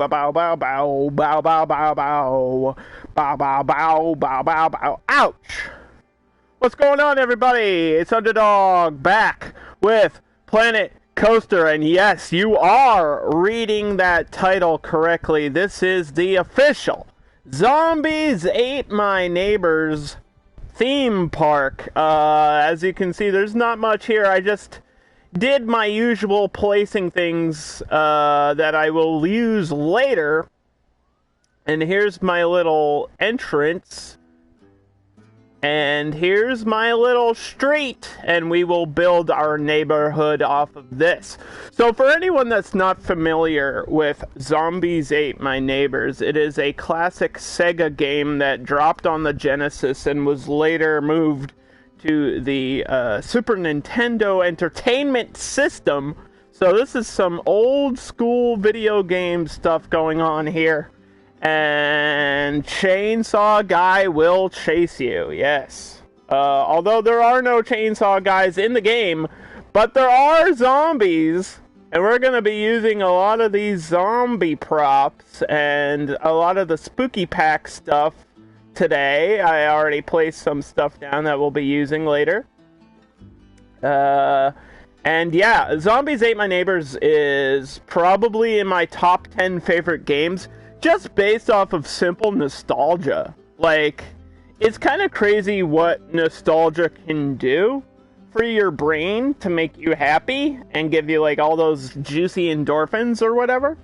bow bow bow bow bow bow bow bow bow bow bow bow bow bow. Ouch! What's going on, everybody? It's Underdog back with Planet Coaster, and yes, you are reading that title correctly. This is the official Zombies Ate My Neighbors theme park. As you can see, there's not much here. I just did my usual placing things that I will use later. And here's my little entrance. And here's my little street. And we will build our neighborhood off of this. So for anyone that's not familiar with Zombies Ate My Neighbors, it is a classic Sega game that dropped on the Genesis and was later moved to the Super Nintendo Entertainment System. So this is some old school video game stuff going on here. And Chainsaw Guy will chase you, yes. Although there are no Chainsaw Guys in the game, but there are zombies. And we're going to be using a lot of these zombie props and a lot of the spooky pack stuff today. I already placed some stuff down that we'll be using later. And yeah, Zombies Ate My Neighbors is probably in my top 10 favorite games, just based off of simple nostalgia. Like, it's kind of crazy what nostalgia can do for your brain to make you happy and give you like all those juicy endorphins or whatever.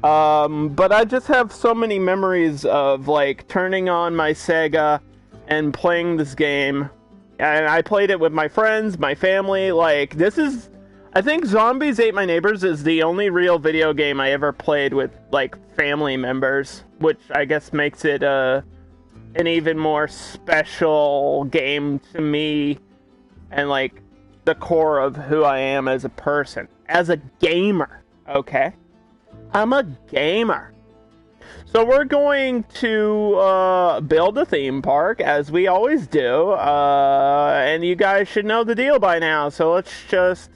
But I just have so many memories of like turning on my Sega and playing this game. And I played it with my friends, my family. Like, this is, I think Zombies Ate My Neighbors is the only real video game I ever played with like family members, which I guess makes it an even more special game to me and like the core of who I am as a person, as a gamer. Okay, I'm a gamer. So we're going to build a theme park, as we always do, and you guys should know the deal by now, so let's just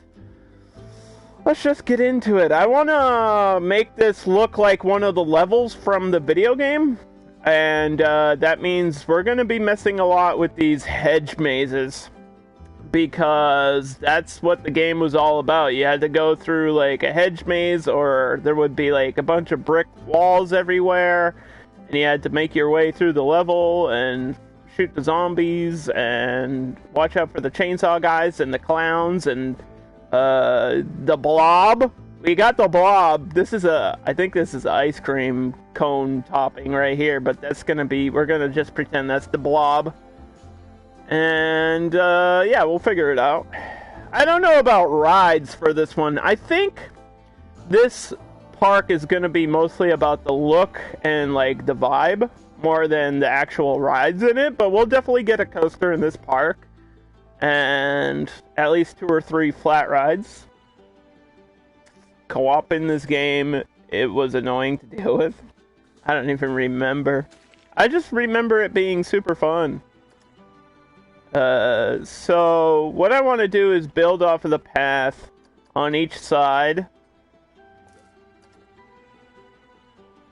get into it. I want to make this look like one of the levels from the video game, and that means we're going to be messing a lot with these hedge mazes, because that's what the game was all about. You had to go through like a hedge maze, or there would be like a bunch of brick walls everywhere, and you had to make your way through the level and shoot the zombies and watch out for the chainsaw guys and the clowns and the blob. We got the blob. I think this is ice cream cone topping right here, but that's gonna be, we're gonna just pretend that's the blob. And, yeah, we'll figure it out. I don't know about rides for this one. I think this park is going to be mostly about the look and, like, the vibe more than the actual rides in it. But we'll definitely get a coaster in this park. And at least 2 or 3 flat rides. Co-op in this game, it was annoying to deal with. I don't even remember. I just remember it being super fun. So what I want to do is build off of the path on each side,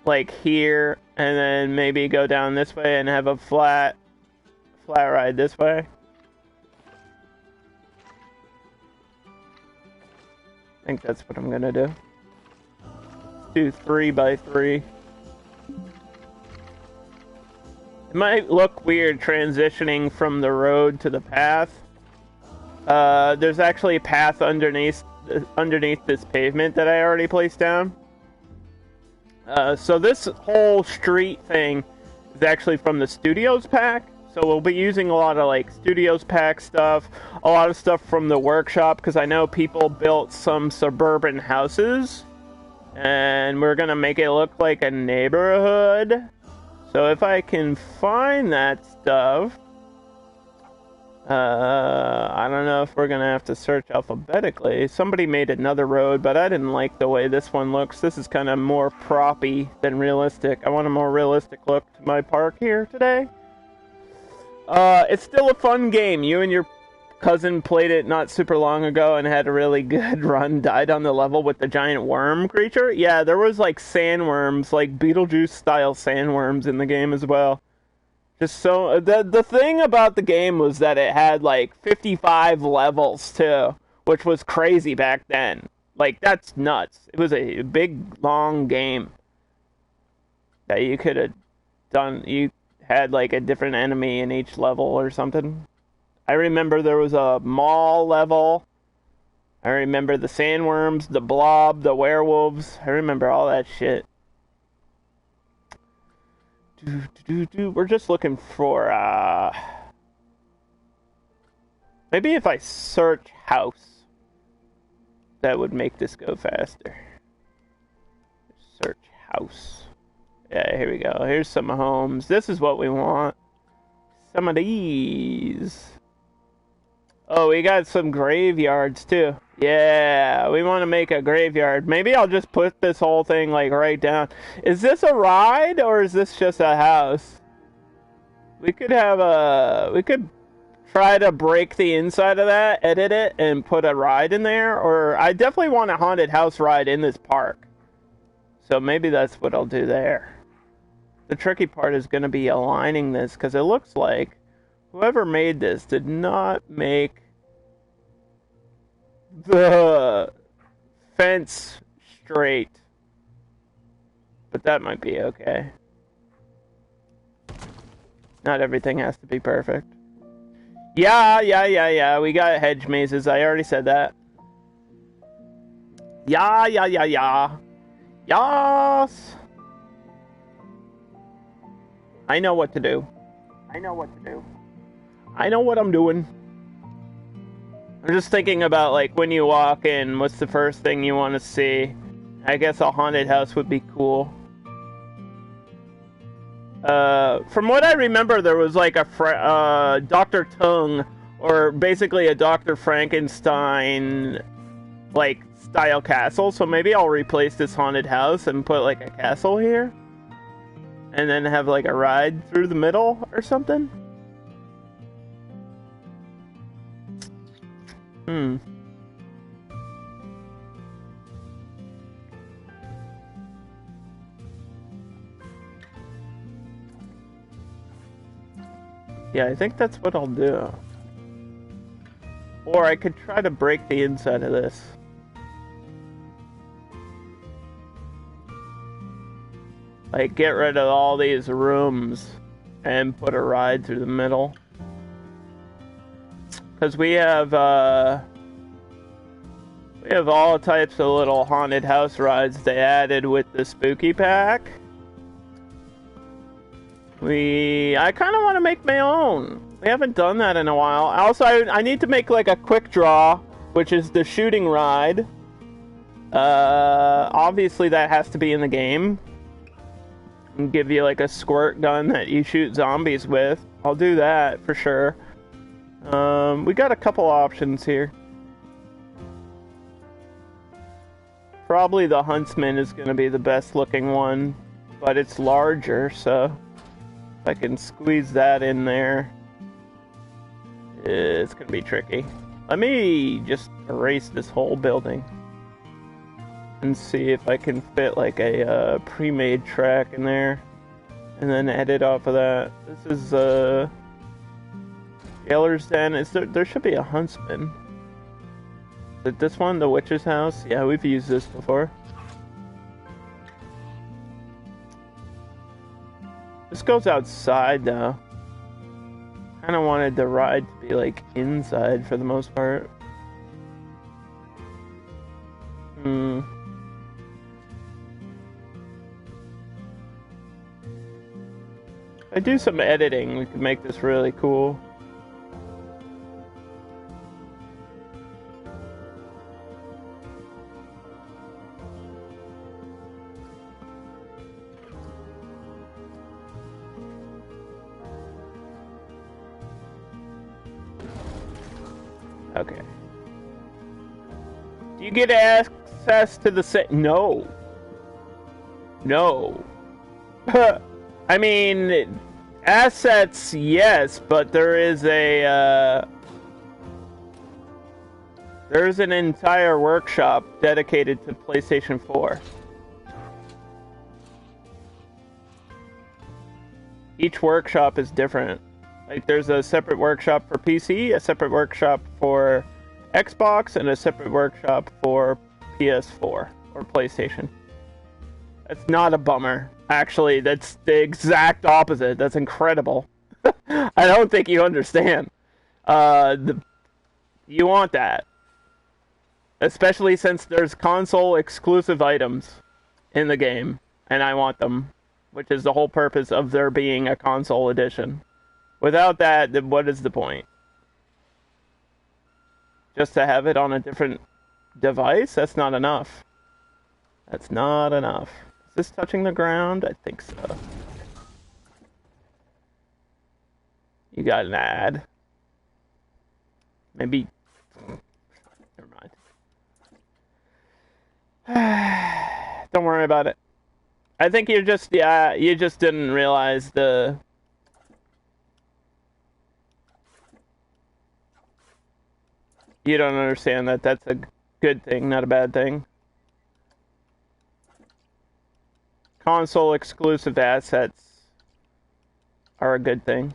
like here, and then maybe go down this way and have a flat ride this way. I think that's what I'm gonna do. Do 3 by 3. It might look weird transitioning from the road to the path. There's actually a path underneath this pavement that I already placed down. So this whole street thing is actually from the Studios pack. So we'll be using a lot of like Studios pack stuff, a lot of stuff from the workshop, because I know people built some suburban houses, and we're gonna make it look like a neighborhood. So if I can find that stuff, I don't know if we're going to have to search alphabetically. Somebody made another road, but I didn't like the way this one looks. This is kind of more proppy than realistic. I want a more realistic look to my park here today. It's still a fun game. You and your cousin played it not super long ago and had a really good run, died on the level with the giant worm creature. Yeah, there was like sandworms, like Beetlejuice style sandworms in the game as well. Just so the thing about the game was that it had like 55 levels too, which was crazy back then. Like, that's nuts. It was a big long game that you could have done. You had like a different enemy in each level or something. I remember there was a mall level. I remember the sandworms, the blob, the werewolves. I remember all that shit. We're just looking for, maybe if I search house, that would make this go faster. Search house. Yeah, here we go. Here's some homes. This is what we want. Some of these. Oh, we got some graveyards, too. Yeah, we want to make a graveyard. Maybe I'll just put this whole thing, like, right down. Is this a ride, or is this just a house? We could have a... We could try to break the inside of that, edit it, and put a ride in there. Or I definitely want a haunted house ride in this park. So maybe that's what I'll do there. The tricky part is going to be aligning this, because it looks like whoever made this did not make the fence straight. But that might be okay. Not everything has to be perfect. Yeah. We got hedge mazes. I already said that. Yeah. Yas. I know what to do. I know what I'm doing. I'm just thinking about, like, when you walk in, what's the first thing you want to see? I guess a haunted house would be cool. From what I remember, there was, like, a Dr. Tongue, or basically a Dr. Frankenstein, like, style castle. So maybe I'll replace this haunted house and put, like, a castle here. And then have, like, a ride through the middle or something. Yeah, I think that's what I'll do. Or I could try to break the inside of this. Like, get rid of all these rooms and put a ride through the middle. Because we have all types of little haunted house rides they added with the spooky pack. I kind of want to make my own. We haven't done that in a while. Also, I need to make like a quick draw, which is the shooting ride. Obviously that has to be in the game. And give you like a squirt gun that you shoot zombies with. I'll do that for sure. We got a couple options here. Probably the Huntsman is going to be the best looking one, but it's larger, so if I can squeeze that in there, it's going to be tricky. Let me just erase this whole building and see if I can fit like a pre-made track in there and then edit off of that. This is Jailer's Den. There should be a Huntsman. Is it this one, the Witch's House? Yeah, we've used this before. This goes outside though. Kinda wanted the ride to be like inside for the most part. If I do some editing, we could make this really cool. Okay. Do you get access to the set? No. No. I mean, assets, yes, but there is a, There's an entire workshop dedicated to PlayStation 4. Each workshop is different. Like, there's a separate workshop for PC, a separate workshop for Xbox, and a separate workshop for PS4 or PlayStation. That's not a bummer. Actually, that's the exact opposite. That's incredible. I don't think you understand. You want that. Especially since there's console-exclusive items in the game, and I want them, which is the whole purpose of there being a console edition. Without that, then what is the point? Just to have it on a different device? That's not enough. That's not enough. Is this touching the ground? I think so. You got an ad. Maybe... Never mind. Don't worry about it. I think you just didn't realize the... You don't understand that that's a good thing, not a bad thing. Console exclusive assets are a good thing.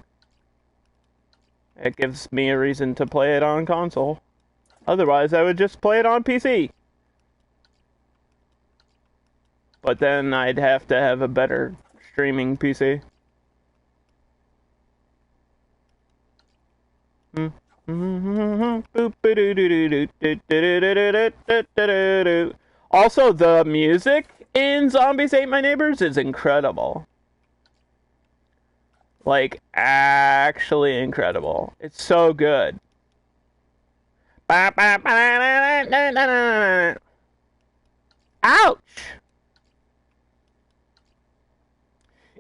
It gives me a reason to play it on console. Otherwise, I would just play it on PC. But then I'd have to have a better streaming PC. Also, the music in Zombies Ate My Neighbors is incredible. Like, actually incredible. It's so good. Ouch!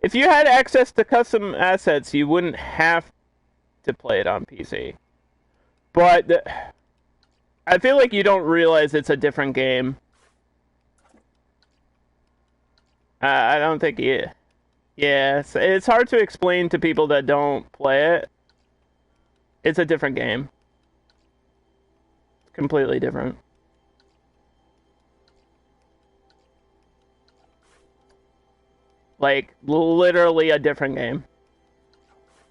If you had access to custom assets, you wouldn't have to play it on PC. But I feel like you don't realize it's a different game. I don't think you... Yeah, it's hard to explain to people that don't play it. It's a different game. It's completely different. Like, literally a different game.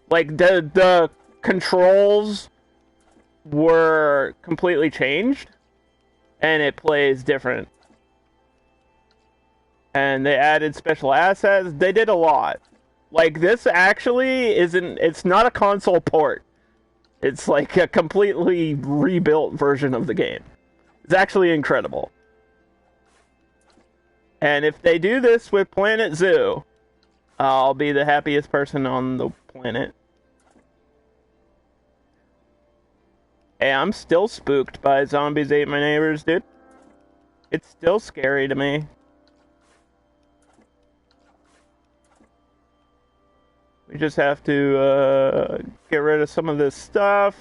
Like, the controls were completely changed, and it plays different. And they added special assets. They did a lot. Like, this actually isn't... It's not a console port. It's like a completely rebuilt version of the game. It's actually incredible. And if they do this with Planet Zoo, I'll be the happiest person on the planet. Hey, I'm still spooked by Zombies Ate My Neighbors, dude. It's still scary to me. We just have to get rid of some of this stuff.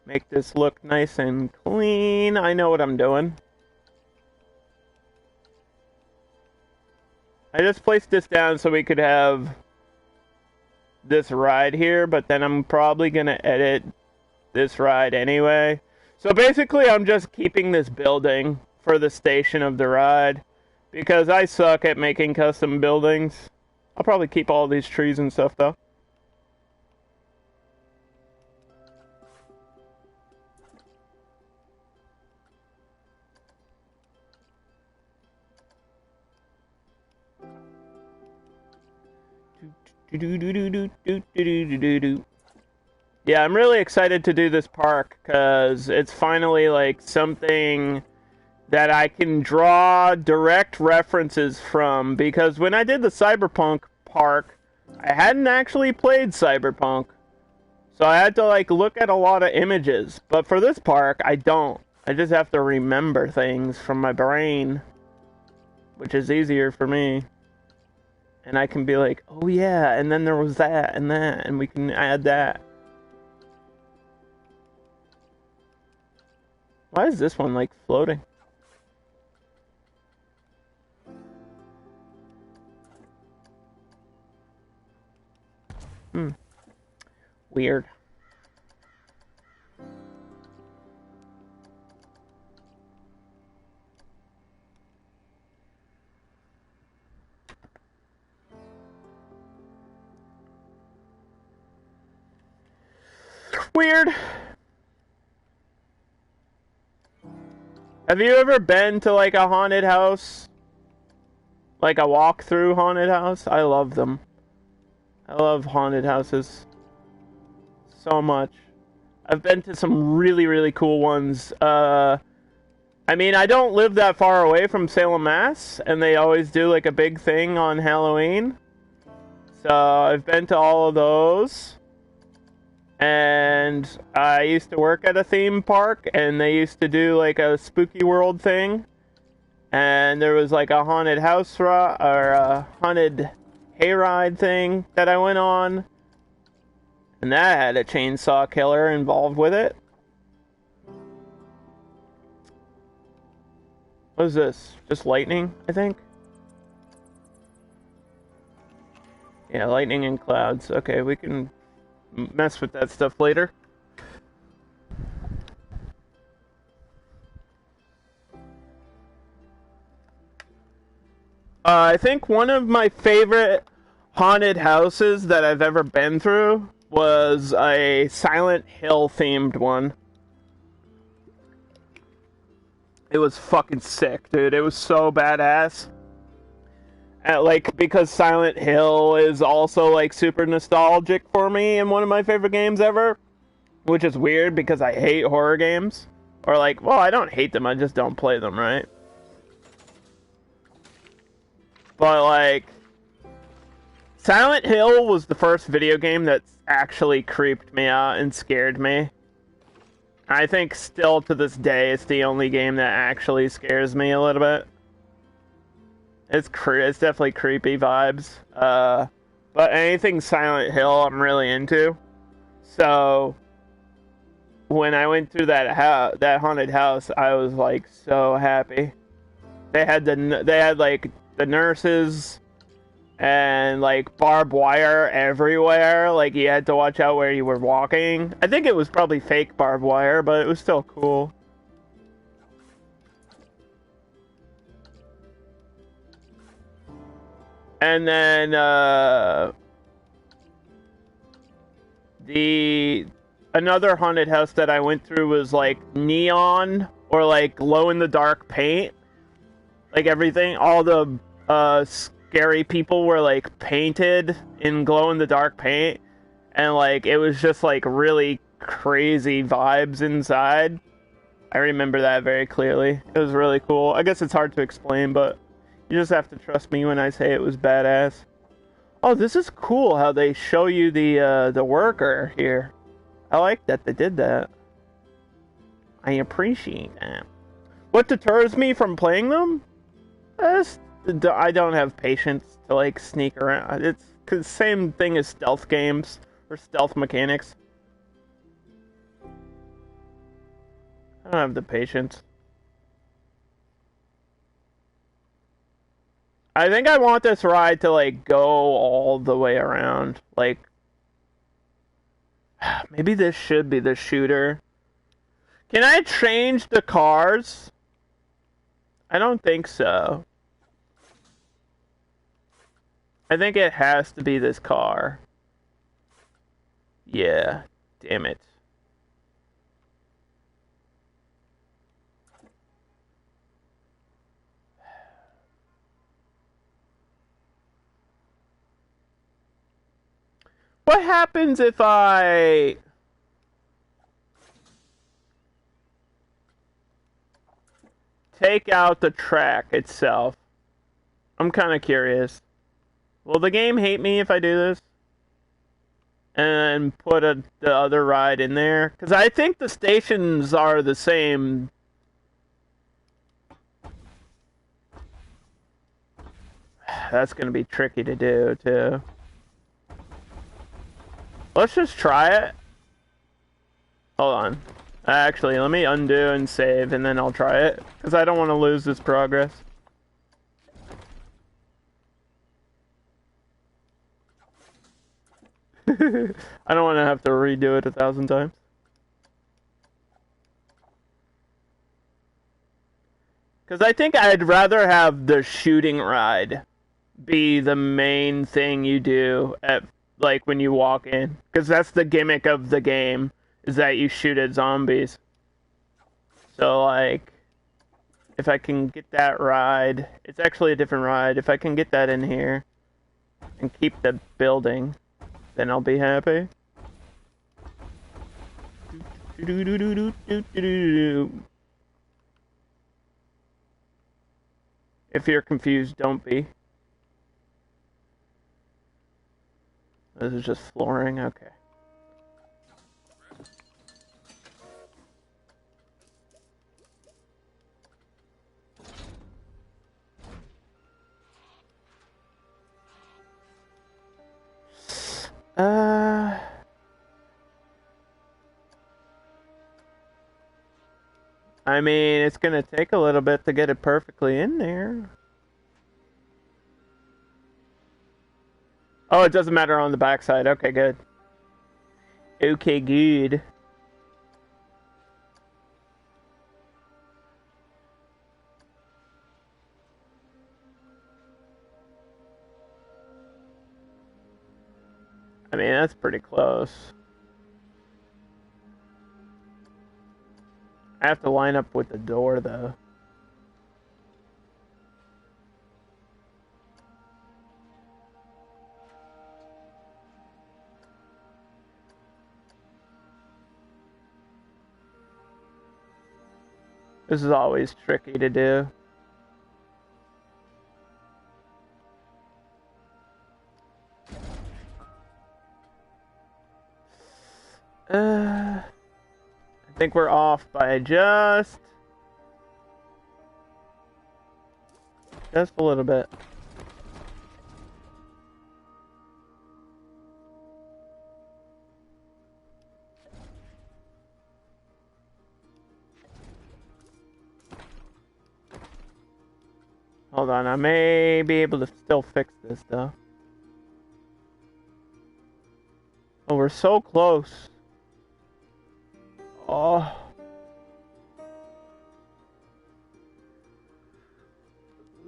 Make this look nice and clean. I know what I'm doing. I just placed this down so we could have this ride here, but then I'm probably gonna edit this ride anyway. So basically I'm just keeping this building for the station of the ride because I suck at making custom buildings. I'll probably keep all these trees and stuff though. Yeah, I'm really excited to do this park because it's finally like something that I can draw direct references from, because when I did the Cyberpunk park, I hadn't actually played Cyberpunk. So I had to like look at a lot of images, but for this park I don't. I just have to remember things from my brain, which is easier for me. And I can be like, oh yeah, and then there was that, and we can add that. Why is this one, like, floating? Weird. Weird. Have you ever been to like a haunted house? Like a walk-through haunted house? I love them. I love haunted houses so much. I've been to some really, really cool ones. I mean, I don't live that far away from Salem, Mass, and they always do like a big thing on Halloween. So I've been to all of those. And I used to work at a theme park, and they used to do like a spooky world thing. And there was like a haunted house or a haunted hayride thing that I went on. And that had a chainsaw killer involved with it. What is this? Just lightning, I think? Yeah, lightning and clouds. Okay, we can mess with that stuff later. I think one of my favorite haunted houses that I've ever been through was a Silent Hill themed one. It was fucking sick, dude. It was so badass. Because Silent Hill is also, like, super nostalgic for me and one of my favorite games ever. Which is weird because I hate horror games. Or, like, well, I don't hate them, I just don't play them, right? But, like, Silent Hill was the first video game that actually creeped me out and scared me. I think still to this day, it's the only game that actually scares me a little bit. It's definitely creepy vibes. But anything Silent Hill, I'm really into. So when I went through that haunted house, I was like so happy. They had like the nurses and like barbed wire everywhere. Like you had to watch out where you were walking. I think it was probably fake barbed wire, but it was still cool. And then another haunted house that I went through was like neon or like glow in the dark paint. Like everything, all the scary people were like painted in glow in the dark paint, and like it was just like really crazy vibes inside. I remember that very clearly. It was really cool. I guess it's hard to explain, but you just have to trust me when I say it was badass. Oh, this is cool how they show you the worker here. I like that they did that. I appreciate that. What deters me from playing them? I don't have patience to like sneak around. It's the same thing as stealth games or stealth mechanics. I don't have the patience. I think I want this ride to like go all the way around. Like maybe this should be the shooter. Can I change the cars? I don't think so. I think it has to be this car. Yeah, damn it. What happens if I take out the track itself? I'm kind of curious. Will the game hate me if I do this? And put the other ride in there? Because I think the stations are the same. That's going to be tricky to do, too. Let's just try it. Hold on. Actually, let me undo and save, and then I'll try it. Because I don't want to lose this progress. I don't want to have to redo it 1,000 times. Because I think I'd rather have the shooting ride be the main thing you do at, like, when you walk in. Because that's the gimmick of the game, is that you shoot at zombies. So, like, if I can get that ride, it's actually a different ride. If I can get that in here and keep the building, then I'll be happy. If you're confused, don't be. This is just flooring, okay. I mean, it's gonna take a little bit to get it perfectly in there. Oh, it doesn't matter on the backside. Okay, good. Okay, good. I mean, that's pretty close. I have to line up with the door, though. This is always tricky to do. I think we're off by just a little bit. Hold on, I may be able to still fix this though. Oh, we're so close. Oh.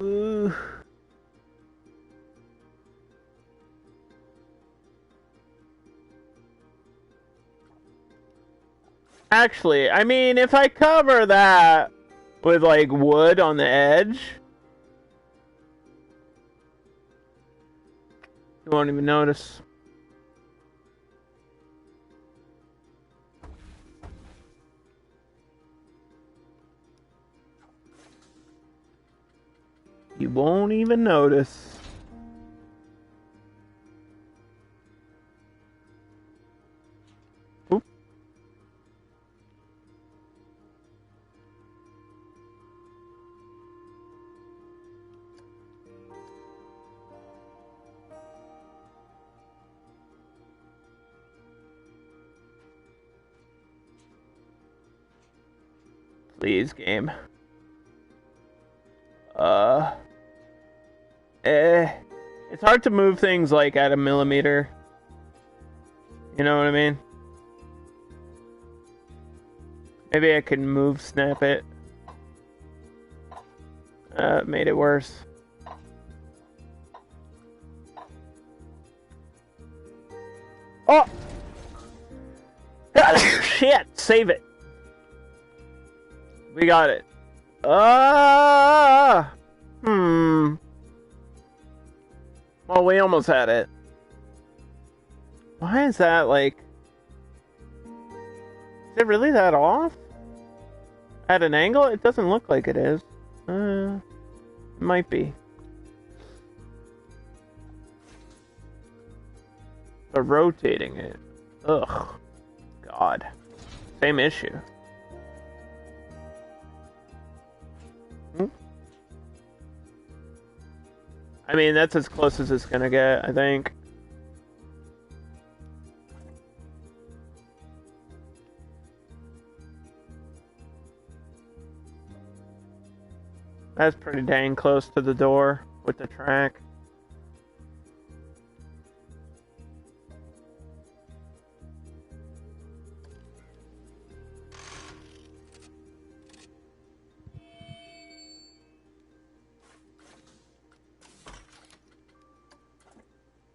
Ooh. Actually, I mean, if I cover that with, like, wood on the edge, you won't even notice. You won't even notice. Oop. Please, game. It's hard to move things like at a millimeter. You know what I mean? Maybe I can move snap it. Made it worse. Oh! Shit! Save it! We got it. Well, we almost had it. Why is that, like... Is it really that off? At an angle? It doesn't look like it is. It might be. But rotating it. Ugh. God. Same issue. I mean, that's as close as it's gonna get, I think. That's pretty dang close to the door with the track.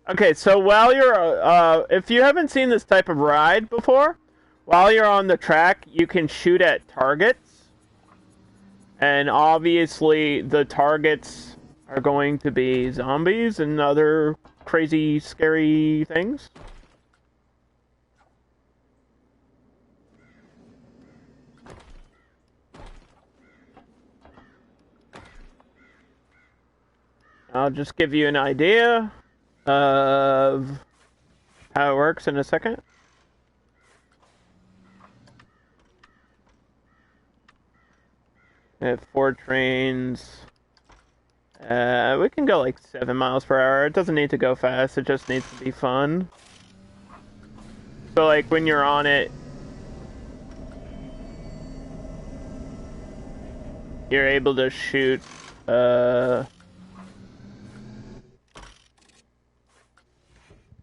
Okay, so while you're, if you haven't seen this type of ride before, while you're on the track, you can shoot at targets. And obviously, the targets are going to be zombies and other crazy, scary things. I'll just give you an idea of how it works in a second. We have 4 trains. We can go like 7 miles per hour. It doesn't need to go fast, it just needs to be fun. So like when you're on it, you're able to shoot, you're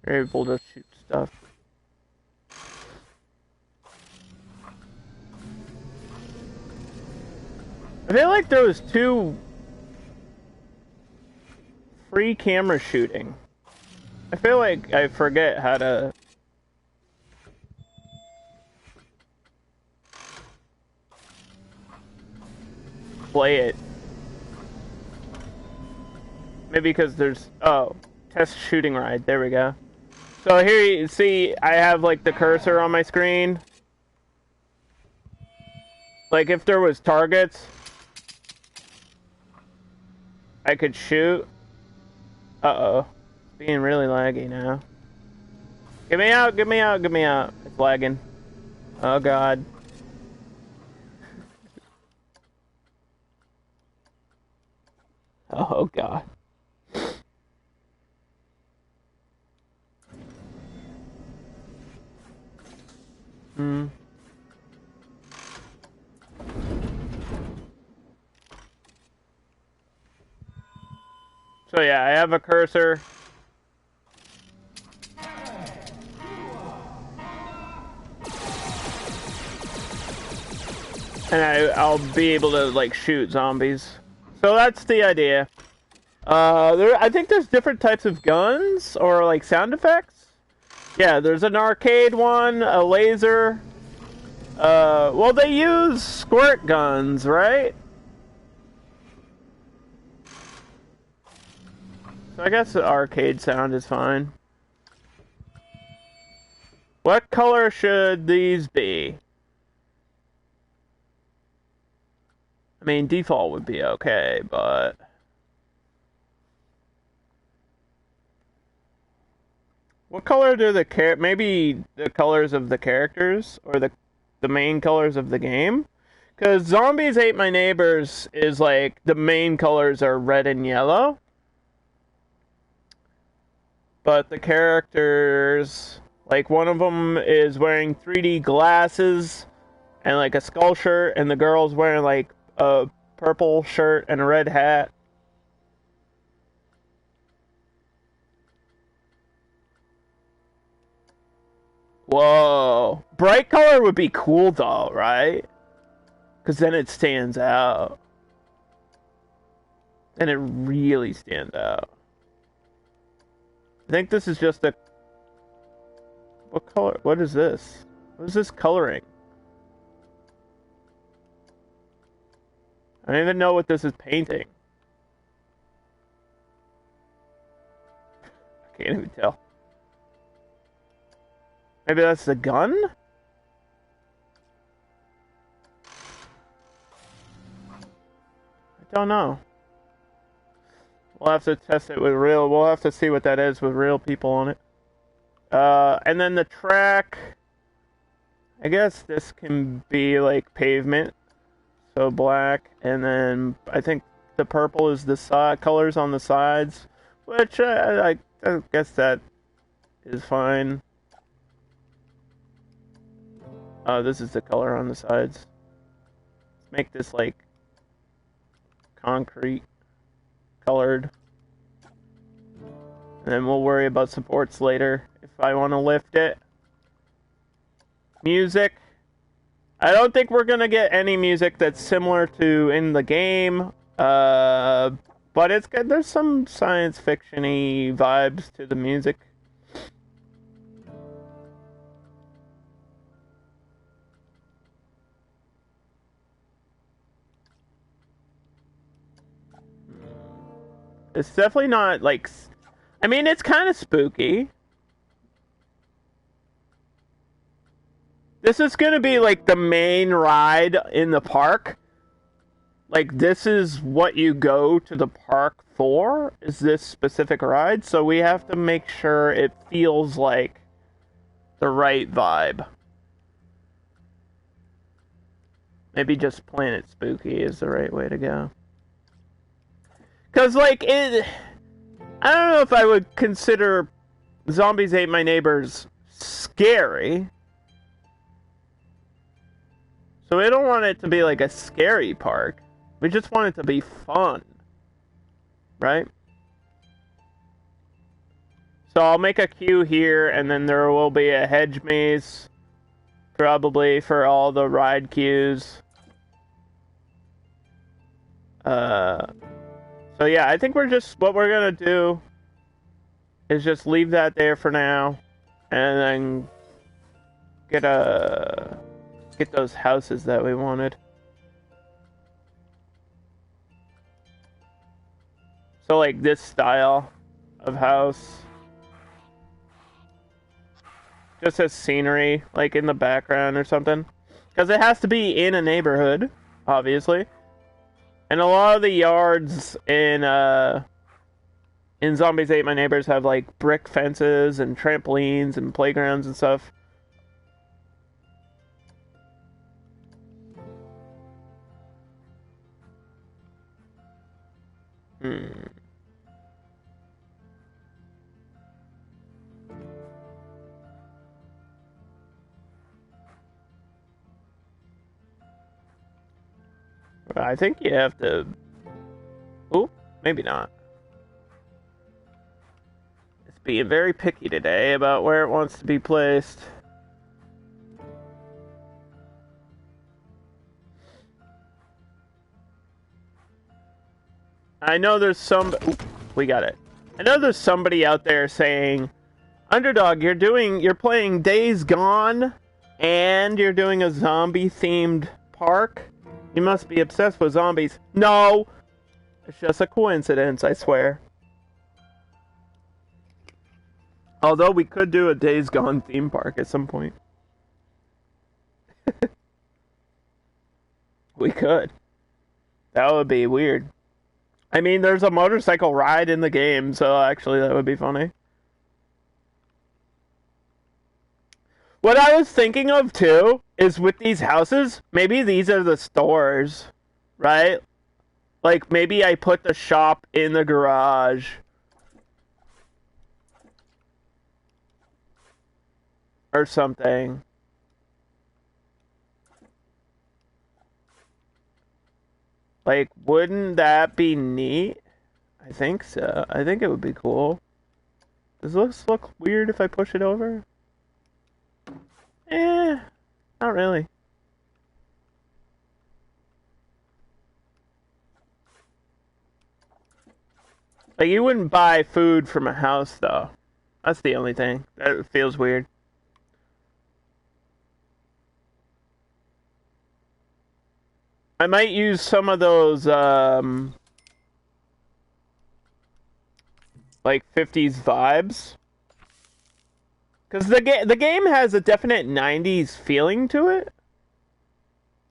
able to shoot stuff. I feel like there was 2 free camera shooting. I feel like I forget how to play it. Maybe because there's... Oh, test shooting ride. There we go. So here you see I have like the cursor on my screen. Like if there was targets, I could shoot. Uh-oh. It's being really laggy now. Get me out, get me out, get me out. It's lagging. Oh god. Oh god. Hmm. So yeah, I have a cursor. And I'll be able to like shoot zombies. So that's the idea. I think there's different types of guns or like sound effects. Yeah, there's an arcade one, a laser. Well, they use squirt guns, right? So I guess the arcade sound is fine. What color should these be? I mean, default would be okay, but... What color do maybe the colors of the characters, or the main colors of the game? Because Zombies Ate My Neighbors is like, the main colors are red and yellow. But the characters, like one of them is wearing 3D glasses and like a skull shirt, and the girl's wearing like a purple shirt and a red hat. Whoa. Bright color would be cool though, right? Because then it stands out. Then it really stands out. I think this is just a... What color? What is this? What is this coloring? I don't even know what this is painting. I can't even tell. Maybe that's the gun? I don't know. We'll have to test it with we'll have to see what that is with real people on it. And then the track, I guess this can be like pavement. So black, and then I think the purple is the colors on the sides, which I guess that is fine. This is the color on the sides. Let's make this like concrete colored. And then we'll worry about supports later if I want to lift it. Music. I don't think we're gonna get any music that's similar to in the game. But it's good. There's some science fiction-y vibes to the music. It's definitely not like... I mean, it's kind of spooky. This is going to be like the main ride in the park. Like, this is what you go to the park for, is this specific ride. So we have to make sure it feels like the right vibe. Maybe just Planet Spooky is the right way to go. Because, like, I don't know if I would consider Zombies Ate My Neighbors scary. So we don't want it to be like a scary park. We just want it to be fun. Right? So I'll make a queue here, and then there will be a Hedge Maze. Probably for all the ride queues. So yeah, I think what we're gonna do is just leave that there for now, and then get those houses that we wanted. So like this style of house, just as scenery, like in the background or something, because it has to be in a neighborhood, obviously. And a lot of the yards in Zombies Ate My Neighbors have like brick fences and trampolines and playgrounds and stuff. I think you have to... Oh, maybe not. It's being very picky today about where it wants to be placed. I know there's some... Ooh, we got it. I know there's somebody out there saying, Underdog, you're playing Days Gone, and you're doing a zombie-themed park? You must be obsessed with zombies. No! It's just a coincidence, I swear. Although we could do a Days Gone theme park at some point. We could. That would be weird. I mean, there's a motorcycle ride in the game, so actually that would be funny. What I was thinking of, too, is with these houses, maybe these are the stores, right? Like, maybe I put the shop in the garage. Or something. Like, wouldn't that be neat? I think so. I think it would be cool. Does this look weird if I push it over? Not really. Like, you wouldn't buy food from a house, though. That's the only thing. That feels weird. I might use some of those, like, 50s vibes. Because the game has a definite 90s feeling to it.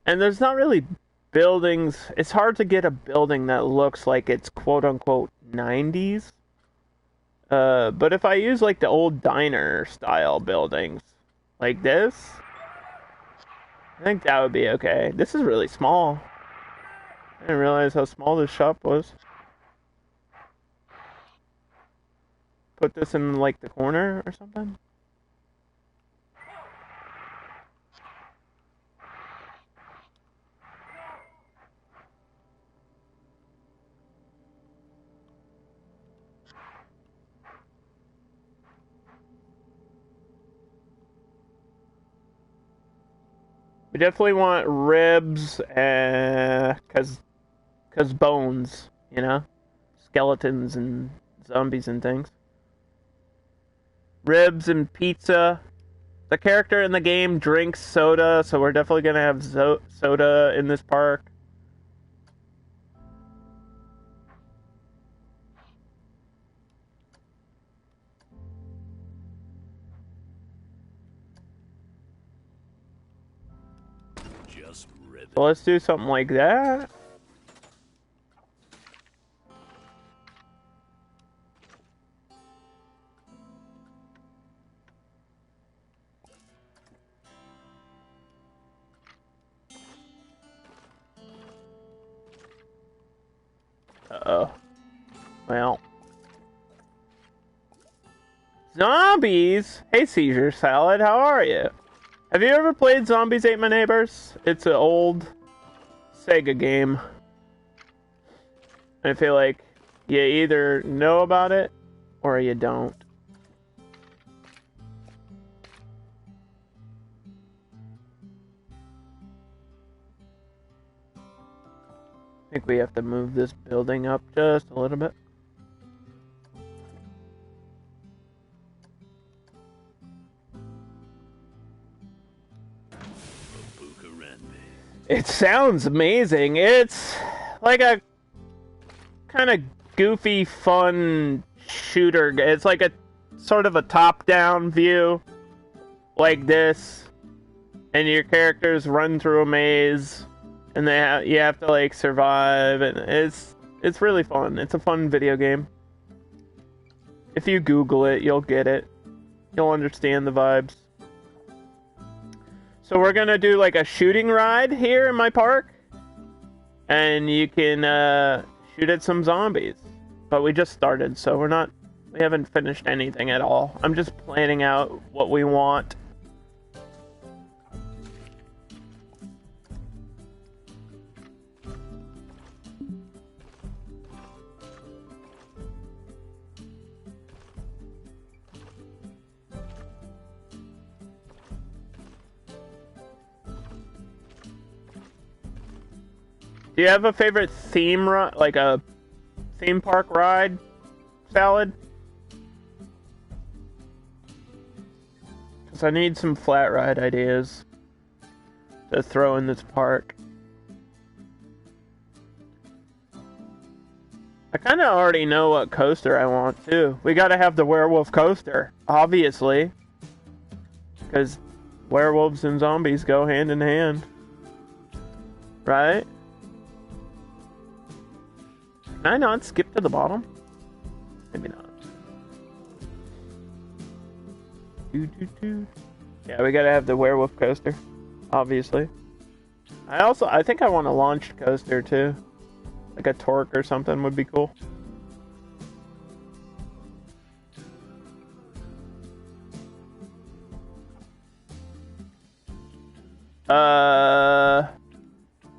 And there's not really buildings. It's hard to get a building that looks like it's quote-unquote 90s. But if I use, like, the old diner-style buildings, like this, I think that would be okay. This is really small. I didn't realize how small this shop was. Put this in, like, the corner or something? We definitely want ribs, cause bones, you know? skeletons and zombies and things. Ribs and pizza. The character in the game drinks soda, so we're definitely gonna have soda in this park. So let's do something like that. Uh-oh. Well. Zombies? Hey, Seizure Salad, how are you? Have you ever played Zombies Ate My Neighbors? It's an old Sega game. I feel like you either know about it or you don't. I think we have to move this building up just a little bit. It sounds amazing. It's like a kind of goofy, fun shooter. It's like a sort of a top-down view, like this, and your characters run through a maze, and you have to like survive, and it's really fun. It's a fun video game. If you Google it, you'll get it. You'll understand the vibes. So we're gonna do like a shooting ride here in my park, and you can shoot at some zombies. But we just started, so we haven't finished anything at all. I'm just planning out what we want. Do you have a favorite theme like a theme park ride, Salad? Because I need some flat ride ideas to throw in this park. I kind of already know what coaster I want too. We gotta have the Werewolf Coaster, obviously. Because werewolves and zombies go hand in hand. Right? Can I not skip to the bottom? Maybe not. Yeah, we gotta have the Werewolf Coaster, obviously. I think I want a launched coaster too. Like a Torque or something would be cool.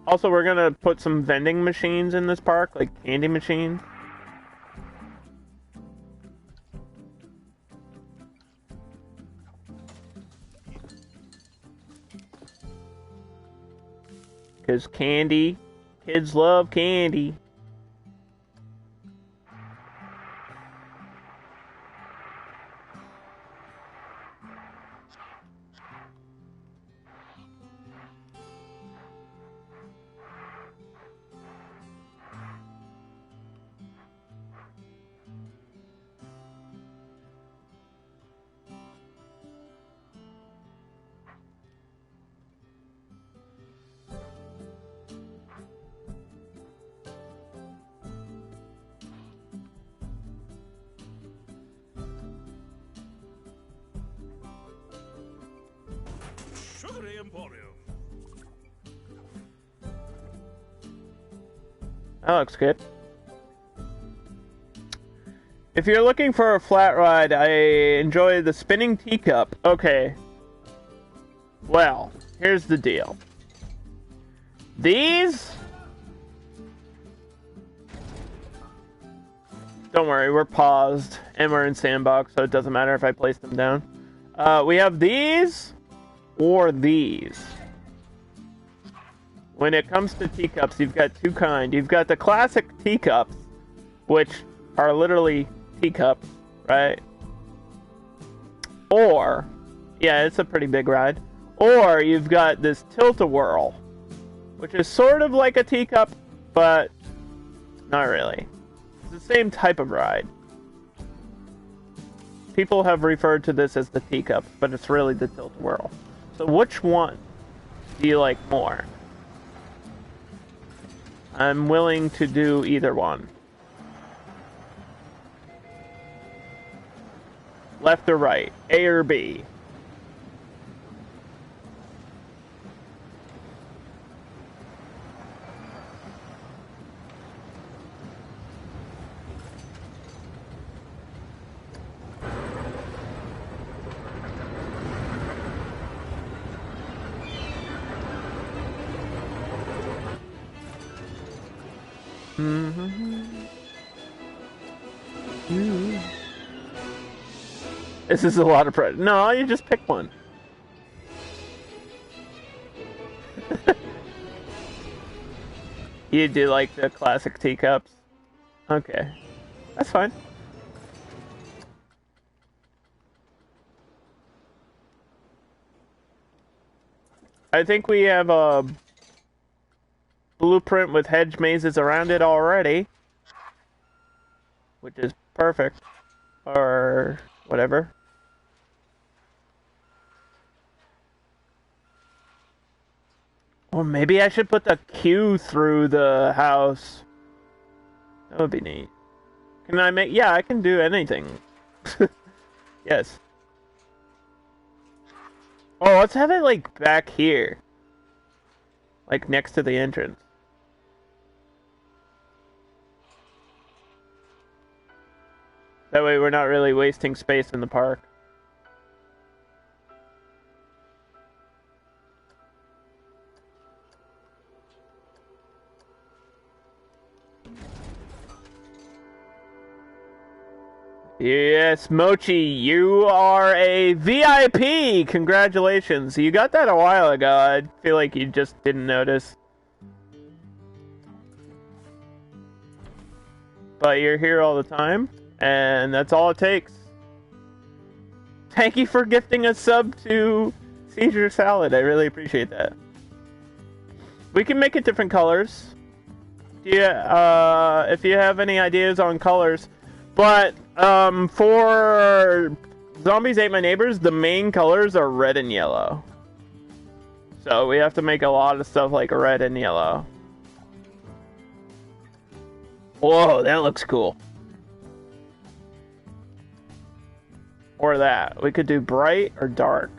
Also, we're gonna put some vending machines in this park, like candy machines. Because candy, kids love candy. That looks good. If you're looking for a flat ride, I enjoy the spinning teacup. Okay. Well, here's the deal. These... Don't worry, we're paused, and we're in sandbox, so it doesn't matter if I place them down. We have these, or these. When it comes to teacups, you've got two kinds. You've got the classic teacups, which are literally teacups, right? Or, yeah, it's a pretty big ride. Or you've got this Tilt-A-Whirl, which is sort of like a teacup, but not really. It's the same type of ride. People have referred to this as the teacup, but it's really the Tilt-A-Whirl. So which one do you like more? I'm willing to do either one. Left or right? A or B? This is a lot of pressure. No, you just pick one. You do like the classic teacups? Okay. That's fine. I think we have a blueprint with hedge mazes around it already, which is perfect, or whatever. Or maybe I should put the queue through the house. That would be neat. Can I make... Yeah, I can do anything. Yes. Oh, let's have it, like, back here. Like, next to the entrance. That way we're not really wasting space in the park. Yes, Mochi, you are a VIP! Congratulations. You got that a while ago. I feel like you just didn't notice. But you're here all the time, and that's all it takes. Thank you for gifting a sub to Caesar Salad. I really appreciate that. We can make it different colors. Yeah, if you have any ideas on colors. But, for Zombies Ate My Neighbors, the main colors are red and yellow. So we have to make a lot of stuff like red and yellow. Whoa, that looks cool. Or that. We could do bright or dark.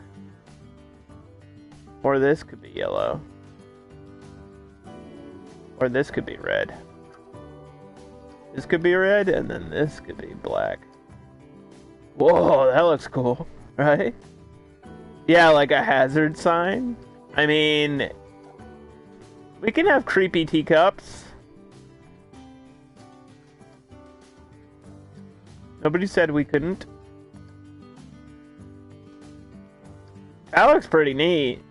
Or this could be yellow. Or this could be red. This could be red, and then this could be black. Whoa, that looks cool, right? Yeah, like a hazard sign. I mean, we can have creepy teacups. Nobody said we couldn't. That looks pretty neat.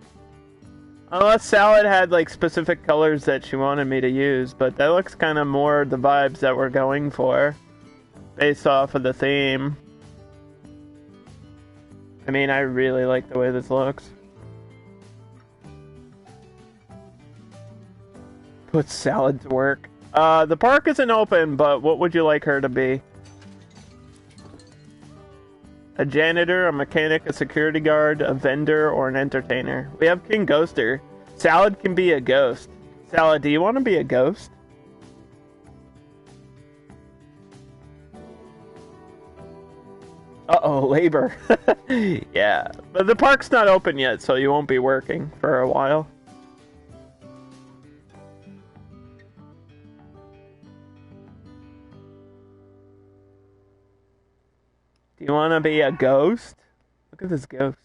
Unless Salad had like specific colors that she wanted me to use, but that looks kind of more the vibes that we're going for, based off of the theme. I mean, I really like the way this looks. Put Salad to work. The park isn't open, but what would you like her to be? A janitor, a mechanic, a security guard, a vendor, or an entertainer. We have King Ghoster. Salad can be a ghost. Salad, do you want to be a ghost? Uh-oh, labor. Yeah, but the park's not open yet, so you won't be working for a while. Do you want to be a ghost? Look at this ghost.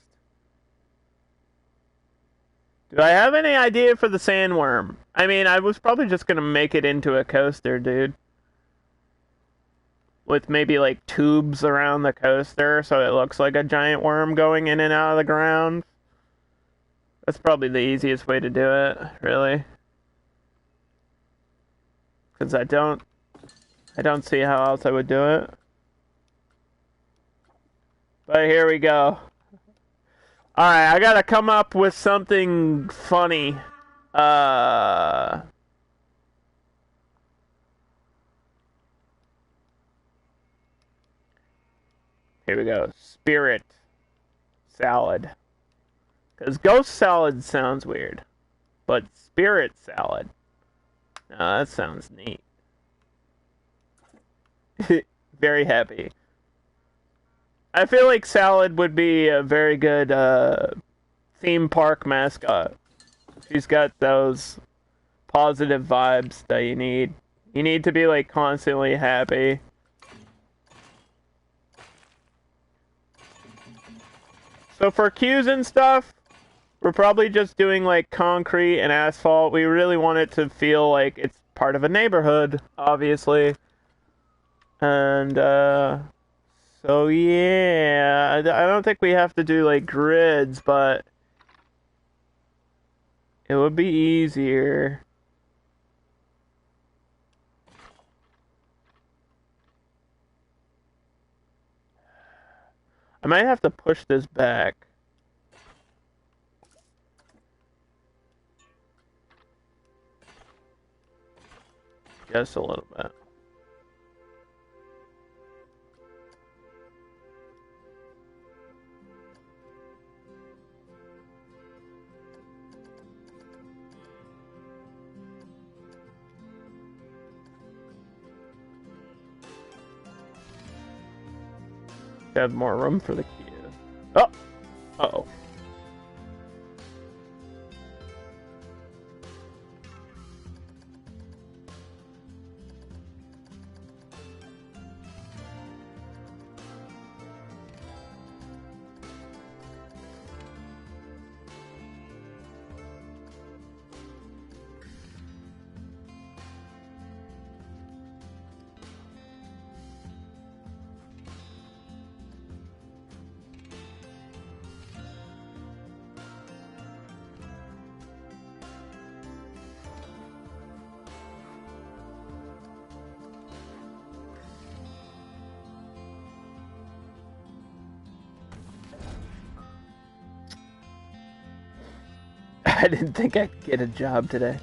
Do I have any idea for the sandworm? I mean, I was probably just going to make it into a coaster, dude. With maybe, like, tubes around the coaster, so it looks like a giant worm going in and out of the ground. That's probably the easiest way to do it, really. Because I don't I don't see how else I would do it. But here we go. Alright, I gotta come up with something funny. Here we go. Spirit salad. Because ghost salad sounds weird. But spirit salad. No, that sounds neat. Very happy. I feel like salad would be a very good theme park mascot. She's got those positive vibes that you need. You need to be like constantly happy. So for queues and stuff, we're probably just doing like concrete and asphalt. We really want it to feel like it's part of a neighborhood, obviously. And so yeah, I don't think we have to do like grids, but it would be easier. I might have to push this back. Just a little bit. Have more room for the queue. Oh! Uh-oh. I didn't think I'd get a job today.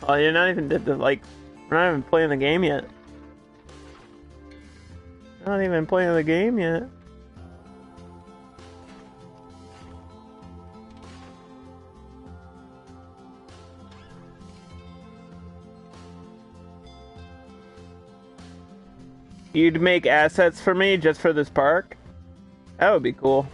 Oh, you're not even like, we're not even playing the game yet. Not even playing the game yet. You'd make assets for me just for this park? That would be cool.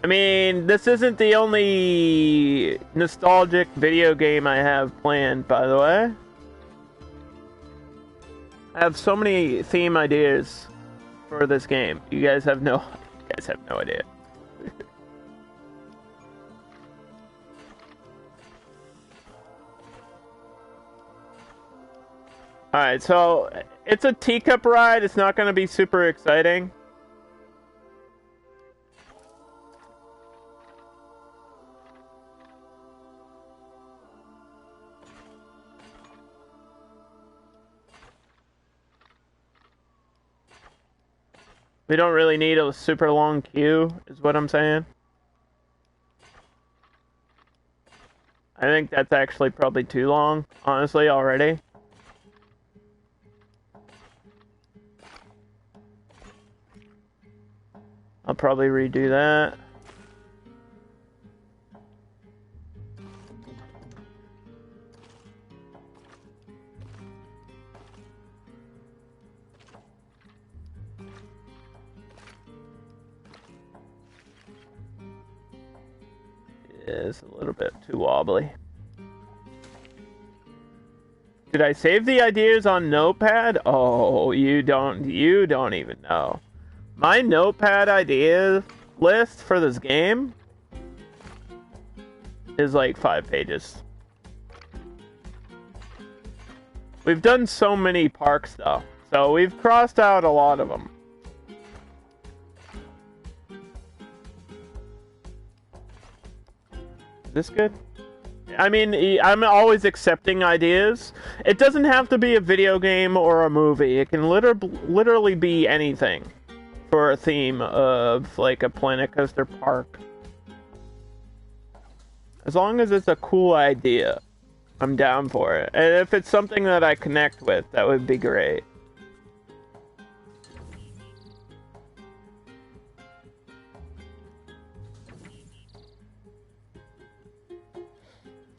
I mean, this isn't the only nostalgic video game I have planned, by the way. I have so many theme ideas for this game. You guys have no idea. Alright, so it's a teacup ride. It's not going to be super exciting. We don't really need a super long queue, is what I'm saying. I think that's actually probably too long, honestly, already. I'll probably redo that. It's a little bit too wobbly. Did I save the ideas on Notepad? Oh, you don't even know. My Notepad idea list for this game is like 5 pages. We've done so many parks though, So we've crossed out a lot of them. Is this good? I mean, I'm always accepting ideas. It doesn't have to be a video game or a movie. It can literally be anything for a theme of, like, a Planet Coaster park. As long as it's a cool idea, I'm down for it. And if it's something that I connect with, that would be great.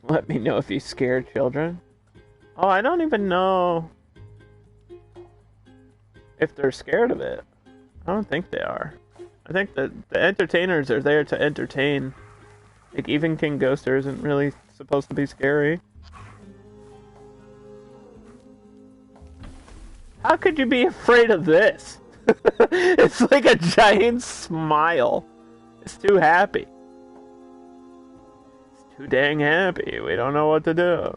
Let me know if you scare children. Oh, I don't even know if they're scared of it. I don't think they are. I think that the entertainers are there to entertain. Like, even King Ghoster isn't really supposed to be scary. How could you be afraid of this? It's like a giant smile. It's too happy. Too dang happy. We don't know what to do.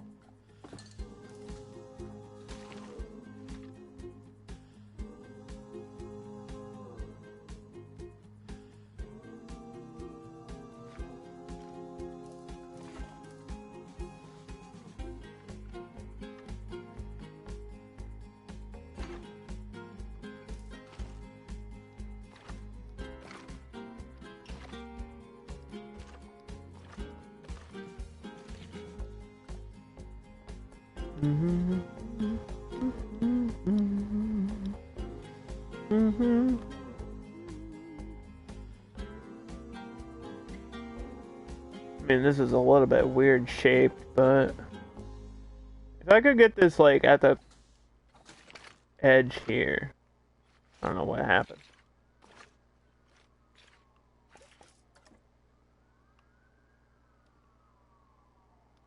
I mean, this is a little bit weird shaped, but if I could get this, like, at the edge here, I don't know what happened.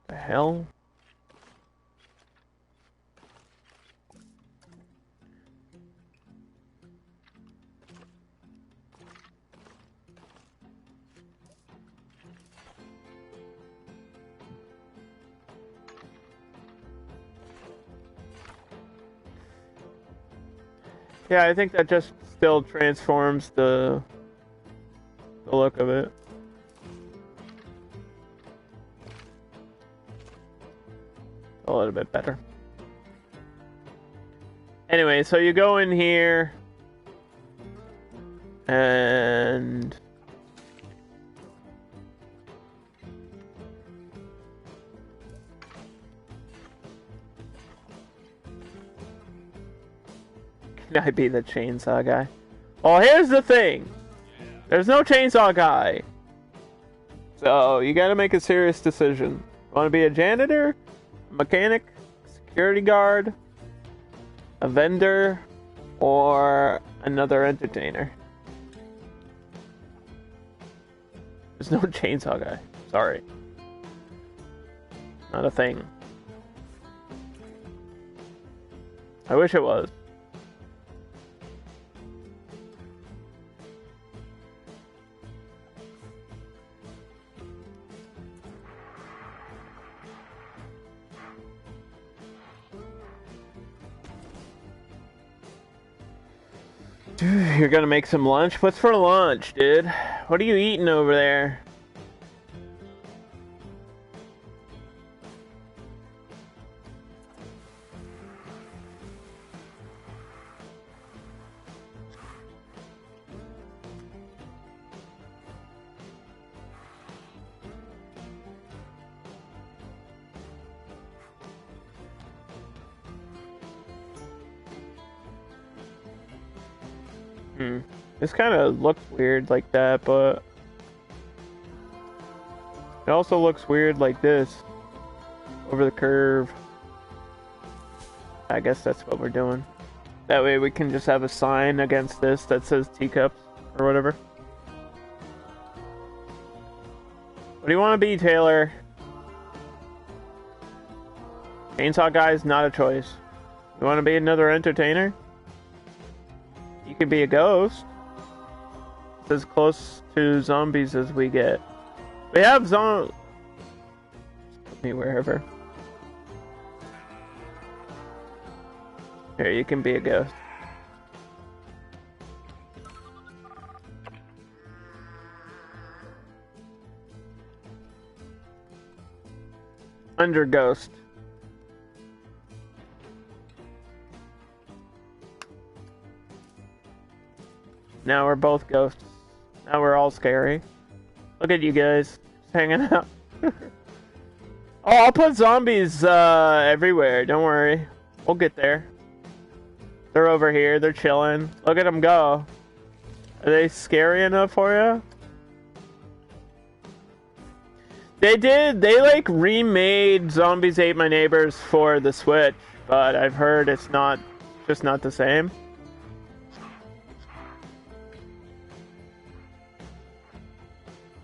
The hell? Yeah, I think that just still transforms the look of it. A little bit better. Anyway, so you go in here and can I be the chainsaw guy? Well, here's the thing. There's no chainsaw guy. So, you gotta make a serious decision. Want to be a janitor? A mechanic? Security guard? A vendor? Or another entertainer? There's no chainsaw guy. Sorry. Not a thing. I wish it was. Dude, you're gonna make some lunch? What's for lunch, dude? What are you eating over there? This kind of looks weird like that, but it also looks weird like this, over the curve. I guess that's what we're doing. That way we can just have a sign against this that says Teacups, or whatever. What do you want to be, Taylor? Chainsaw guy is not a choice. You want to be another entertainer? You could be a ghost. It's as close to zombies as we get. We have zombies. Put me wherever. Here, you can be a ghost. Under ghost. Now we're both ghosts. Now we're all scary. Look at you guys, just hanging out. Oh, I'll put zombies everywhere, don't worry. We'll get there. They're over here, they're chilling. Look at them go. Are they scary enough for you? They like remade Zombies Ate My Neighbors for the Switch, but I've heard it's just not the same.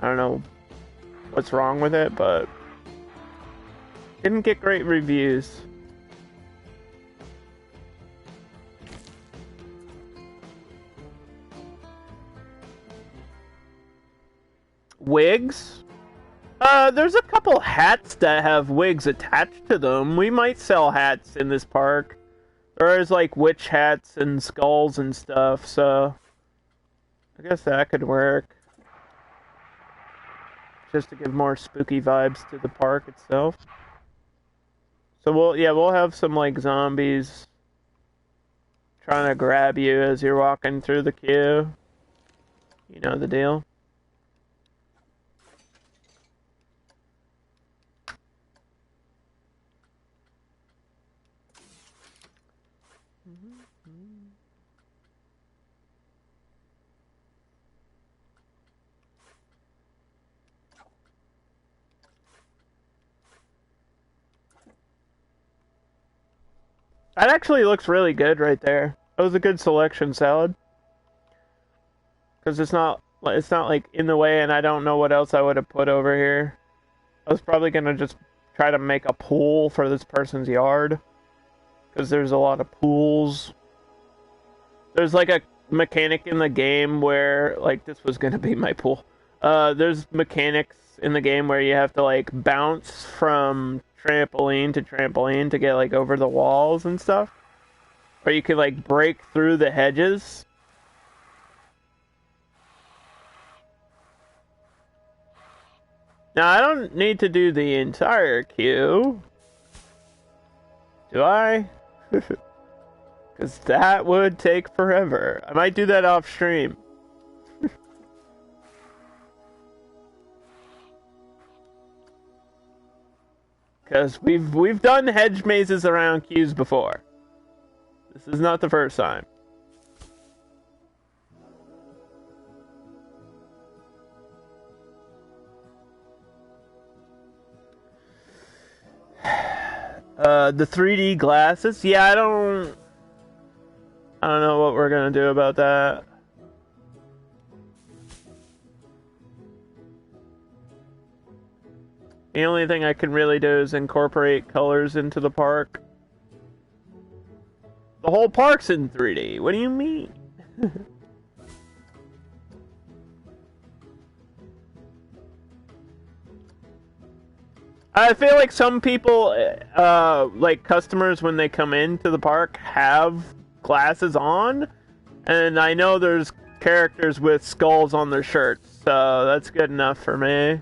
I don't know what's wrong with it, but didn't get great reviews. Wigs? There's a couple hats that have wigs attached to them. We might sell hats in this park. There's like witch hats and skulls and stuff, so I guess that could work. Just to give more spooky vibes to the park itself. So we'll have some like zombies trying to grab you as you're walking through the queue. You know the deal. That actually looks really good right there. That was a good selection, Salad. Because it's not like in the way, and I don't know what else I would have put over here. I was probably gonna just try to make a pool for this person's yard. Because there's a lot of pools. There's like a mechanic in the game where, like, this was gonna be my pool. There's mechanics in the game where you have to like bounce from trampoline to get like over the walls and stuff, or you could like break through the hedges. Now I don't need to do the entire queue, do I? Because that would take forever. I might do that off stream. Because we've done hedge mazes around queues before. This is not the first time. The 3D glasses? Yeah, I don't know what we're gonna do about that. The only thing I can really do is incorporate colors into the park. The whole park's in 3D. What do you mean? I feel like some people, like customers when they come into the park, have glasses on. And I know there's characters with skulls on their shirts, so that's good enough for me.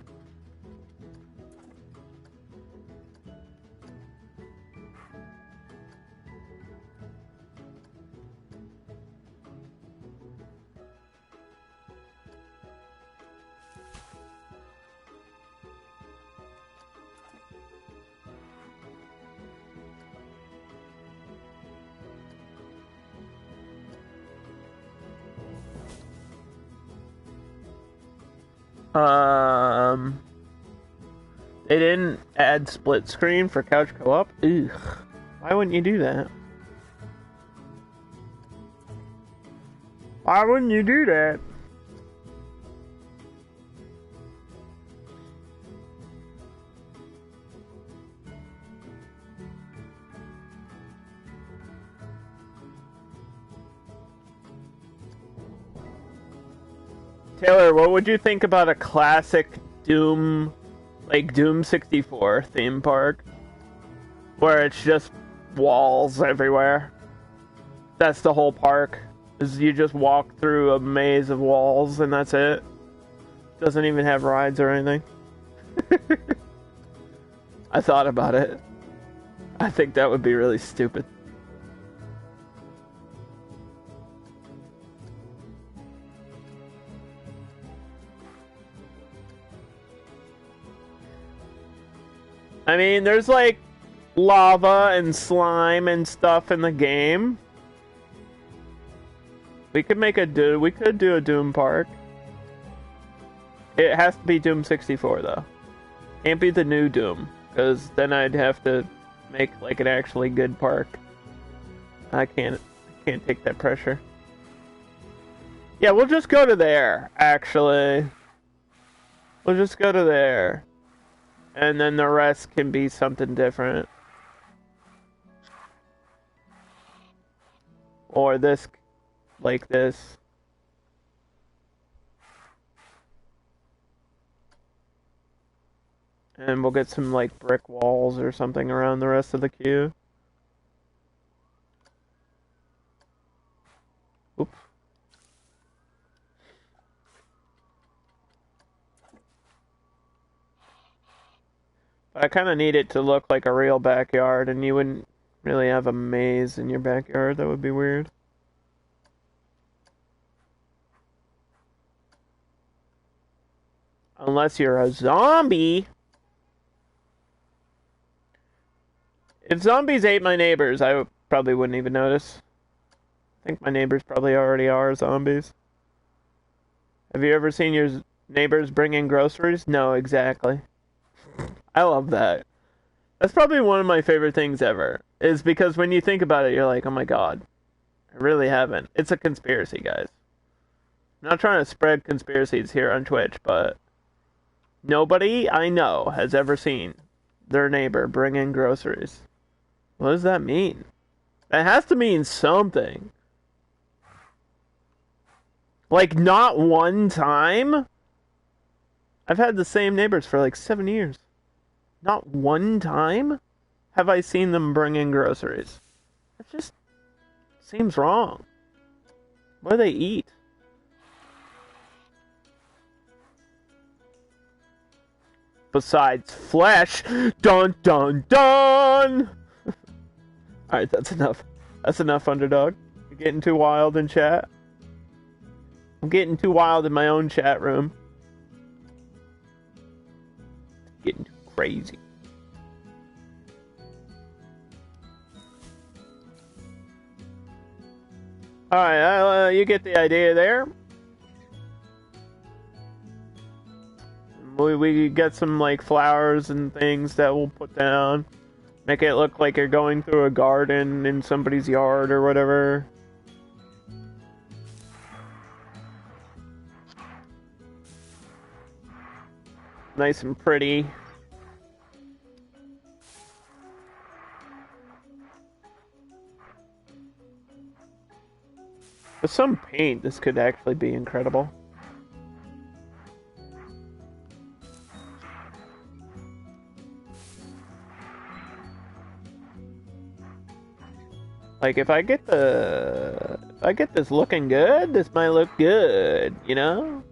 They didn't add split screen for couch co-op? Ugh. Why wouldn't you do that? Why wouldn't you do that? Taylor, what would you think about a classic Doom, like Doom 64 theme park? Where it's just walls everywhere. That's the whole park. Is you just walk through a maze of walls and that's it. Doesn't even have rides or anything. I thought about it. I think that would be really stupid. I mean, there's like lava and slime and stuff in the game. We could do a Doom park. It has to be Doom 64 though. Can't be the new Doom, because then I'd have to make like an actually good park. I can't take that pressure. Yeah, we'll just go to there, actually. We'll just go to there. And then the rest can be something different. Or this, like this. And we'll get some, like, brick walls or something around the rest of the queue. Oops. But I kind of need it to look like a real backyard, and you wouldn't really have a maze in your backyard. That would be weird. Unless you're a zombie. If zombies ate my neighbors, I probably wouldn't even notice. I think my neighbors probably already are zombies. Have you ever seen your neighbors bring in groceries? No, exactly. I love that. That's probably one of my favorite things ever. Is because when you think about it, you're like, oh my god. I really haven't. It's a conspiracy, guys. I'm not trying to spread conspiracies here on Twitch, but nobody I know has ever seen their neighbor bring in groceries. What does that mean? That has to mean something. Like, not one time? I've had the same neighbors for like 7 years. Not one time have I seen them bring in groceries. It just seems wrong. What do they eat? Besides flesh. Dun dun dun! Alright, that's enough. That's enough, Underdog. You're getting too wild in chat. I'm getting too wild in my own chat room. Getting too crazy. Alright, you get the idea there. We get some like flowers and things that we'll put down. Make it look like you're going through a garden in somebody's yard or whatever. Nice and pretty. With some paint, this could actually be incredible. Like, if I get this looking good, this might look good, you know?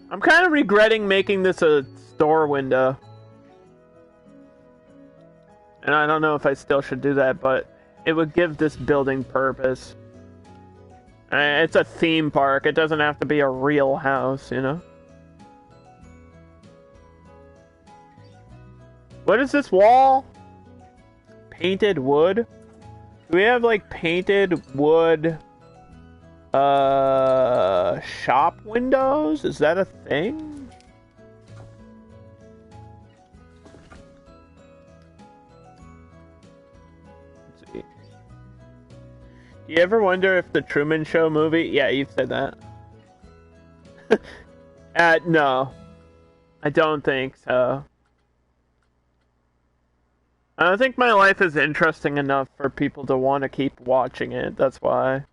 I'm kind of regretting making this a store window. And I don't know if I still should do that, but it would give this building purpose. It's a theme park. It doesn't have to be a real house, you know? What is this wall? Painted wood? Do we have, like, painted wood, shop windows? Is that a thing? Let's see. Do you ever wonder if the Truman Show movie... Yeah, you've said that. No. I don't think so. I don't think my life is interesting enough for people to want to keep watching it. That's why.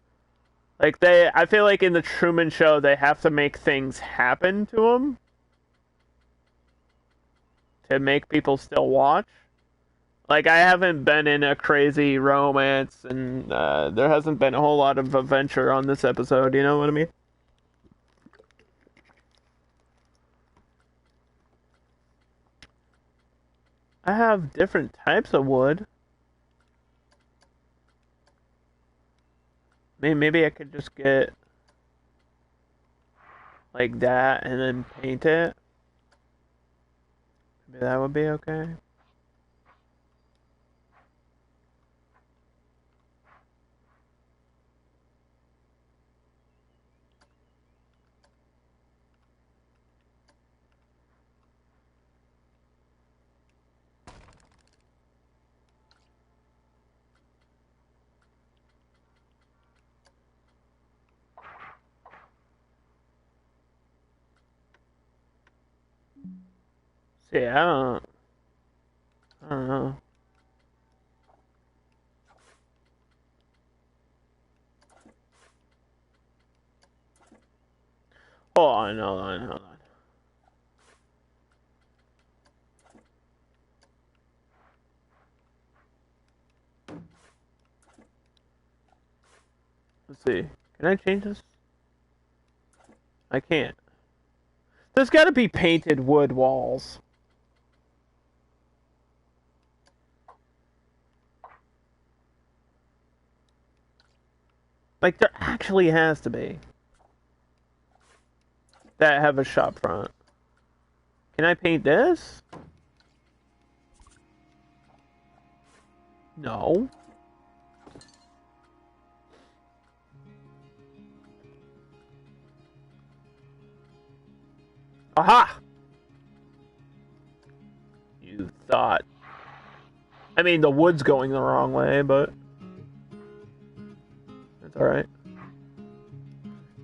Like, I feel like in the Truman Show, they have to make things happen to them to make people still watch. Like, I haven't been in a crazy romance, and there hasn't been a whole lot of adventure on this episode, you know what I mean? I have different types of wood. Maybe I could just get like that and then paint it. Maybe that would be okay. See, I don't know. Hold on. Let's see. Can I change this? I can't. There's gotta be painted wood walls. Like, there actually has to be. That have a shop front. Can I paint this? No. Aha! You thought. I mean, the wood's going the wrong way, but that's alright.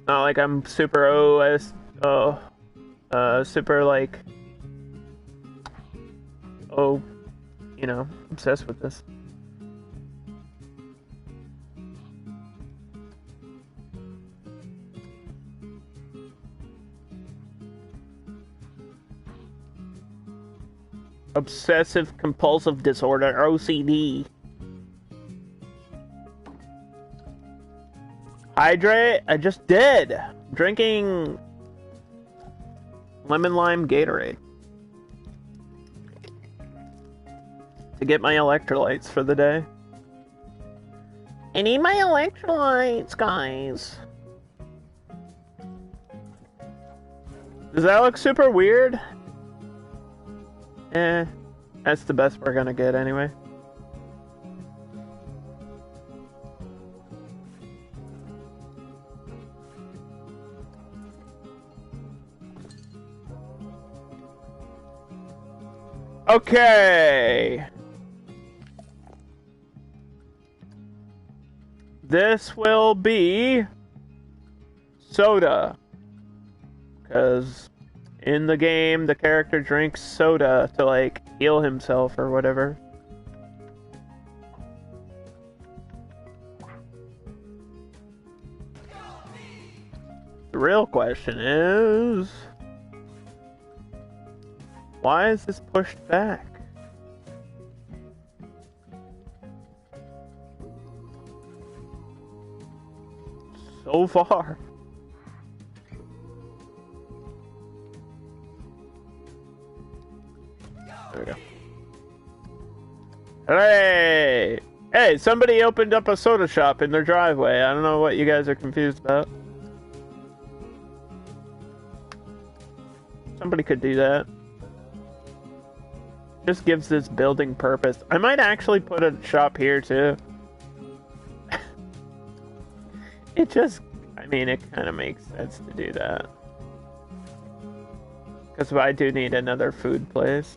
Not like I'm super super like, you know, obsessed with this. Obsessive compulsive disorder, OCD. Hydrate? I just did. Drinking lemon lime Gatorade to get my electrolytes for the day. I need my electrolytes, guys. Does that look super weird? That's the best we're gonna get anyway. Okay. This will be soda. Because in the game, the character drinks soda to, like, heal himself or whatever. The real question is, why is this pushed back? So far. There we go. Hey! Hey, somebody opened up a soda shop in their driveway. I don't know what you guys are confused about. Somebody could do that. Just gives this building purpose. I might actually put a shop here too. It just, I mean, it kind of makes sense to do that. Because I do need another food place.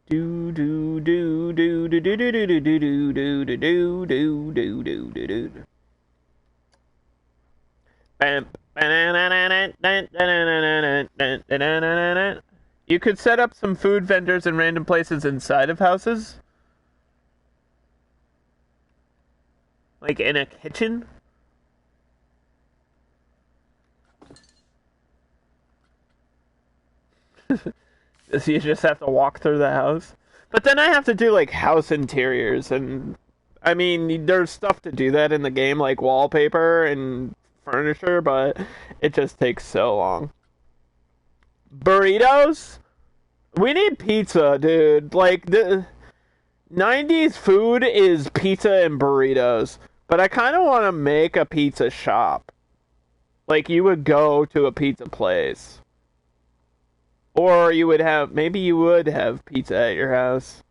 Do do do You could set up some food vendors in random places inside of houses. Like in a kitchen. You just have to walk through the house. But then I have to do like house interiors, and I mean there's stuff to do that in the game, like wallpaper and furniture, but it just takes so long. Burritos? We need pizza, dude. Like the 90s food is pizza and burritos, but I kind of want to make a pizza shop. Like you would go to a pizza place. Or you would have, maybe you would have pizza at your house.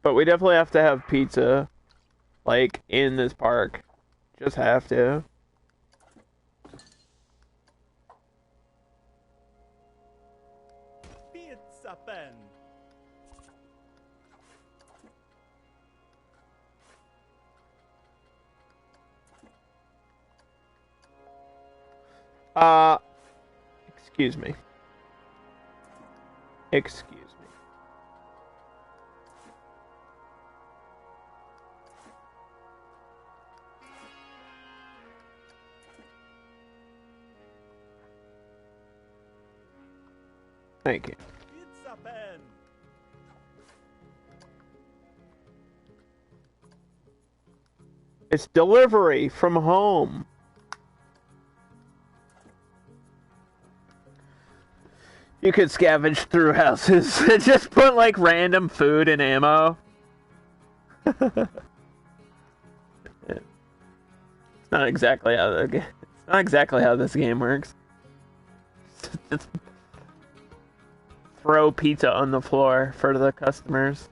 But we definitely have to have pizza, like, in this park. Just have to. Pizza pen. Excuse me. Excuse me. Thank you. Pizza pen. It's delivery from home. You could scavenge through houses and just put like random food and ammo. It's not exactly how this game works. Just throw pizza on the floor for the customers.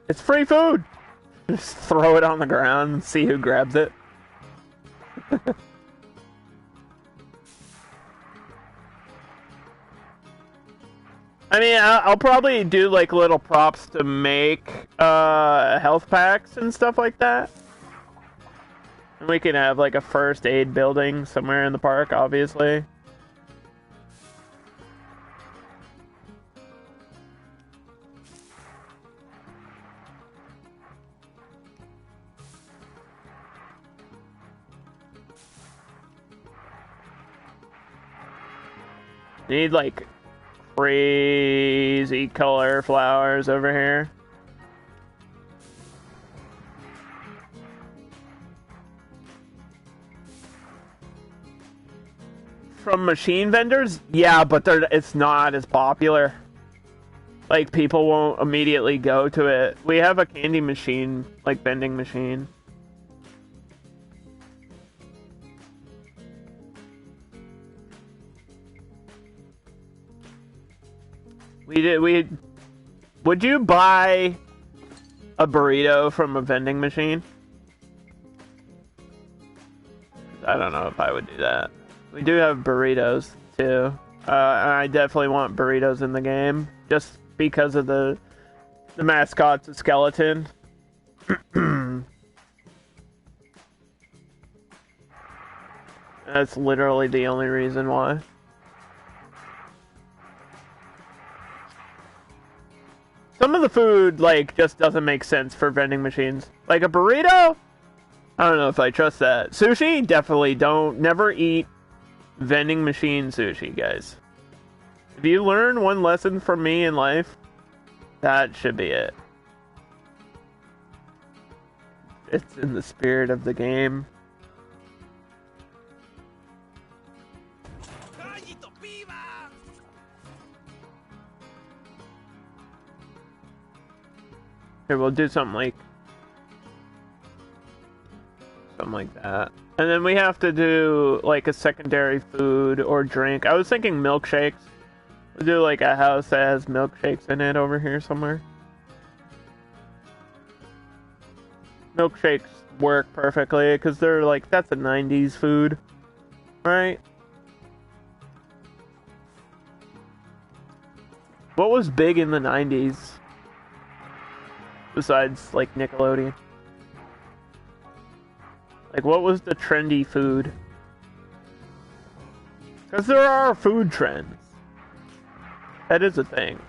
It's free food. Just throw it on the ground and see who grabs it. I mean, I'll probably do like little props to make health packs and stuff like that. And we can have like a first aid building somewhere in the park, obviously. Need like crazy color flowers over here. From machine vendors? Yeah, but it's not as popular. Like, people won't immediately go to it. We have a candy machine, like vending machine. Would you buy a burrito from a vending machine? I don't know if I would do that. We do have burritos, too. And I definitely want burritos in the game, just because of the mascot's a skeleton. That's literally the only reason why. Some of the food, like, just doesn't make sense for vending machines. Like a burrito? I don't know if I trust that. Sushi? Definitely don't. Never eat vending machine sushi, guys. If you learn one lesson from me in life, that should be it. It's in the spirit of the game. Here, we'll do something like that. And then we have to do like a secondary food or drink. I was thinking milkshakes. We'll do like a house that has milkshakes in it over here somewhere. Milkshakes work perfectly because they're like, that's a 90s food. Right? What was big in the 90s? Besides, like, Nickelodeon. Like, what was the trendy food? Because there are food trends. That is a thing.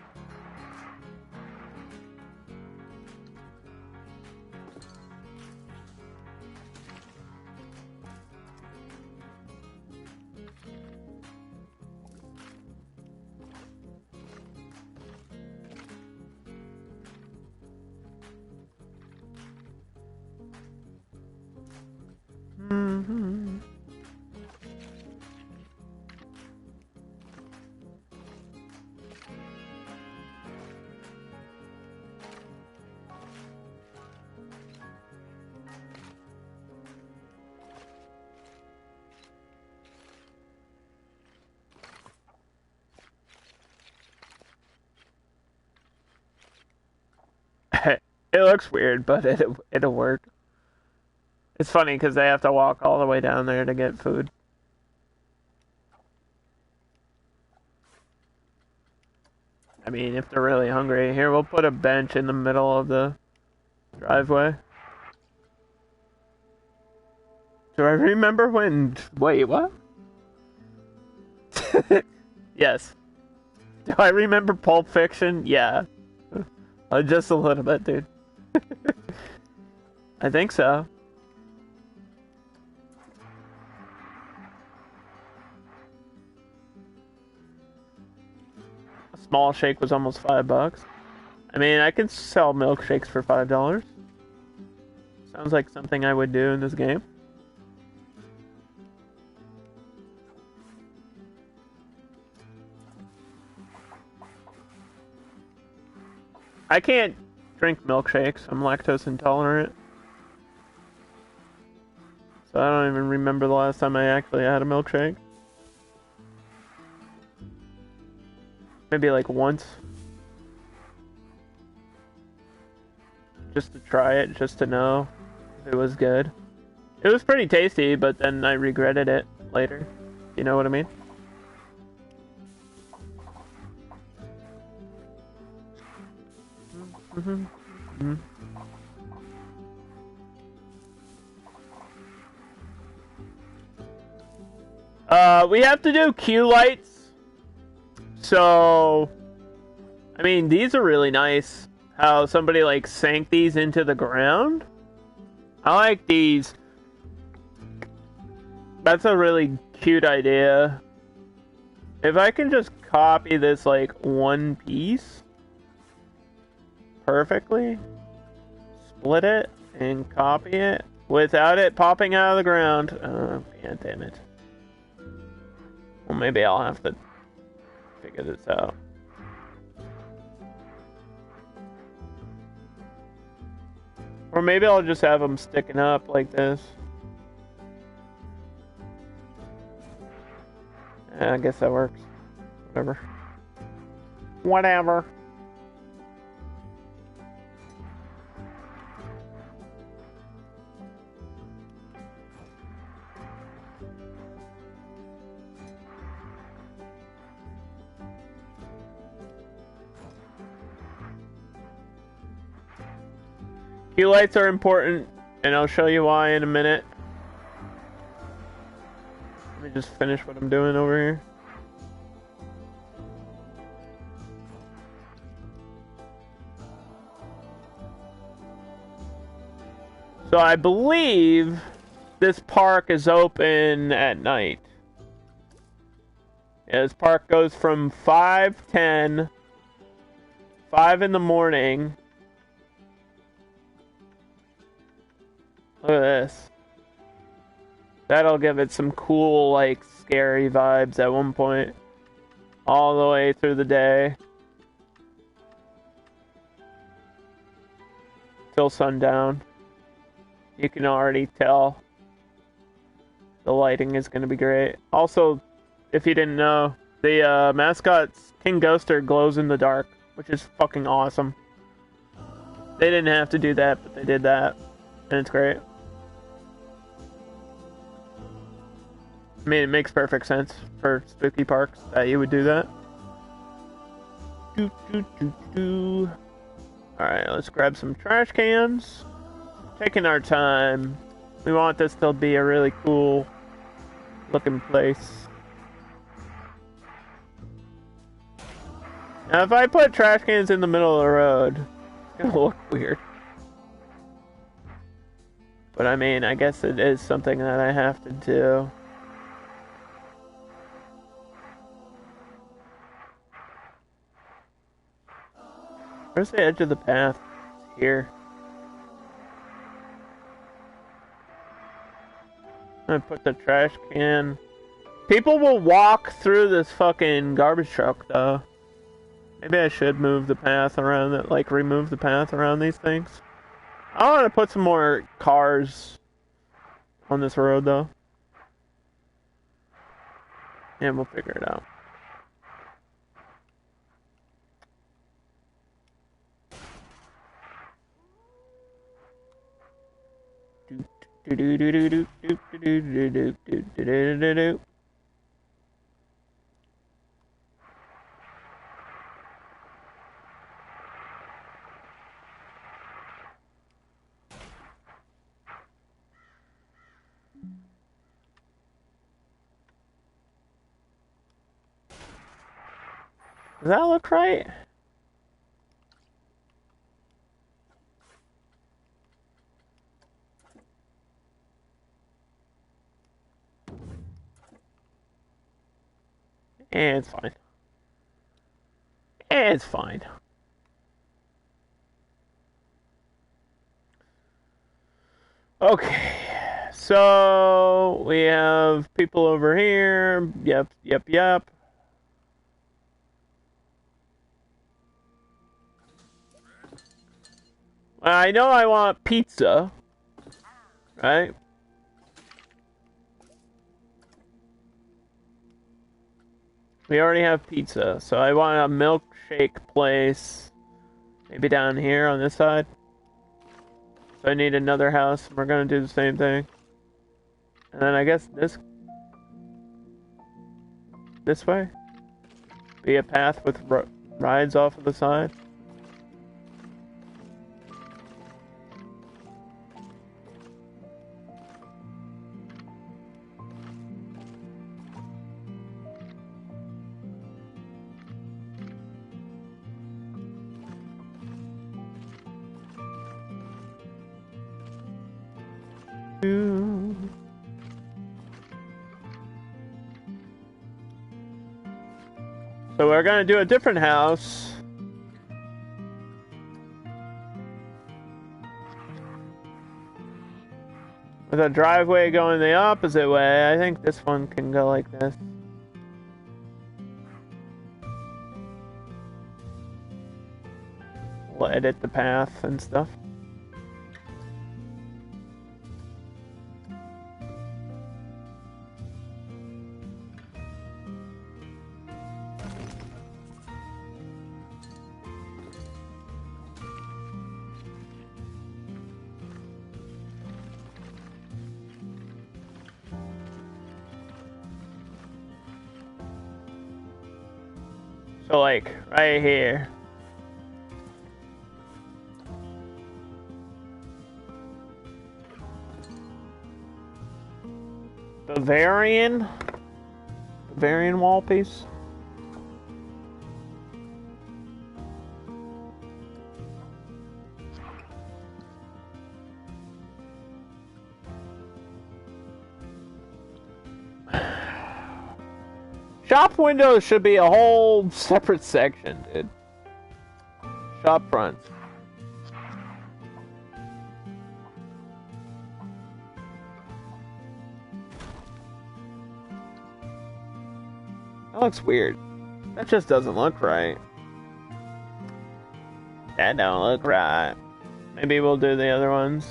Mm-hmm. It looks weird, but it'll work. It's funny because they have to walk all the way down there to get food. I mean, if they're really hungry. Here, we'll put a bench in the middle of the driveway. Do I remember when... Wait, what? Yes. Do I remember Pulp Fiction? Yeah. Just a little bit, dude. I think so. A small shake was almost $5. I mean, I can sell milkshakes for $5. Sounds like something I would do in this game. I can't drink milkshakes. I'm lactose intolerant. So I don't even remember the last time I actually had a milkshake. Maybe like once. Just to try it, just to know if it was good. It was pretty tasty, but then I regretted it later. You know what I mean? Mm-hmm. Mm-hmm. We have to do queue lights. So, I mean, these are really nice. How somebody, like, sank these into the ground. I like these. That's a really cute idea. If I can just copy this, like, one piece perfectly, split it, and copy it without it popping out of the ground. Oh, man, damn it. Well, maybe I'll have to figure this out. Or maybe I'll just have them sticking up like this. I guess that works. Whatever. Whatever. Queue lights are important, and I'll show you why in a minute. Let me just finish what I'm doing over here. So I believe this park is open at night. Yeah, this park goes from 5:10, 5 in the morning. Look at this. That'll give it some cool, like, scary vibes at one point. All the way through the day. Till sundown. You can already tell the lighting is going to be great. Also, if you didn't know, the mascot's King Ghoster glows in the dark, which is fucking awesome. They didn't have to do that, but they did that. And it's great. I mean, it makes perfect sense for spooky parks that you would do that. Alright, let's grab some trash cans. Taking our time. We want this to be a really cool looking place. Now, if I put trash cans in the middle of the road, it's gonna look weird. But I mean, I guess it is something that I have to do. Where's the edge of the path? It's here. I'm gonna put the trash can. People will walk through this fucking garbage truck, though. Maybe I should move the path around it, like remove the path around these things. I want to put some more cars on this road, though. And we'll figure it out. Does that look right? And it's fine. It's fine. Okay. So we have people over here. Yep. I know I want pizza. Right? We already have pizza, so I want a milkshake place. Maybe down here on this side. So I need another house. We're gonna do the same thing. And then I guess this way? Be a path with rides off of the side. So we're gonna do a different house. With a driveway going the opposite way. I think this one can go like this. We'll edit the path and stuff. So like, right here. Bavarian wall piece. Shop windows should be a whole separate section, dude. Shop fronts. That looks weird. That just doesn't look right. That don't look right. Maybe we'll do the other ones.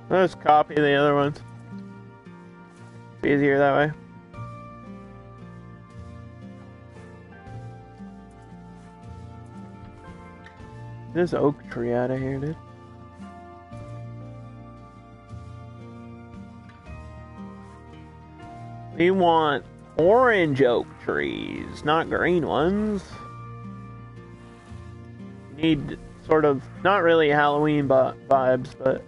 Let's copy the other ones. It's easier that way. This oak tree out of here, dude. We want orange oak trees, not green ones. Need sort of, not really Halloween vibes, but,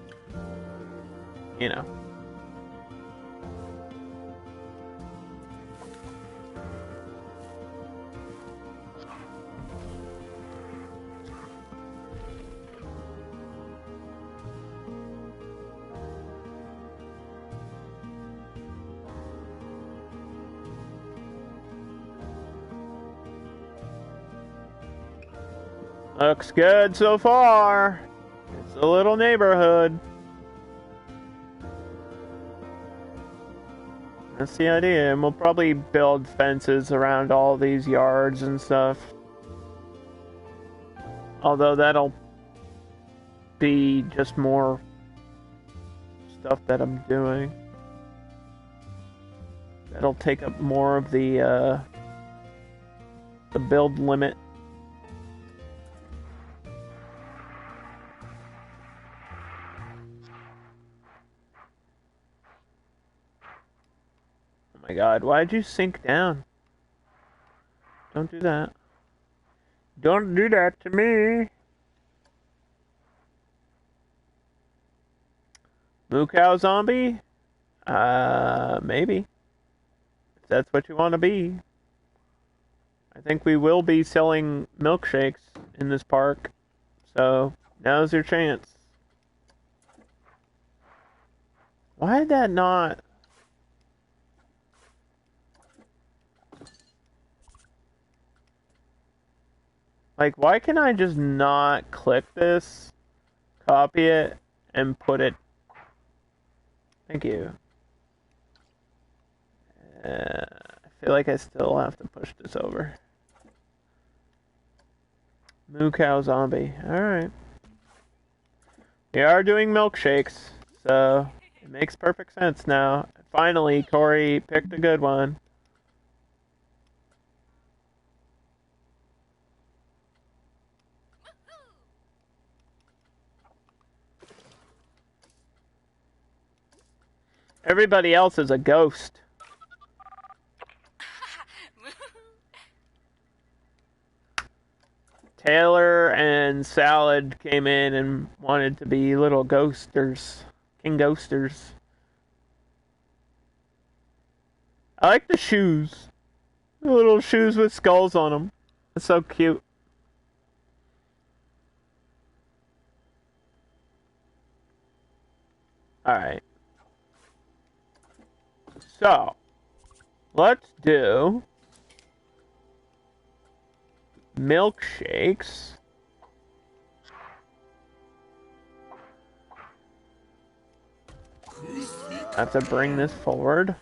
you know. Looks good so far. It's a little neighborhood. That's the idea, and we'll probably build fences around all these yards and stuff. Although that'll be just more stuff that I'm doing. That'll take up more of the build limit. Oh my god, why'd you sink down? Don't do that. Don't do that to me. Moo Cow Zombie? Maybe. If that's what you want to be. I think we will be selling milkshakes in this park. So, now's your chance. Why did that not... Like, why can I just not click this, copy it, and put it... Thank you. I feel like I still have to push this over. Moo Cow Zombie. Alright. We are doing milkshakes, so it makes perfect sense now. Finally, Corey picked a good one. Everybody else is a ghost. Taylor and Salad came in and wanted to be little ghosters. King ghosters. I like the shoes. The little shoes with skulls on them. It's so cute. Alright. So, let's do milkshakes. I have to bring this forward.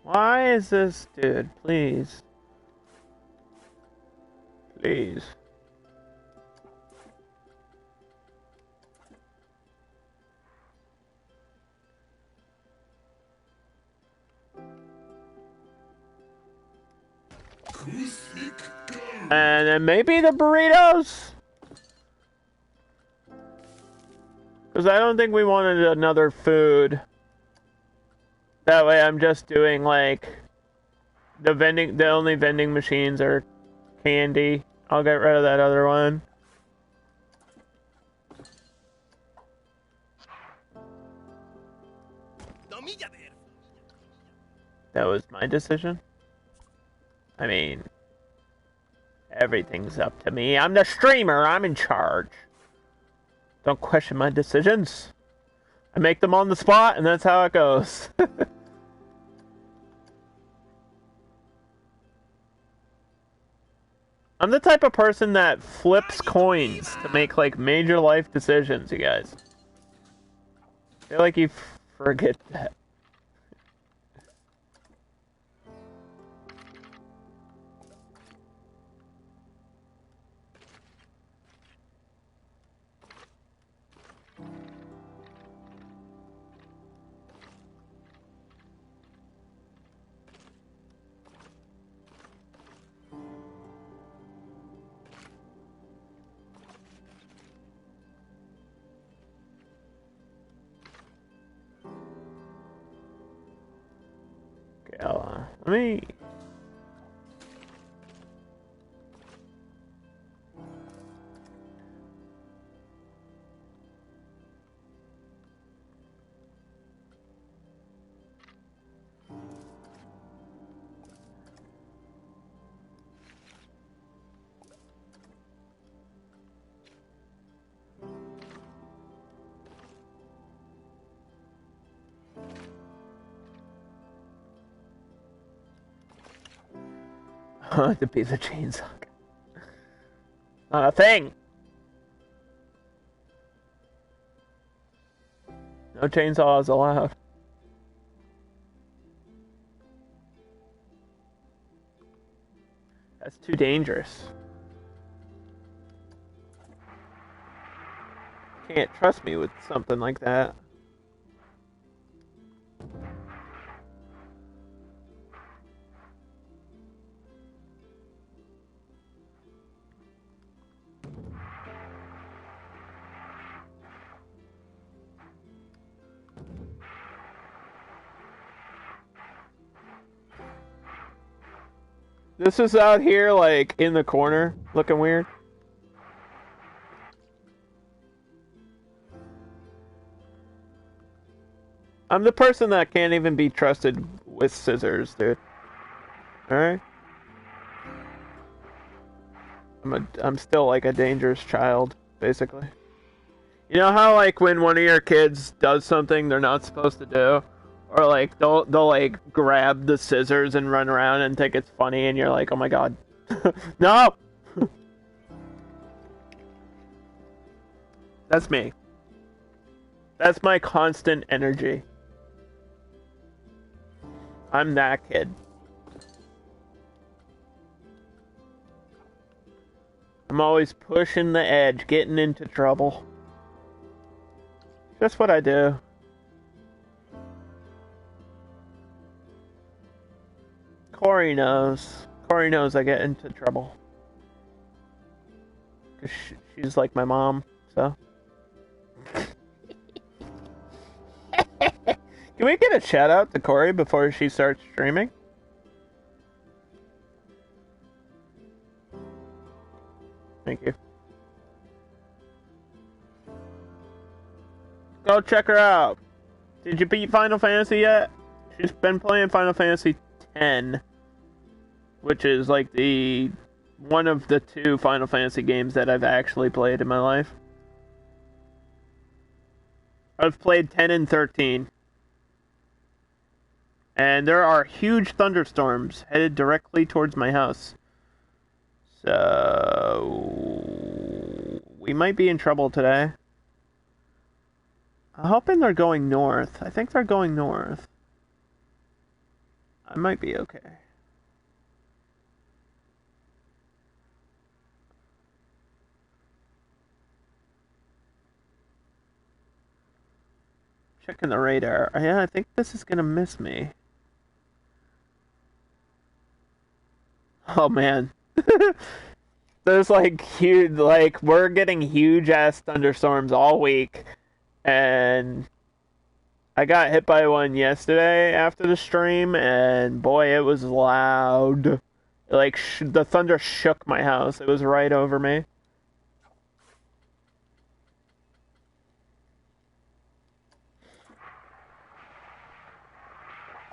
Why is this, dude? Please. Please. And then maybe the burritos? Because I don't think we wanted another food. That way I'm just doing like the only vending machines are candy. I'll get rid of that other one. That was my decision. I mean, everything's up to me. I'm the streamer. I'm in charge. Don't question my decisions. I make them on the spot, and that's how it goes. I'm the type of person that flips coins to make, like, major life decisions, you guys. I feel like you forget that. Let me... to be the chainsaw. Not a thing. No chainsaws allowed. That's too dangerous. Can't trust me with something like that. This is out here, like, in the corner, looking weird. I'm the person that can't even be trusted with scissors, dude. Alright? I'm still, like, a dangerous child, basically. You know how, like, when one of your kids does something they're not supposed to do? Or, like, they'll like, grab the scissors and run around and think it's funny, and you're like, oh my god. No! That's me. That's my constant energy. I'm that kid. I'm always pushing the edge, getting into trouble. That's what I do. Corey knows. Corey knows I get into trouble. Because she's like my mom, so. Can we get a shout out to Corey before she starts streaming? Thank you. Go check her out. Did you beat Final Fantasy yet? She's been playing Final Fantasy X, which is like the one of the 2 Final Fantasy games that I've actually played in my life. I've played 10 and 13. And there are huge thunderstorms headed directly towards my house. So we might be in trouble today. I'm hoping they're going north. I think they're going north. I might be okay. Checking the radar. Yeah, I think this is gonna miss me. Oh man. There's like huge, like, we're getting huge ass thunderstorms all week. And I got hit by one yesterday after the stream, and boy, it was loud. Like, the thunder shook my house. It was right over me.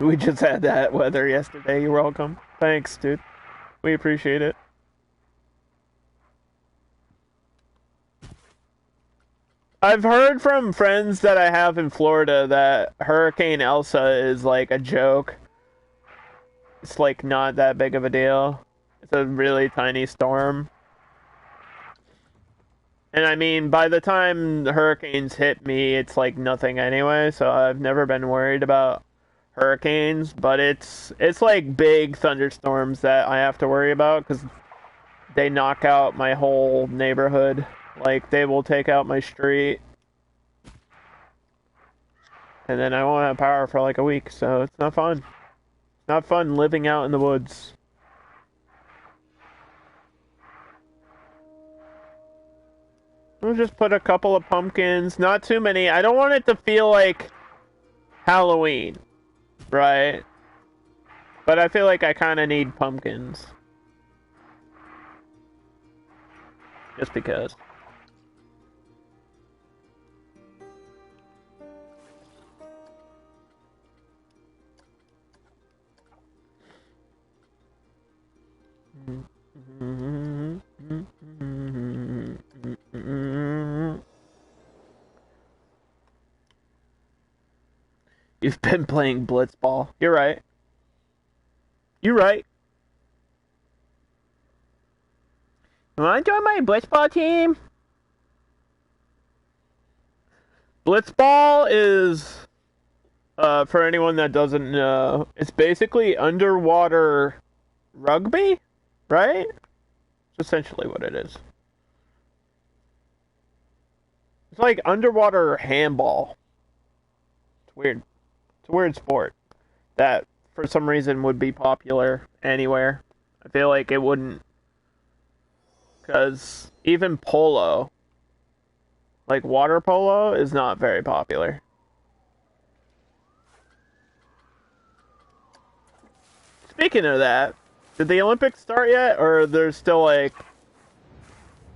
We just had that weather yesterday. You're welcome. Thanks, dude. We appreciate it. I've heard from friends that I have in Florida that Hurricane Elsa is like a joke. It's like not that big of a deal. It's a really tiny storm. And I mean, by the time the hurricanes hit me, it's like nothing anyway, so I've never been worried about hurricanes, but it's like big thunderstorms that I have to worry about because they knock out my whole neighborhood. Like, they will take out my street. And then I won't have power for like a week, so it's not fun. It's not fun living out in the woods. We'll just put a couple of pumpkins, not too many. I don't want it to feel like Halloween, right? But I feel like I kind of need pumpkins. Just because. You've been playing Blitzball. You're right. You're right. You want to join my Blitzball team? Blitzball is, for anyone that doesn't know, it's basically underwater rugby, right? It's essentially what it is. It's like underwater handball. It's weird. It's a weird sport that, for some reason, would be popular anywhere. I feel like it wouldn't. Because even polo, like water polo, is not very popular. Speaking of that, did the Olympics start yet? Or there's still like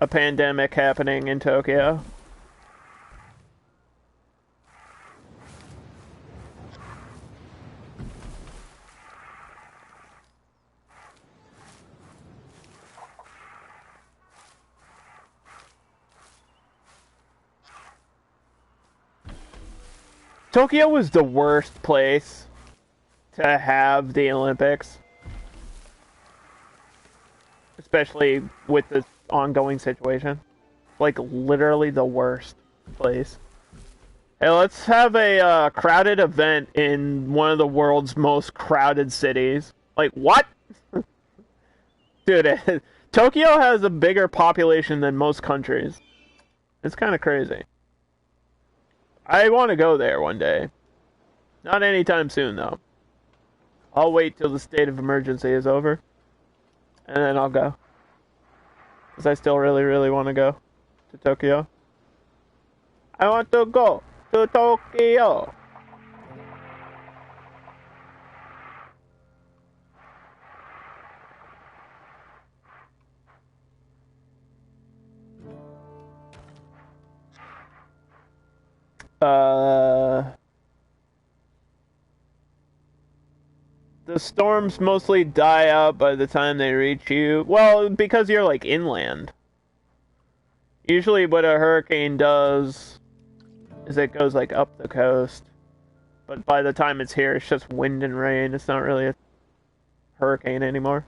a pandemic happening in Tokyo? Tokyo was the worst place to have the Olympics. Especially with this ongoing situation. Like, literally the worst place. Hey, let's have a crowded event in one of the world's most crowded cities. Like, what? Dude, Tokyo has a bigger population than most countries. It's kind of crazy. I want to go there one day. Not anytime soon, though. I'll wait till the state of emergency is over. And then I'll go. Because I still really, really want to go to Tokyo. I want to go to Tokyo. The storms mostly die out by the time they reach you. Well, because you're like inland. Usually what a hurricane does is it goes like up the coast. But by the time it's here, it's just wind and rain. It's not really a hurricane anymore.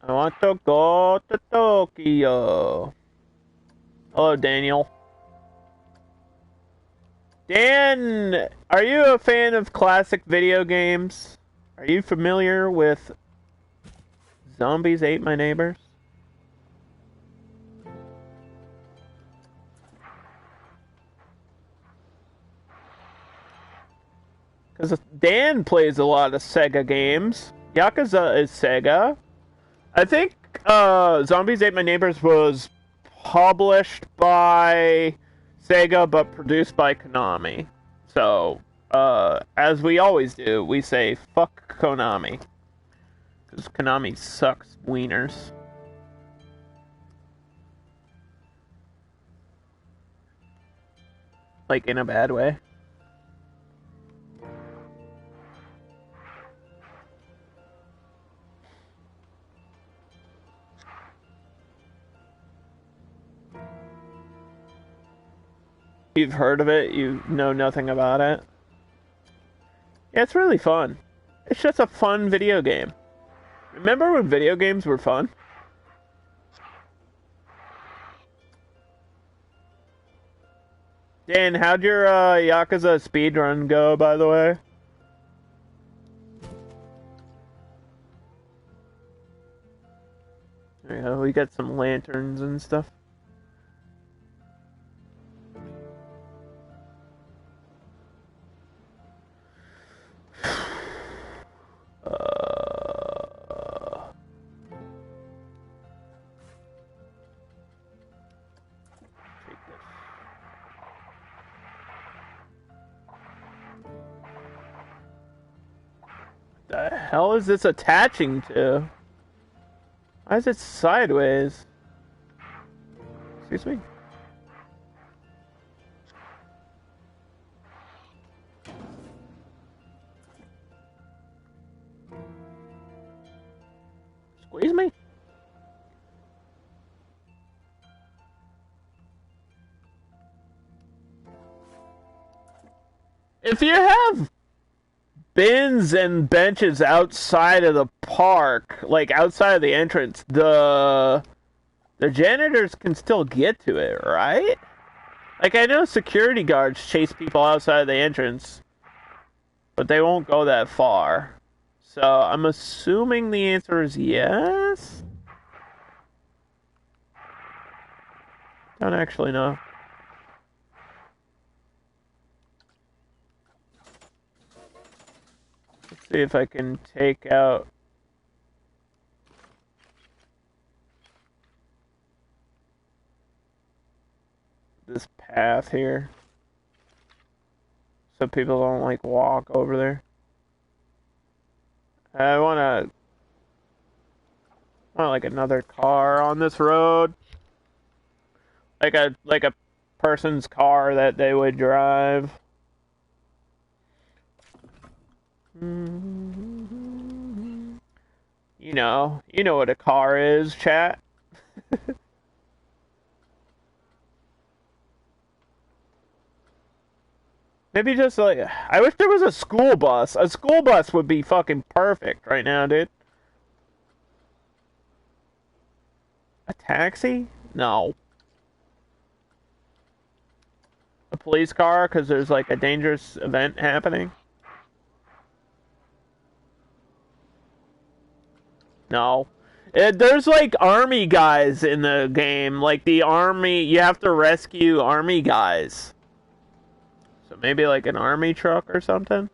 I want to go to Tokyo. Hello, Daniel. Dan, are you a fan of classic video games? Are you familiar with Zombies Ate My Neighbors? Because Dan plays a lot of Sega games. Yakuza is Sega. I think Zombies Ate My Neighbors was published by Sega but produced by Konami. So, as we always do, we say fuck Konami. Because Konami sucks wieners. Like, in a bad way. You've heard of it, you know nothing about it. Yeah, it's really fun. It's just a fun video game. Remember when video games were fun? Dan, how'd your Yakuza speedrun go, by the way? There you go, we got some lanterns and stuff. The hell is this attaching to? Why is it sideways? Excuse me? Squeeze me? If you have bins and benches outside of the park, like outside of the entrance, the janitors can still get to it, right? Like, I know security guards chase people outside of the entrance, but they won't go that far. So I'm assuming the answer is yes? Don't actually know. Let's see if I can take out this path here so people don't like walk over there. I want like another car on this road, like a person's car that they would drive. You know what a car is, chat. Maybe just like, I wish there was a school bus. A school bus would be fucking perfect right now, dude. A taxi? No. A police car because there's like a dangerous event happening? No. There's like army guys in the game. Like the army, you have to rescue army guys. So maybe like an army truck or something?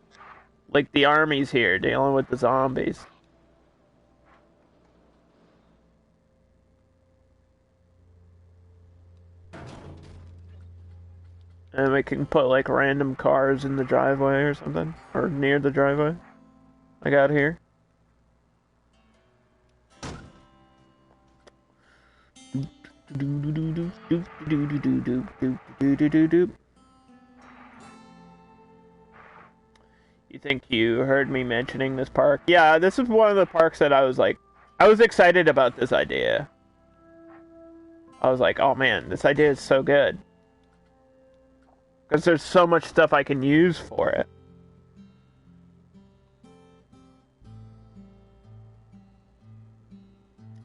Like the army's here dealing with the zombies. And we can put like random cars in the driveway or something. Or near the driveway. Like out here. You think you heard me mentioning this park? Yeah, this is one of the parks that I was excited about this idea. I was like, oh man, this idea is so good. Because there's so much stuff I can use for it.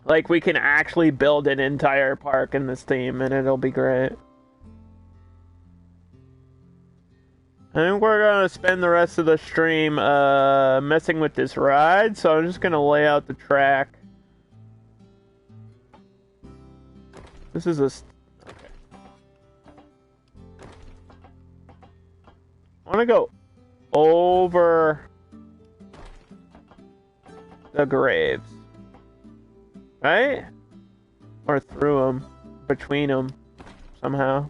Like, we can actually build an entire park in this theme, and it'll be great. I think we're going to spend the rest of the stream messing with this ride, so I'm just going to lay out the track. This is okay. I want to go over the graves. Right? Or through them. Between them. Somehow.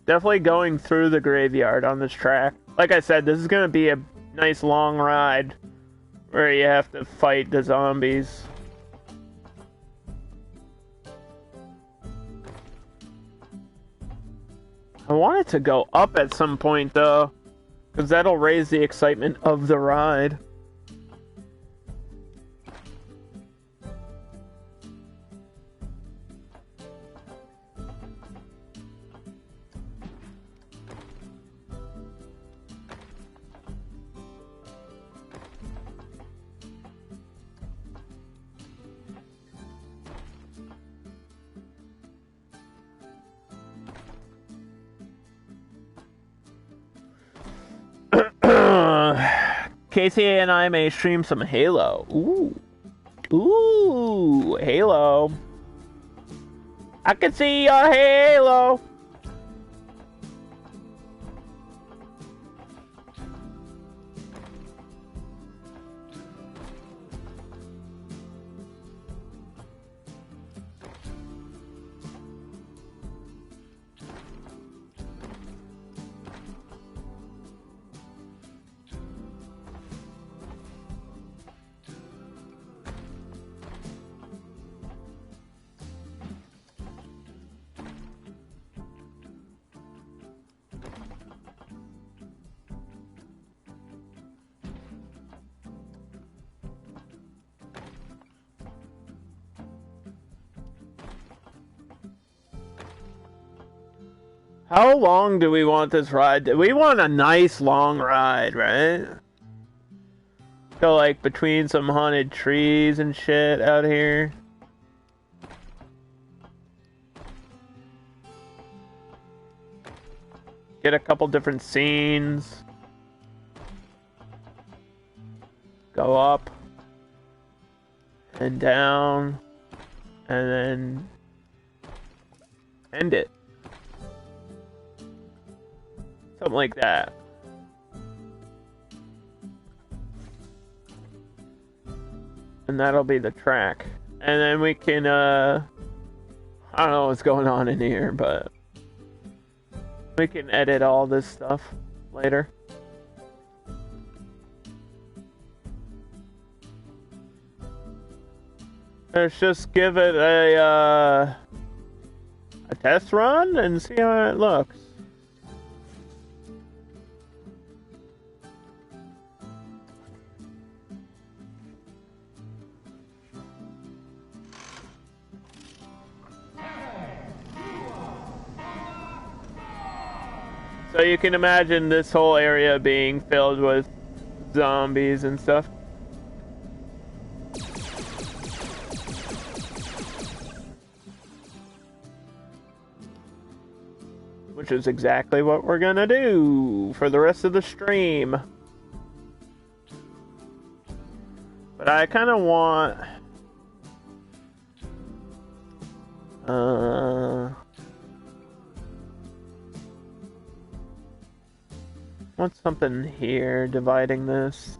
Definitely going through the graveyard on this track. Like I said, this is going to be a nice long ride where you have to fight the zombies. I want it to go up at some point though, because that'll raise the excitement of the ride. Casey and I may stream some Halo. Ooh. Ooh, Halo. I can see your Halo. How long do we want this ride? We want a nice long ride, right? Go like between some haunted trees and shit out here. Get a couple different scenes. Go up and down and then end it. Something like that. And that'll be the track. And then we can, I don't know what's going on in here, but we can edit all this stuff later. Let's just give it a test run and see how it looks. So you can imagine this whole area being filled with zombies and stuff. Which is exactly what we're gonna do for the rest of the stream. But I kind of want... want something here dividing this.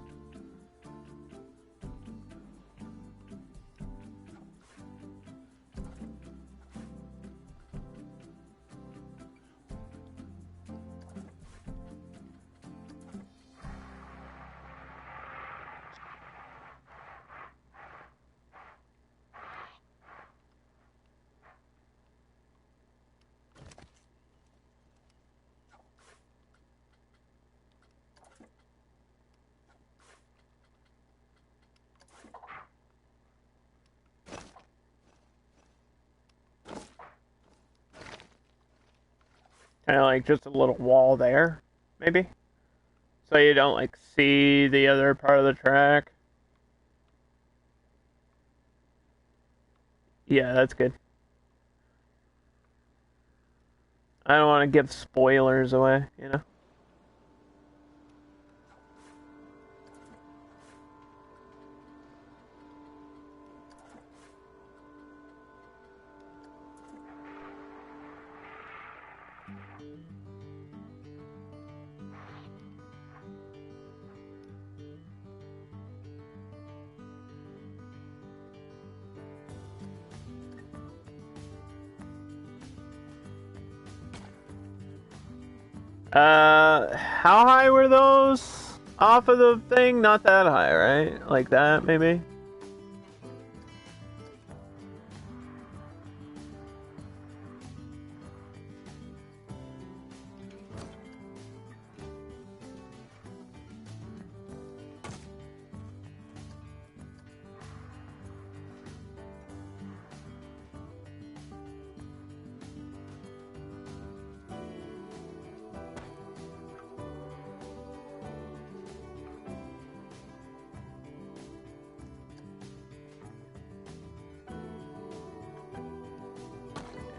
Kind of like just a little wall there, maybe? So you don't like see the other part of the track. Yeah, that's good. I don't want to give spoilers away, you know? How high were those off of the thing? Not that high, right? Like that, maybe?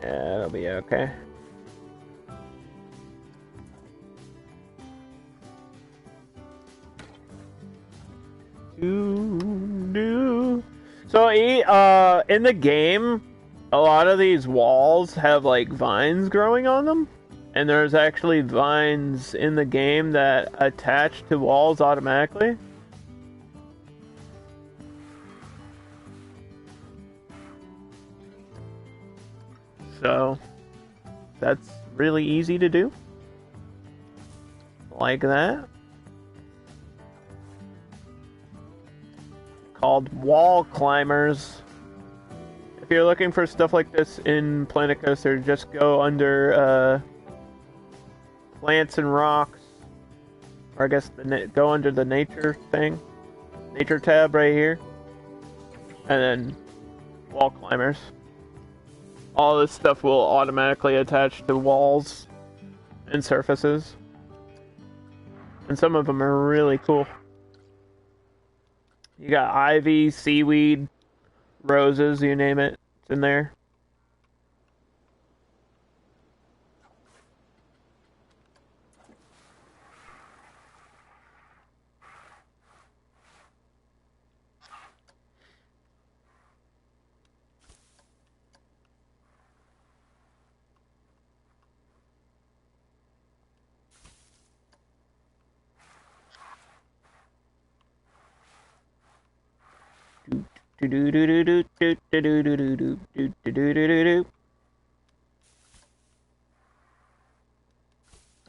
Yeah, it'll be okay. So, in the game, a lot of these walls have, like, vines growing on them. And there's actually vines in the game that attach to walls automatically. So, that's really easy to do. Like that. Called wall climbers. If you're looking for stuff like this in Planet Coaster, just go under plants and rocks. Or I guess go under the nature thing. Nature tab right here. And then wall climbers. All this stuff will automatically attach to walls and surfaces. And some of them are really cool. You got ivy, seaweed, roses, you name it, it's in there.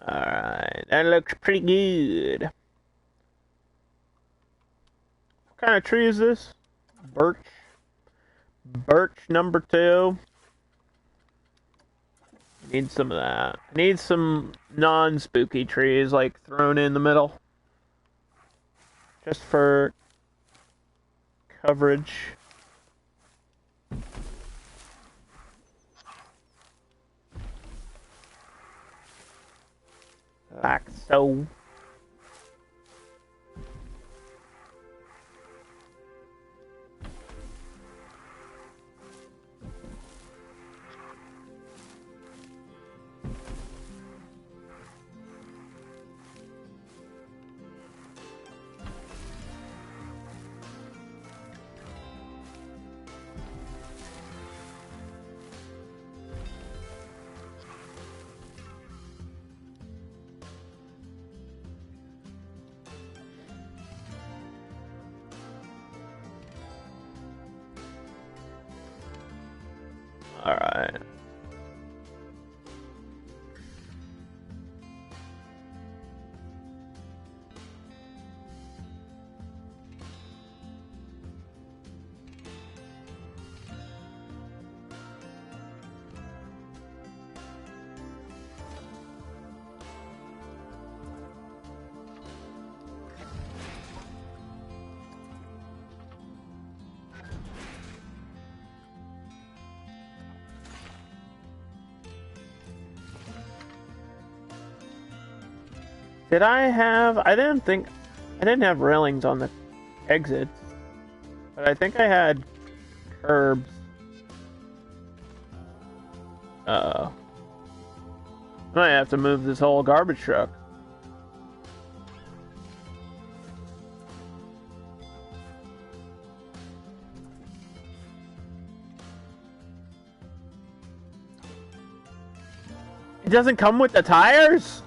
Alright, that looks pretty good. What kind of tree is this? Birch. Birch number 2. Need some of that. I need some non-spooky trees, like, thrown in the middle. Just for coverage. Like so. Alright. Did I have... I didn't have railings on the exits. But I think I had curbs. Uh-oh. I might have to move this whole garbage truck. It doesn't come with the tires?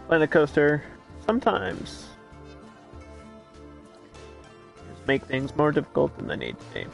Planet Coaster, sometimes just make things more difficult than they need to be.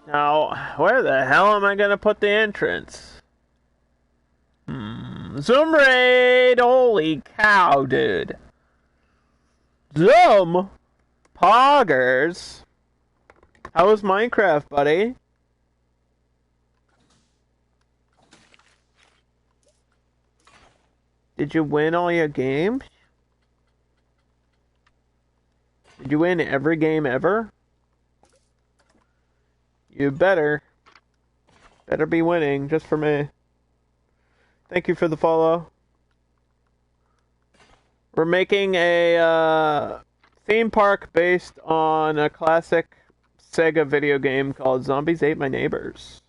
Now, where the hell am I going to put the entrance? Zoom raid! Holy cow, dude. Zoom? Poggers? How was Minecraft, buddy? Did you win all your games? Did you win every game ever? You better be winning, just for me. Thank you for the follow. We're making a theme park based on a classic Sega video game called Zombies Ate My Neighbors.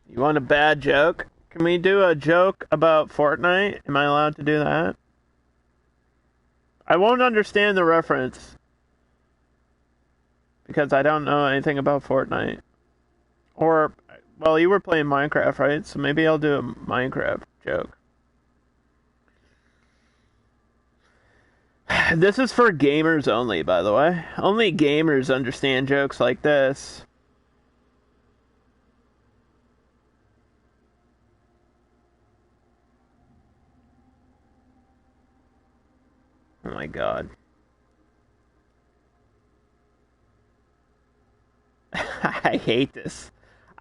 You want a bad joke? Can we do a joke about Fortnite? Am I allowed to do that? I won't understand the reference. Because I don't know anything about Fortnite. Or, well, you were playing Minecraft, right? So maybe I'll do a Minecraft joke. This is for gamers only, by the way. Only gamers understand jokes like this. Oh my god. I hate this.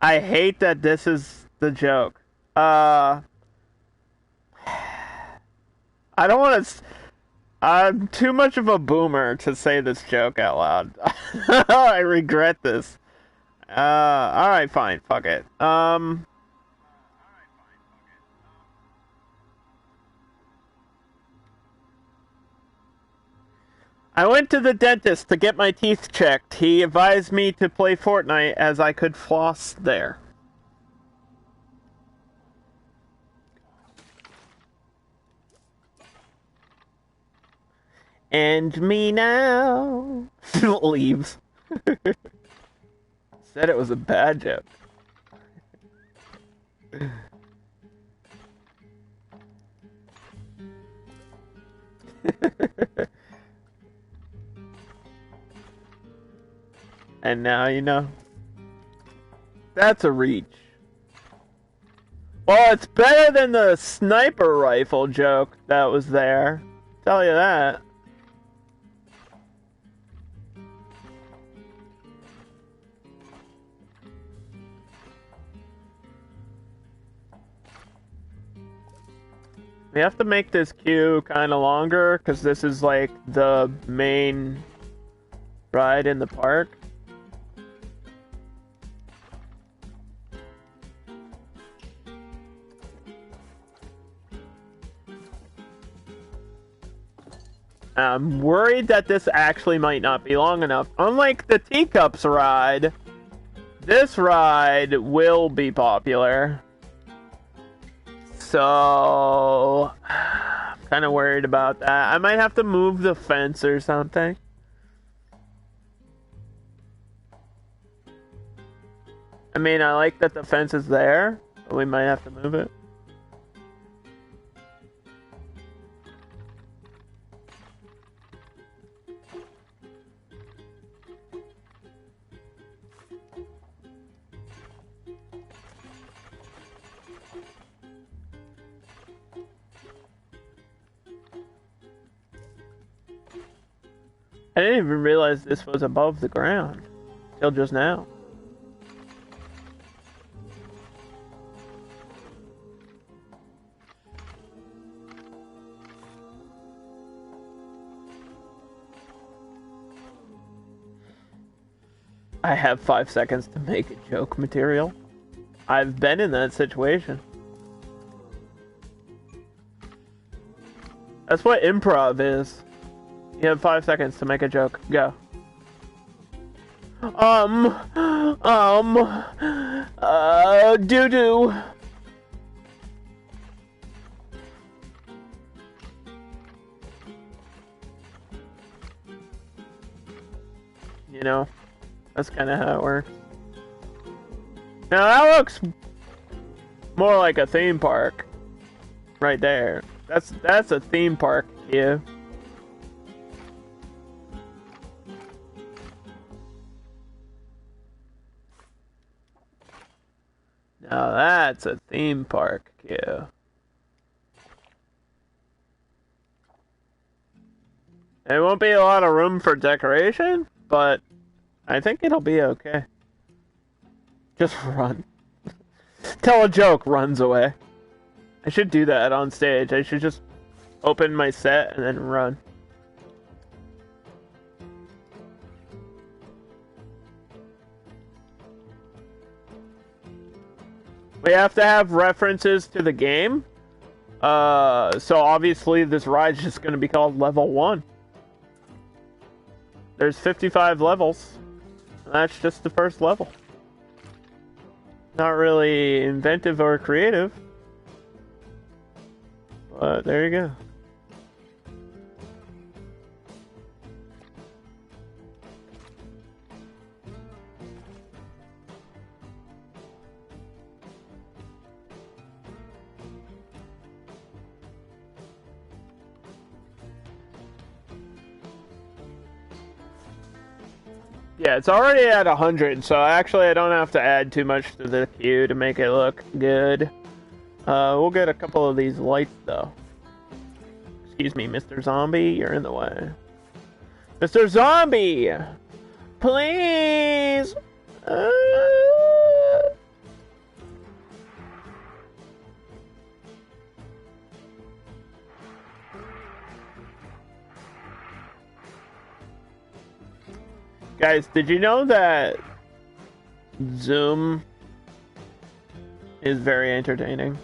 I hate that this is the joke. I don't want to. I'm too much of a boomer to say this joke out loud. I regret this. Alright, fine. Fuck it. I went to the dentist to get my teeth checked. He advised me to play Fortnite as I could floss there. And me now leaves. Said it was a bad joke. And now you know. That's a reach. Well, it's better than the sniper rifle joke that was there. Tell you that. We have to make this queue kind of longer because this is like the main ride in the park. I'm worried that this actually might not be long enough. Unlike the Teacups ride, this ride will be popular. So, I'm kind of worried about that. I might have to move the fence or something. I mean, I like that the fence is there, but we might have to move it. I didn't even realize this was above the ground till just now. I have 5 seconds to make a joke material. I've been in that situation. That's what improv is. You have 5 seconds to make a joke. Go. Doo-doo. You know, that's kind of how it works. Now that looks more like a theme park. Right there. That's a theme park, yeah. Now that's a theme park, yeah. There won't be a lot of room for decoration, but I think it'll be okay. Just run. Tell a joke, runs away. I should do that on stage. I should just open my set and then run. We have to have references to the game. So obviously this ride's just going to be called Level 1. There's 55 levels. And that's just the first level. Not really inventive or creative. But there you go. Yeah, it's already at 100, so actually I don't have to add too much to the queue to make it look good. We'll get a couple of these lights, though. Excuse me, Mr. Zombie, you're in the way. Mr. Zombie! Please! Guys, did you know that Zoom is very entertaining?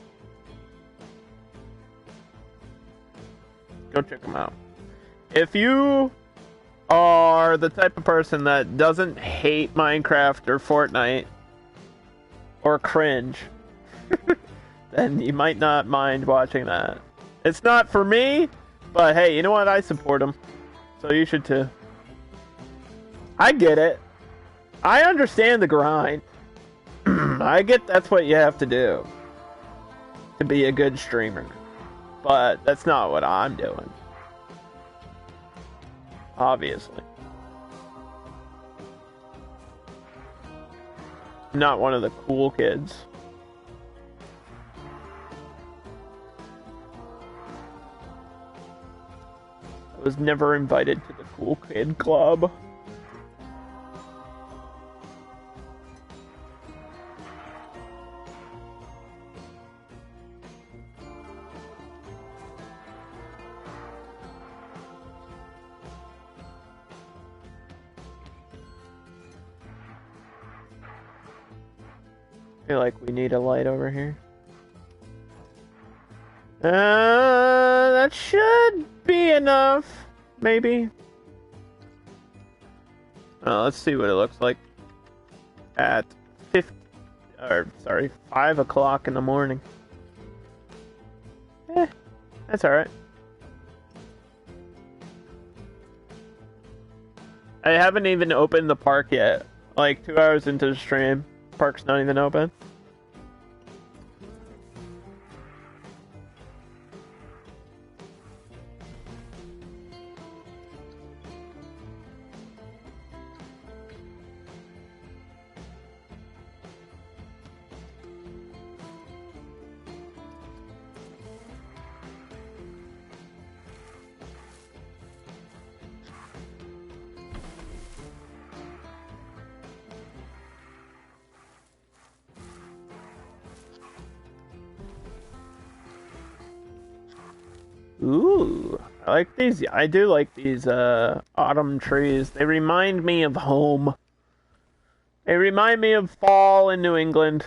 Go check them out. If you are the type of person that doesn't hate Minecraft or Fortnite or cringe, then you might not mind watching that. It's not for me, but hey, you know what? I support them. So you should too. I get it. I understand the grind. I get that's what you have to do to be a good streamer. But that's not what I'm doing. Obviously. I'm not one of the cool kids. I was never invited to the cool kid club. I feel like we need a light over here. That should be enough, maybe. Let's see what it looks like at 5 o'clock in the morning. That's alright. I haven't even opened the park yet. Like 2 hours into the stream, park's not even open. Ooh, I like these. I do like these autumn trees. They remind me of home. They remind me of fall in New England.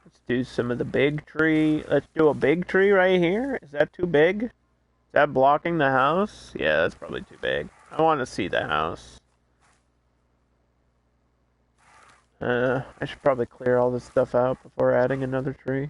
Let's do some of the big tree. Let's do a big tree right here. Is that too big? Is that blocking the house? Yeah, that's probably too big. I want to see the house. I should probably clear all this stuff out before adding another tree.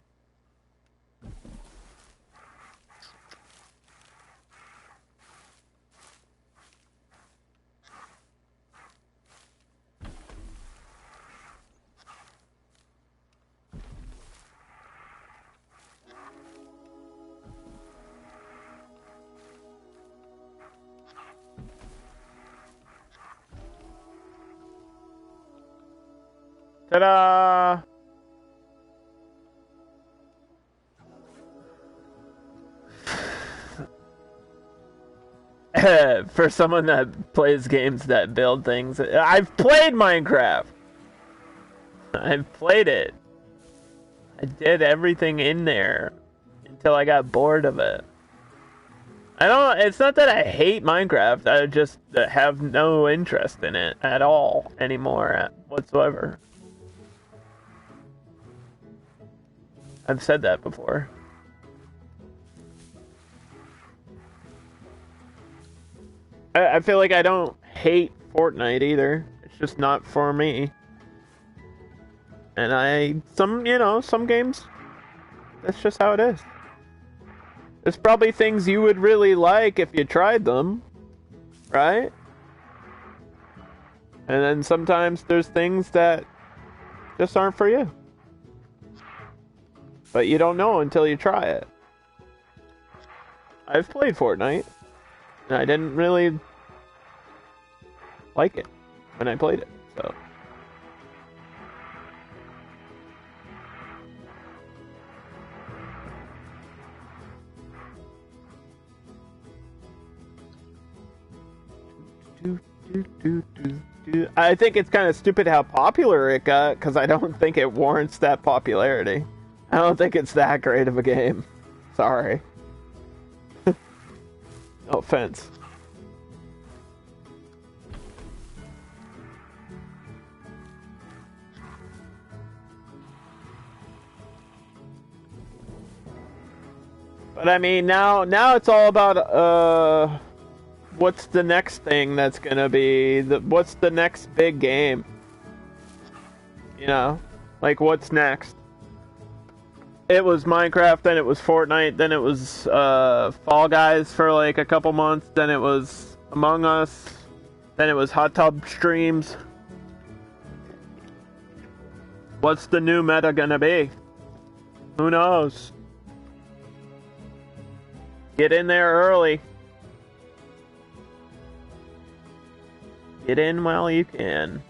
Ta-da! For someone that plays games that build things, I've played Minecraft. I've played it. I did everything in there until I got bored of it. It's not that I hate Minecraft, I just have no interest in it at all anymore whatsoever. I've said that before. I feel like I don't hate Fortnite either. It's just not for me. And some games, that's just how it is. There's probably things you would really like if you tried them, right? And then sometimes there's things that just aren't for you. But you don't know until you try it. I've played Fortnite, and I didn't really like it when I played it, so. I think it's kind of stupid how popular it got, because I don't think it warrants that popularity. I don't think it's that great of a game. Sorry. No offense. But I mean, now it's all about what's the next thing that's gonna be what's the next big game? You know, like what's next? It was Minecraft, then it was Fortnite, then it was Fall Guys for like a couple months, then it was Among Us, then it was hot tub streams. What's the new meta gonna be? Who knows? Get in there early. Get in while you can.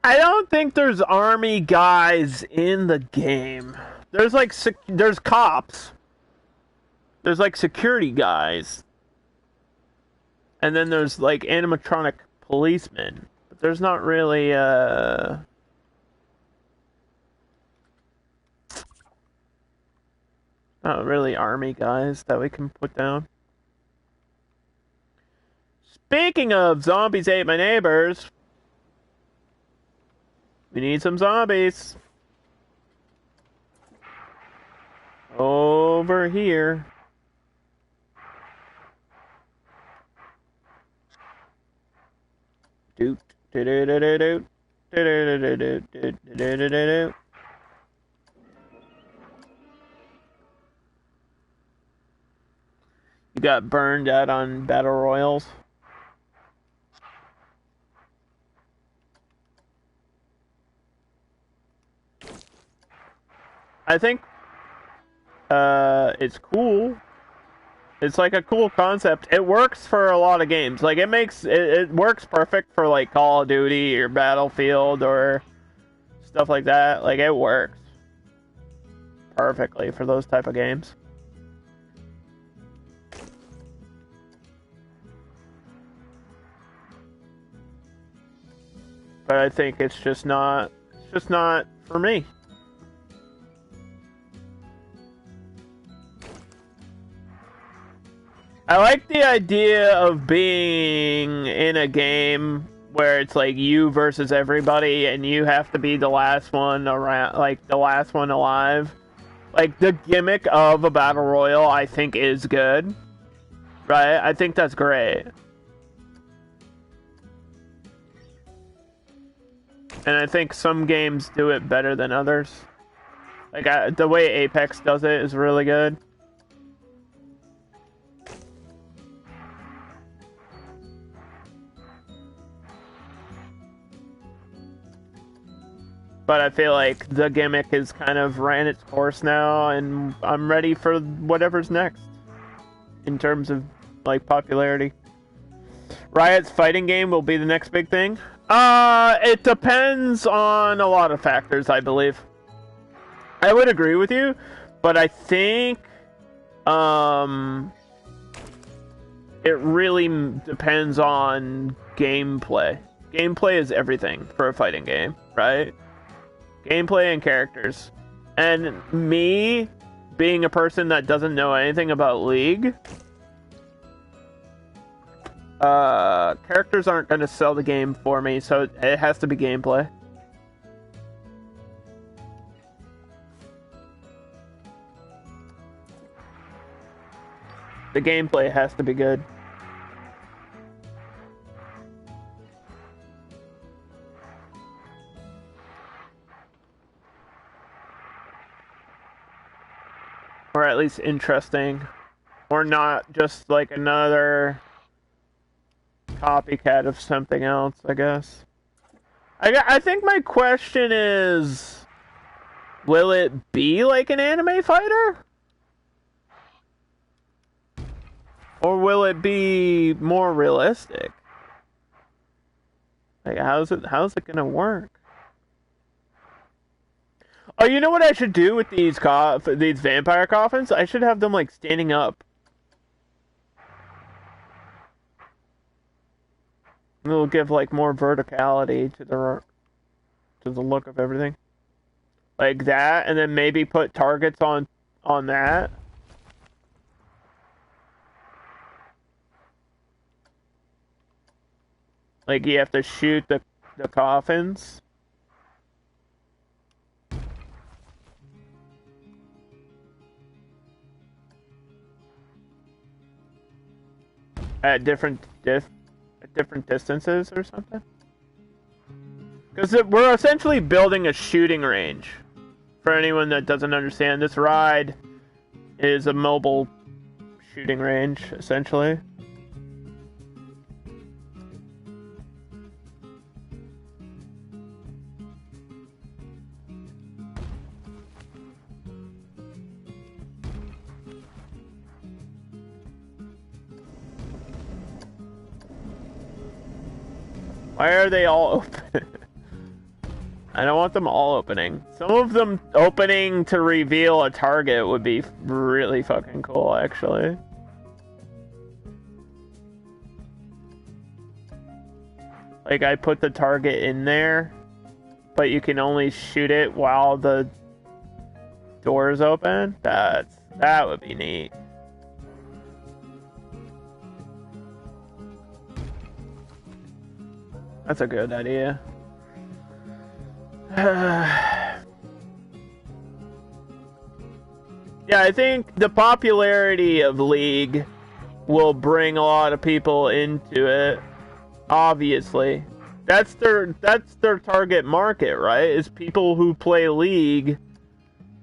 I don't think there's army guys in the game. There's like there's cops. There's like security guys. And then there's like animatronic policemen. But there's not really not really army guys that we can put down. Speaking of zombies ate my neighbors, we need some zombies. Over here. Doot, doot, doot, doot, doot, doot, doot, doot, doot, doot. You got burned out on battle royals. I think it's cool. It's like a cool concept. It works for a lot of games. Like it works perfect for like Call of Duty or Battlefield or stuff like that. Like it works perfectly for those type of games. But I think it's just not for me. I like the idea of being in a game where it's like you versus everybody and you have to be the last one around, like the last one alive. Like the gimmick of a battle royal I think is good. Right? I think that's great. And I think some games do it better than others. Like the way Apex does it is really good. But I feel like the gimmick has kind of ran its course now, and I'm ready for whatever's next in terms of like popularity. Riot's fighting game will be the next big thing. It depends on a lot of factors, I believe. I would agree with you, but I think it really depends on gameplay. Gameplay is everything for a fighting game, right? Gameplay and characters. And me, being a person that doesn't know anything about League, characters aren't going to sell the game for me, so it has to be gameplay. The gameplay has to be good. Or at least interesting. Or not just like another copycat of something else, I guess. I think my question is, will it be like an anime fighter? Or will it be more realistic? Like, how's it gonna work? Oh, you know what I should do with these vampire coffins? I should have them like standing up. It'll give like more verticality to the look of everything. Like that, and then maybe put targets on that. Like you have to shoot the coffins. At different distances or something? Because we're essentially building a shooting range. For anyone that doesn't understand, this ride is a mobile shooting range, essentially. Why are they all open? I don't want them all opening. Some of them opening to reveal a target would be really fucking cool, actually. Like, I put the target in there, but you can only shoot it while the door is open. That would be neat. That's a good idea. Yeah, I think the popularity of League will bring a lot of people into it. Obviously, that's their target market, right? Is people who play League,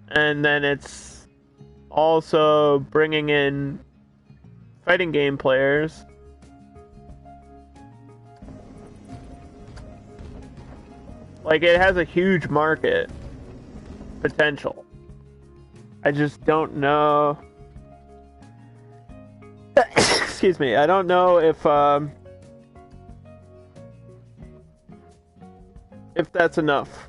and then it's also bringing in fighting game players. Like, it has a huge market potential. I just don't know. Excuse me. I don't know if that's enough.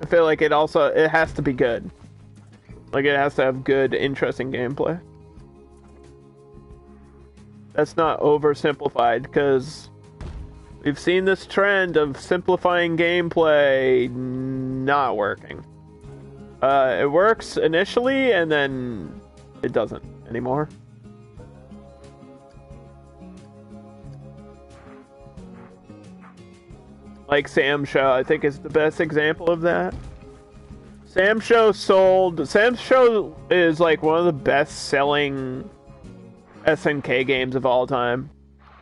I feel like it has to be good. Like, it has to have good, interesting gameplay. That's not oversimplified, because we've seen this trend of simplifying gameplay not working. It works initially, and then it doesn't anymore. Like Sam Show, I think is the best example of that. Sam Show is like one of the best-selling SNK games of all time.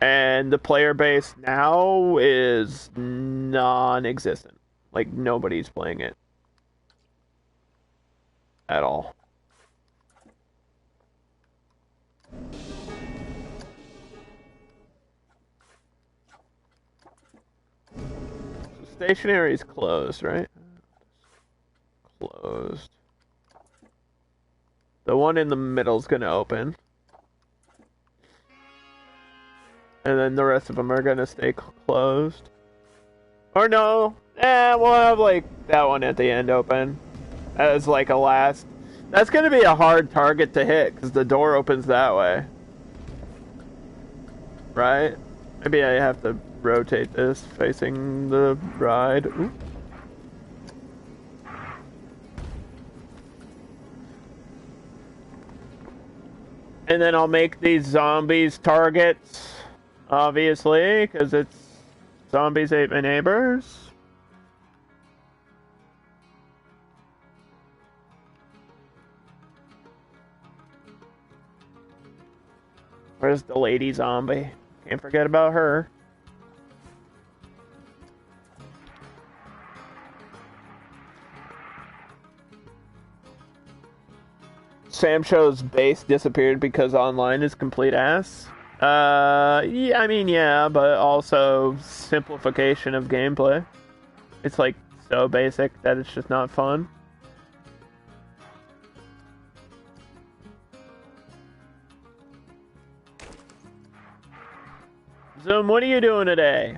And the player base now is non-existent. Like, nobody's playing it. At all. So stationary is closed, right? Closed. The one in the middle is gonna open. And then the rest of them are gonna stay closed. Or no. We'll have, like, that one at the end open. As, like, a last. That's gonna be a hard target to hit, because the door opens that way. Right? Maybe I have to rotate this facing the ride. Ooh. And then I'll make these zombies targets. Obviously, because it's zombies ate my neighbors. Where's the lady zombie? Can't forget about her. Sam Show's base disappeared because online is complete ass. Yeah, I mean, yeah, but also simplification of gameplay. It's like so basic that it's just not fun. Zoom, what are you doing today?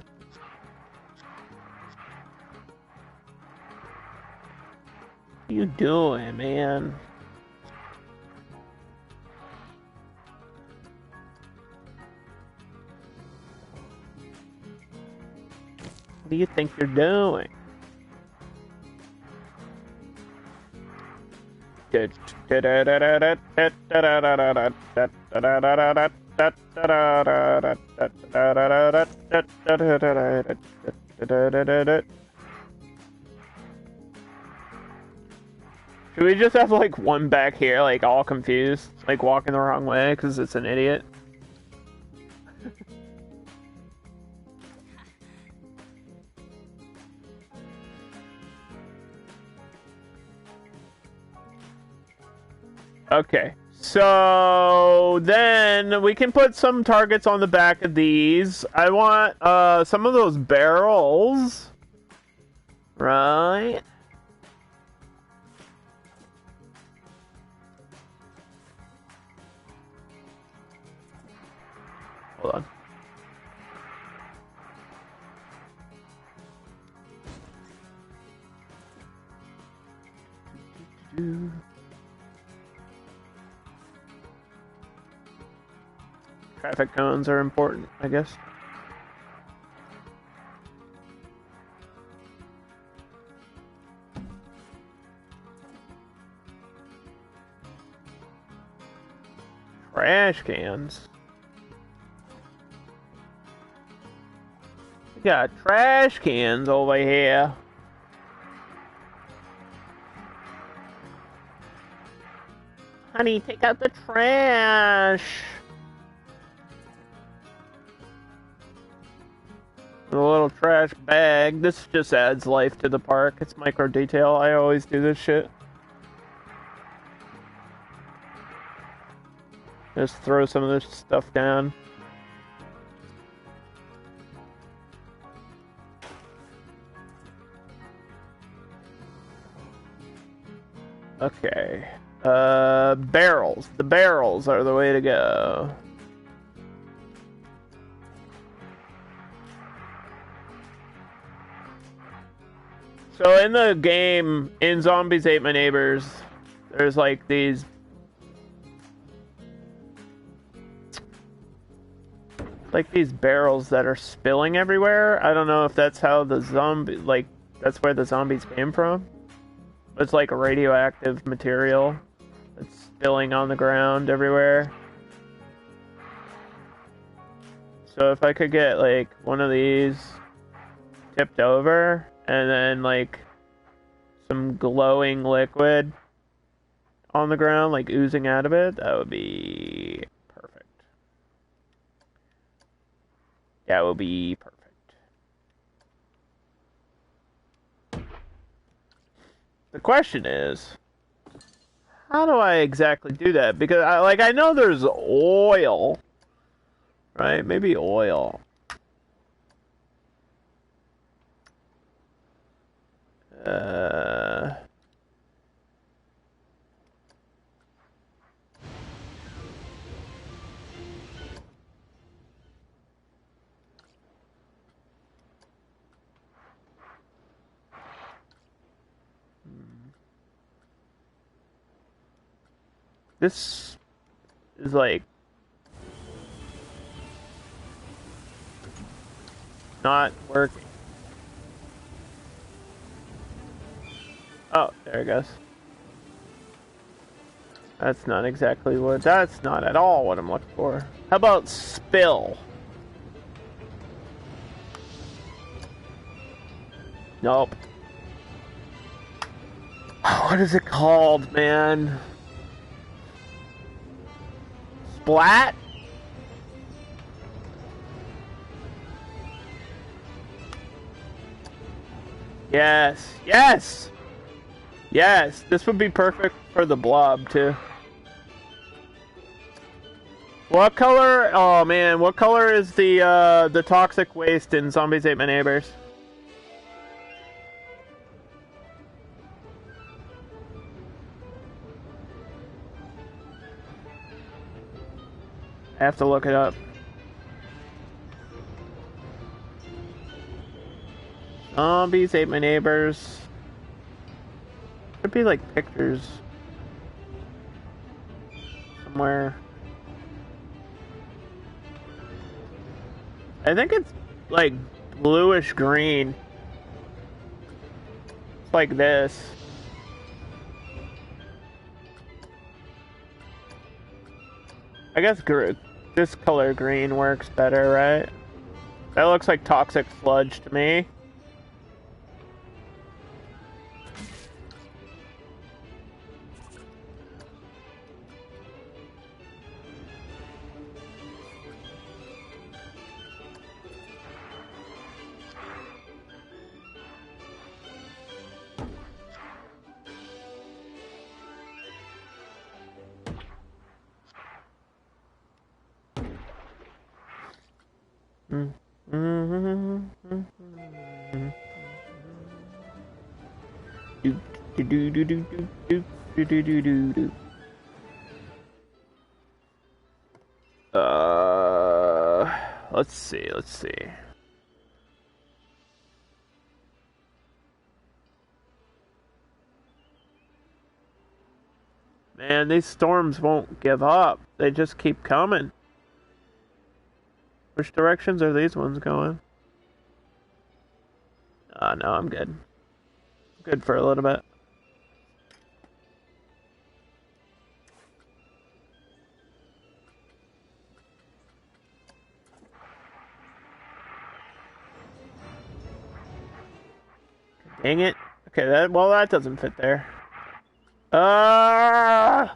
What are you doing, man? What do you think you're doing? Should we just have like one back here, like all confused, like walking the wrong way because it's an idiot? Okay, so then we can put some targets on the back of these. I want some of those barrels, right? Hold on. Traffic cones are important, I guess. Trash cans. We got trash cans over here. Honey, take out the trash. A little trash bag. This just adds life to the park. It's micro detail. I always do this shit. Just throw some of this stuff down. Okay. Barrels. The barrels are the way to go. So in the game, in Zombies Ate My Neighbors, there's like these... like these barrels that are spilling everywhere. I don't know if that's how the zombie... like, that's where the zombies came from. It's like a radioactive material that's spilling on the ground everywhere. So if I could get like one of these tipped over and then like some glowing liquid on the ground, like oozing out of it, that would be perfect. That would be perfect. The question is, how do I exactly do that? Because I know there's oil, right? Maybe oil. This is like not working. Oh, there it goes. That's not exactly what... that's not at all what I'm looking for. How about spill? Nope. What is it called, man? Splat? Yes! Yes! Yes! This would be perfect for the blob, too. What color? Oh, man. What color is the toxic waste in Zombies Ate My Neighbors? I have to look it up. Zombies Ate My Neighbors. Could be like pictures somewhere. I think it's like bluish green. It's like this. I guess this color green works better, right? That looks like toxic sludge to me. Let's see. Man, these storms won't give up. They just keep coming. Which directions are these ones going? No, I'm good. Good for a little bit. Dang it. Okay, that doesn't fit there. How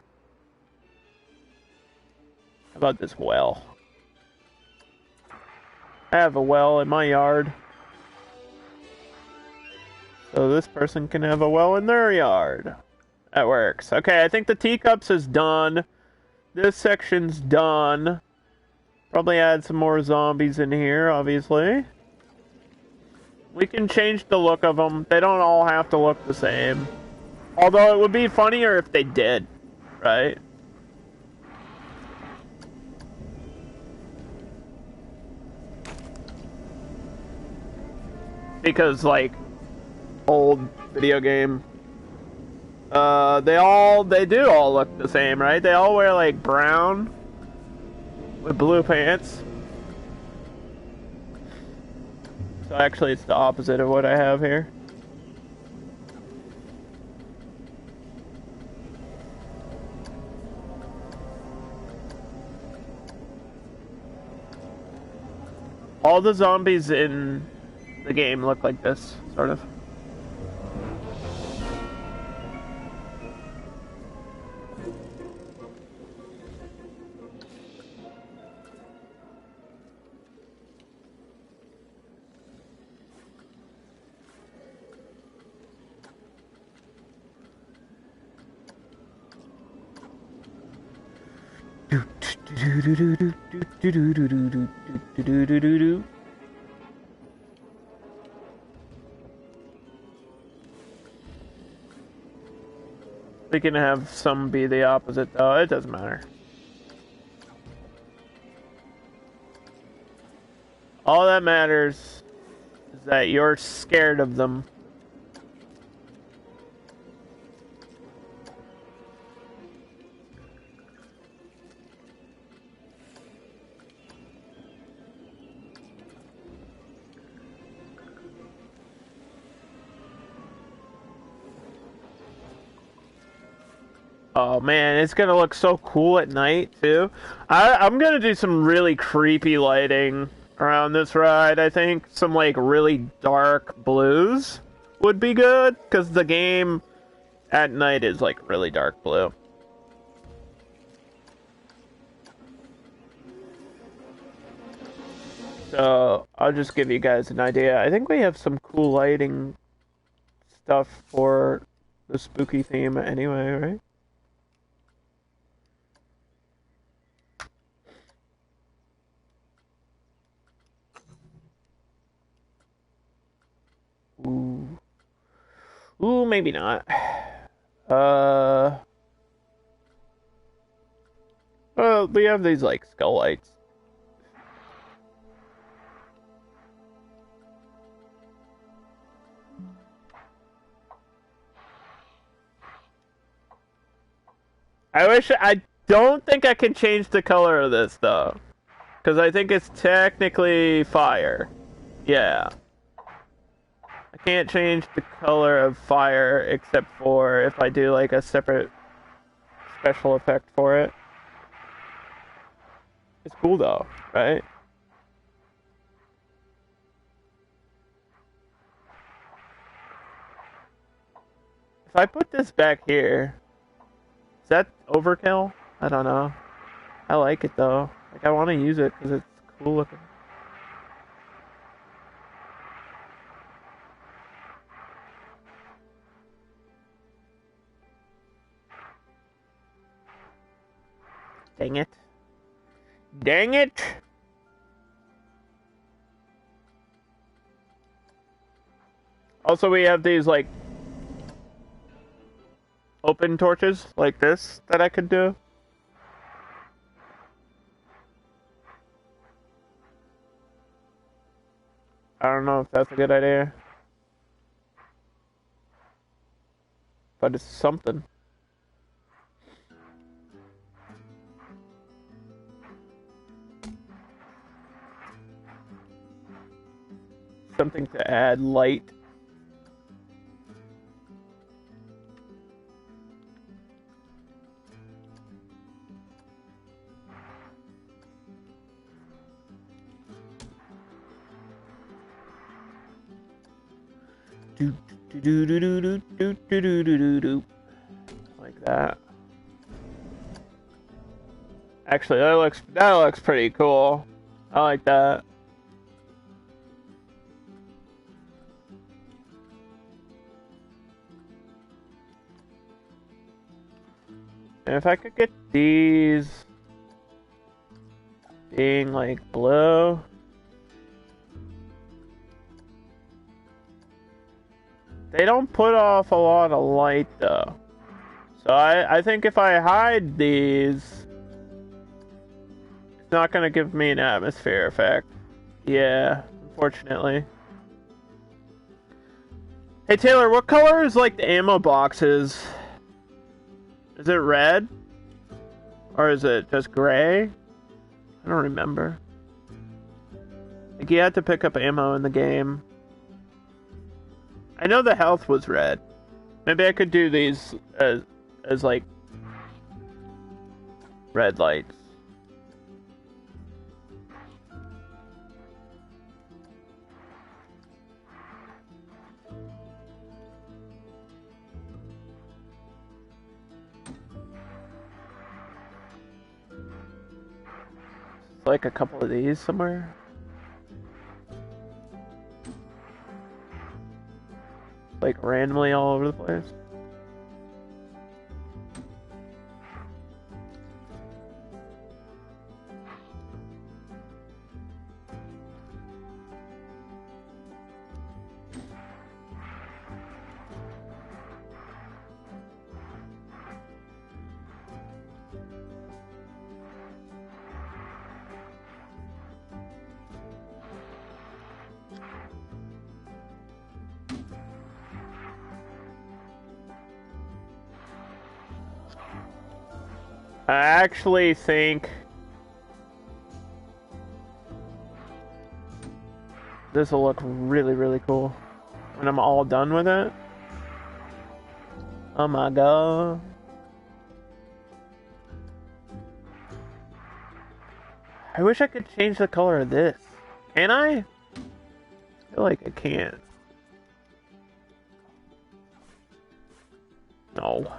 about this well? I have a well in my yard. So this person can have a well in their yard. That works. Okay, I think the Teacups is done. This section's done. Probably add some more zombies in here, obviously. We can change the look of them. They don't all have to look the same. Although it would be funnier if they did, right? Because, like, old video game, they do all look the same, right? They all wear, like, brown with blue pants. So actually it's the opposite of what I have here. All the zombies in the game look like this, sort of. We can have some be the opposite, though. It doesn't matter. All that matters is that you're scared of them. Oh man, it's gonna look so cool at night too. I'm gonna do some really creepy lighting around this ride. I think some like really dark blues would be good, because the game at night is like really dark blue. So I'll just give you guys an idea. I think we have some cool lighting stuff for the spooky theme anyway, right? Ooh. Ooh, maybe not. Well, we have these, like, skull lights. I don't think I can change the color of this, though. Because I think it's technically fire. Yeah. I can't change the color of fire except for if I do, like, a separate special effect for it. It's cool, though, right? If I put this back here, is that overkill? I don't know. I like it, though. Like, I want to use it because it's cool looking. Dang it. Dang it! Also, we have these, like, open torches, like this, that I could do. I don't know if that's a good idea. But it's something. Something to add light. Do do do do do do do do do do do. Like that. Actually, that looks pretty cool. I like that. And if I could get these being like blue. They don't put off a lot of light though. So I think if I hide these, it's not gonna give me an atmosphere effect. Yeah, unfortunately. Hey Taylor, what color is like the ammo boxes? Is it red? Or is it just gray? I don't remember. Like you had to pick up ammo in the game. I know the health was red. Maybe I could do these as like red lights. Like a couple of these somewhere. Like randomly all over the place. I actually think this will look really, really cool when I'm all done with it. Oh my god. I wish I could change the color of this. Can I? I feel like I can't. No.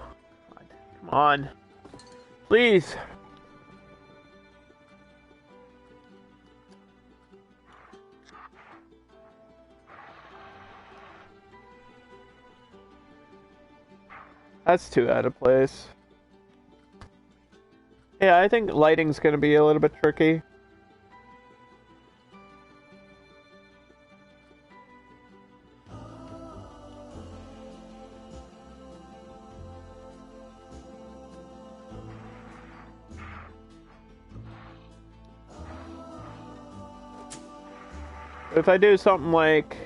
Come on. Please. That's too out of place. Yeah, I think lighting's gonna be a little bit tricky. If I do something like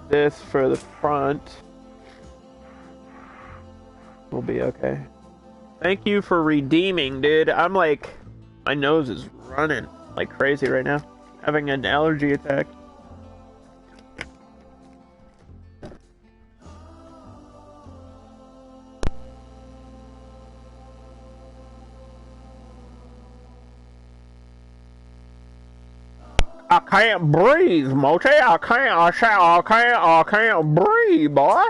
this for the front, we'll be okay. Thank you for redeeming, dude. I'm like, my nose is running like crazy right now. Having an allergy attack. I can't breathe, Mochi. I can't breathe, boy.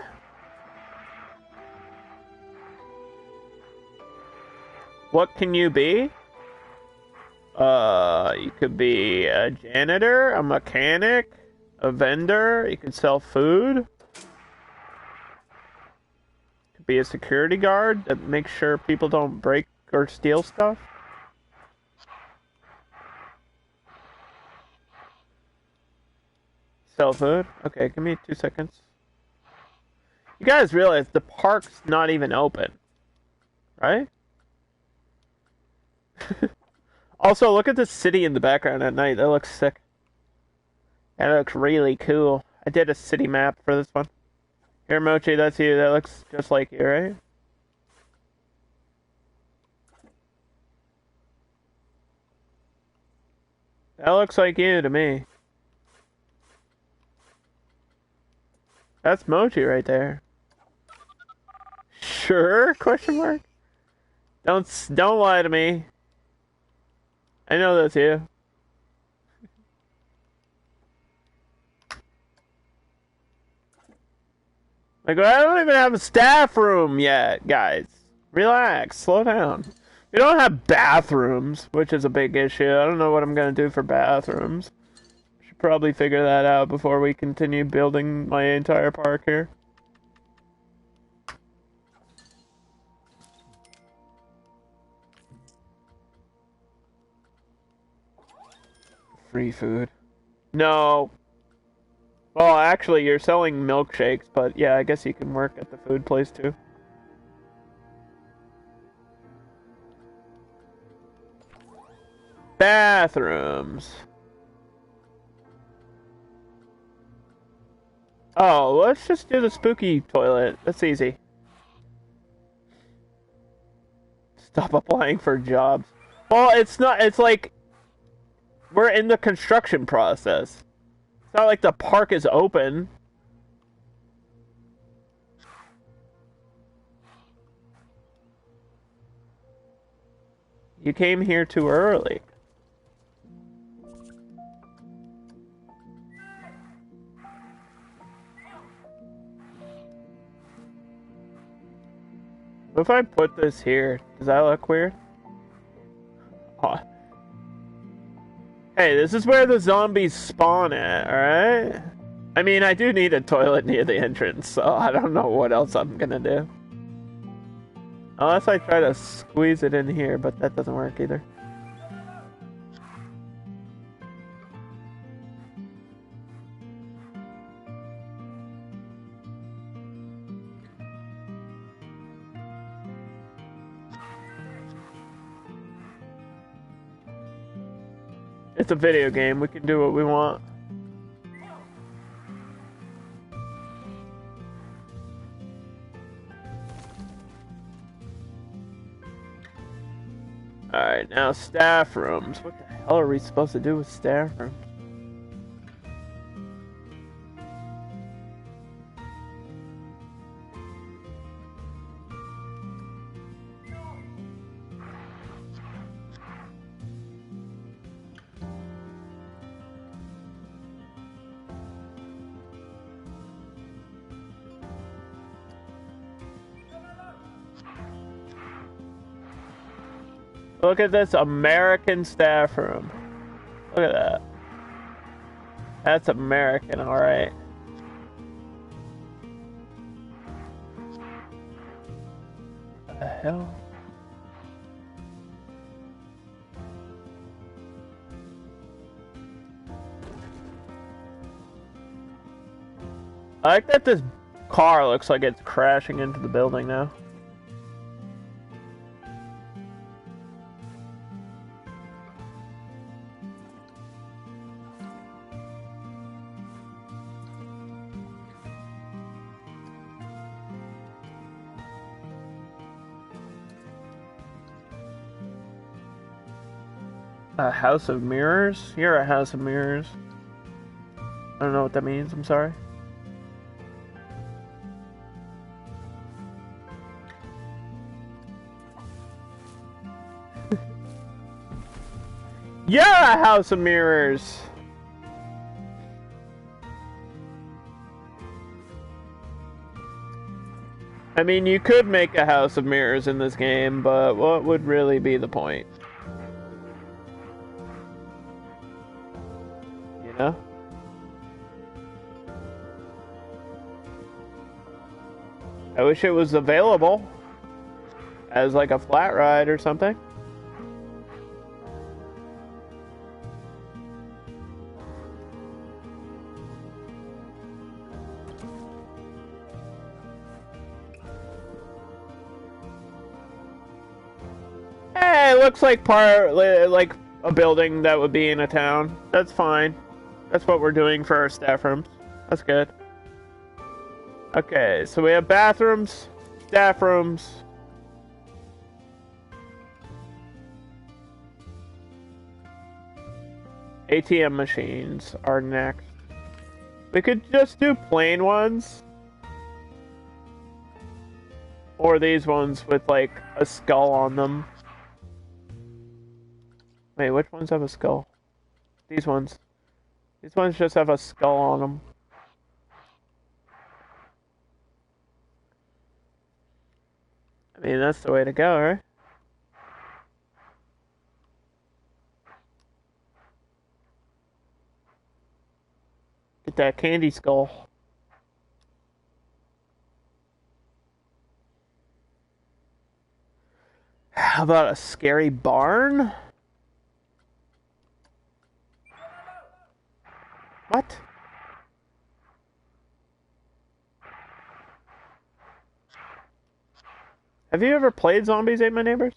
What can you be? You could be a janitor, a mechanic, a vendor. You could sell food. Could be a security guard that makes sure people don't break or steal stuff. Sell food? Okay, give me 2 seconds. You guys realize the park's not even open, right? Also, look at the city in the background at night. That looks sick. That looks really cool. I did a city map for this one. Here, Mochi, that's you. That looks just like you, right? That looks like you to me. That's Mochi right there. Sure? Question mark? Don't lie to me. I know that's you. Like, I don't even have a staff room yet, guys. Relax, slow down. We don't have bathrooms, which is a big issue. I don't know what I'm gonna do for bathrooms. Should probably figure that out before we continue building my entire park here. Free food. No. Well, actually, you're selling milkshakes, but yeah, I guess you can work at the food place too. Bathrooms. Oh, let's just do the spooky toilet. That's easy. Stop applying for jobs. Well, it's not, it's like, we're in the construction process. It's not like the park is open. You came here too early. What if I put this here? Does that look weird? Oh. Hey, this is where the zombies spawn at, alright? I mean, I do need a toilet near the entrance, so I don't know what else I'm gonna do. Unless I try to squeeze it in here, but that doesn't work either. It's a video game, we can do what we want. Alright, now staff rooms. What the hell are we supposed to do with staff rooms? Look at this American staff room. Look at that. That's American, alright. hell? I like that this car looks like it's crashing into the building now. A house of mirrors? You're a house of mirrors. I don't know what that means, I'm sorry. You're a house of mirrors! I mean, you could make a house of mirrors in this game, but what would really be the point? You know? I wish it was available as like a flat ride or something. Hey, it looks like like a building that would be in a town. That's fine. That's what we're doing for our staff rooms. That's good. Okay, so we have bathrooms, staff rooms. ATM machines are next. We could just do plain ones. Or these ones with like a skull on them. Wait, which ones have a skull? These ones. These ones just have a skull on them. I mean, that's the way to go, right? Get that candy skull. How about a scary barn? What? Have you ever played Zombies Ate My Neighbors?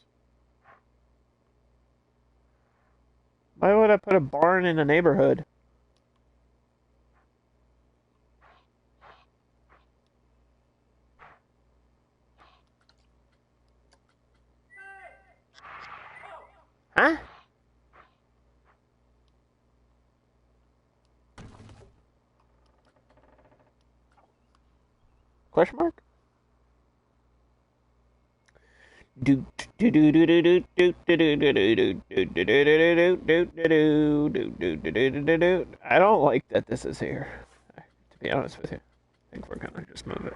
Why would I put a barn in a neighborhood? Huh? Question mark? I don't like that this is here. To be honest with you, I think we're gonna just move it.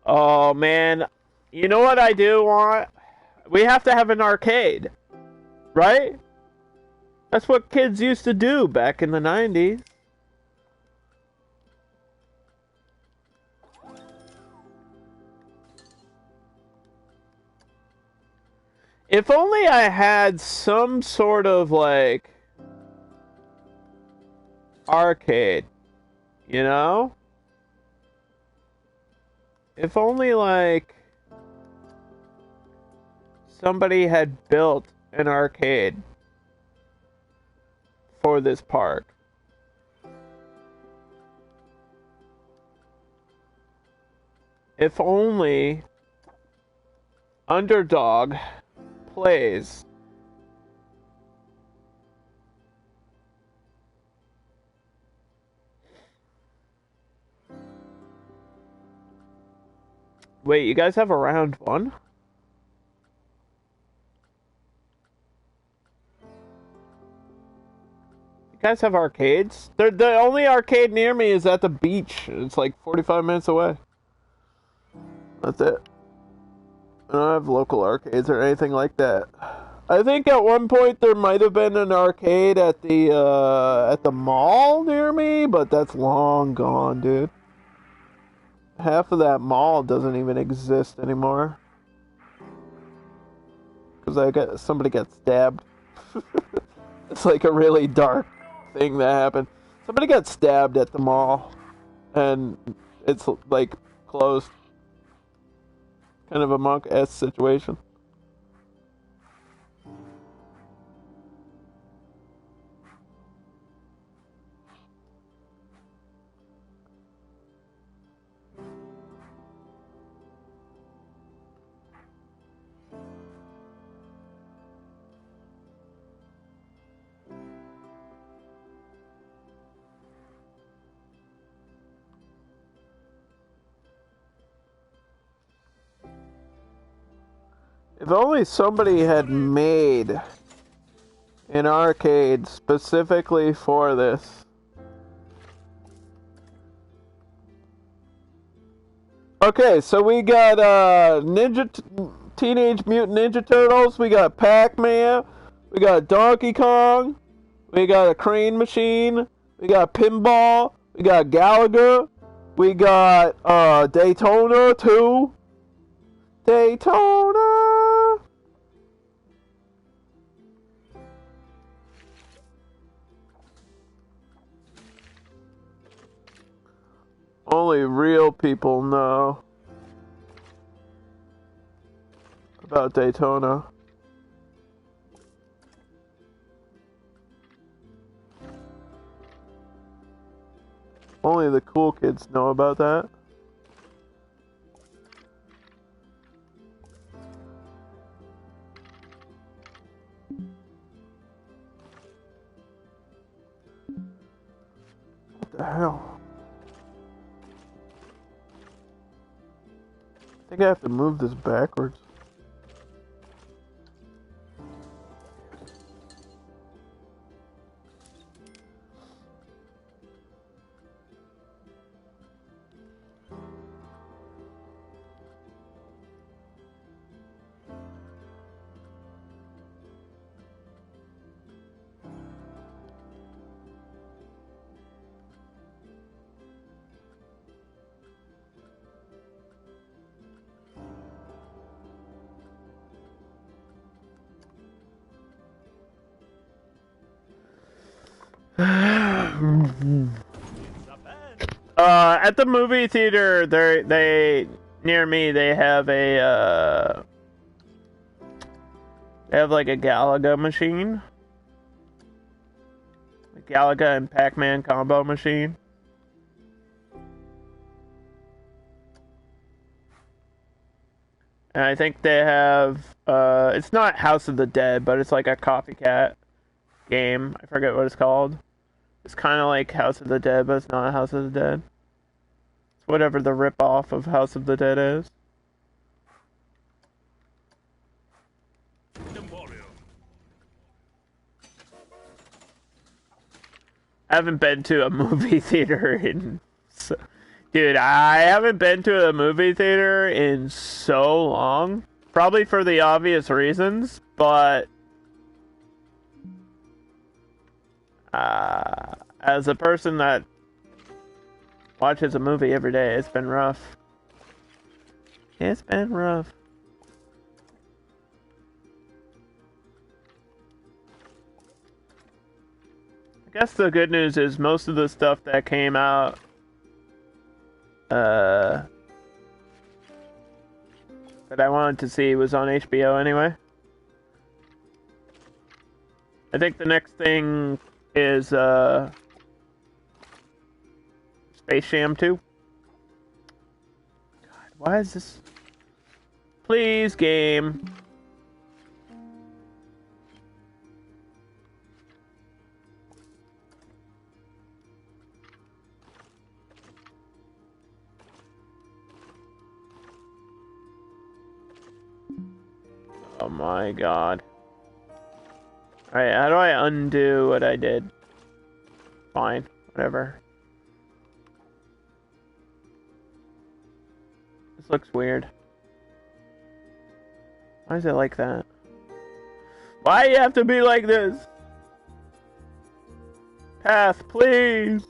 Oh man, you know what I do want? We have to have an arcade, right? That's what kids used to do back in the 90s. If only I had some sort of like arcade, you know? If only like somebody had built an arcade for this park. If only Underdog plays. Wait, you guys have a round one? You guys have arcades? The only arcade near me is at the beach. It's like 45 minutes away. That's it. I don't have local arcades or anything like that. I think at one point there might have been an arcade at the mall near me, but that's long gone, dude. Half of that mall doesn't even exist anymore. Because somebody got stabbed. It's like a really dark thing that happened. Somebody got stabbed at the mall, and it's like closed. Kind of a Monk-esque situation. If only somebody had made an arcade specifically for this. Okay, so we got Teenage Mutant Ninja Turtles, we got Pac-Man, we got Donkey Kong, we got a crane machine, we got pinball, we got Galaga, we got Daytona 2. Daytona! Only real people know about Daytona. Only the cool kids know about that. What the hell? I think I have to move this backwards. At the movie theater, they near me, they have they have like a Galaga machine, a Galaga and Pac-Man combo machine. And I think they have it's not House of the Dead, but it's like a copycat game. I forget what it's called. It's kind of like House of the Dead, but it's not House of the Dead. It's whatever the rip-off of House of the Dead is. I haven't been to a movie theater in... Dude, I haven't been to a movie theater in so long. Probably for the obvious reasons, but... as a person that watches a movie every day, it's been rough. It's been rough. I guess the good news is most of the stuff that came out that I wanted to see was on HBO anyway. I think the next thing is Space Jam 2. God, why is this? Please, game. Oh my god. Alright, how do I undo what I did? Fine, whatever. This looks weird. Why is it like that? Why do you have to be like this? Path, please!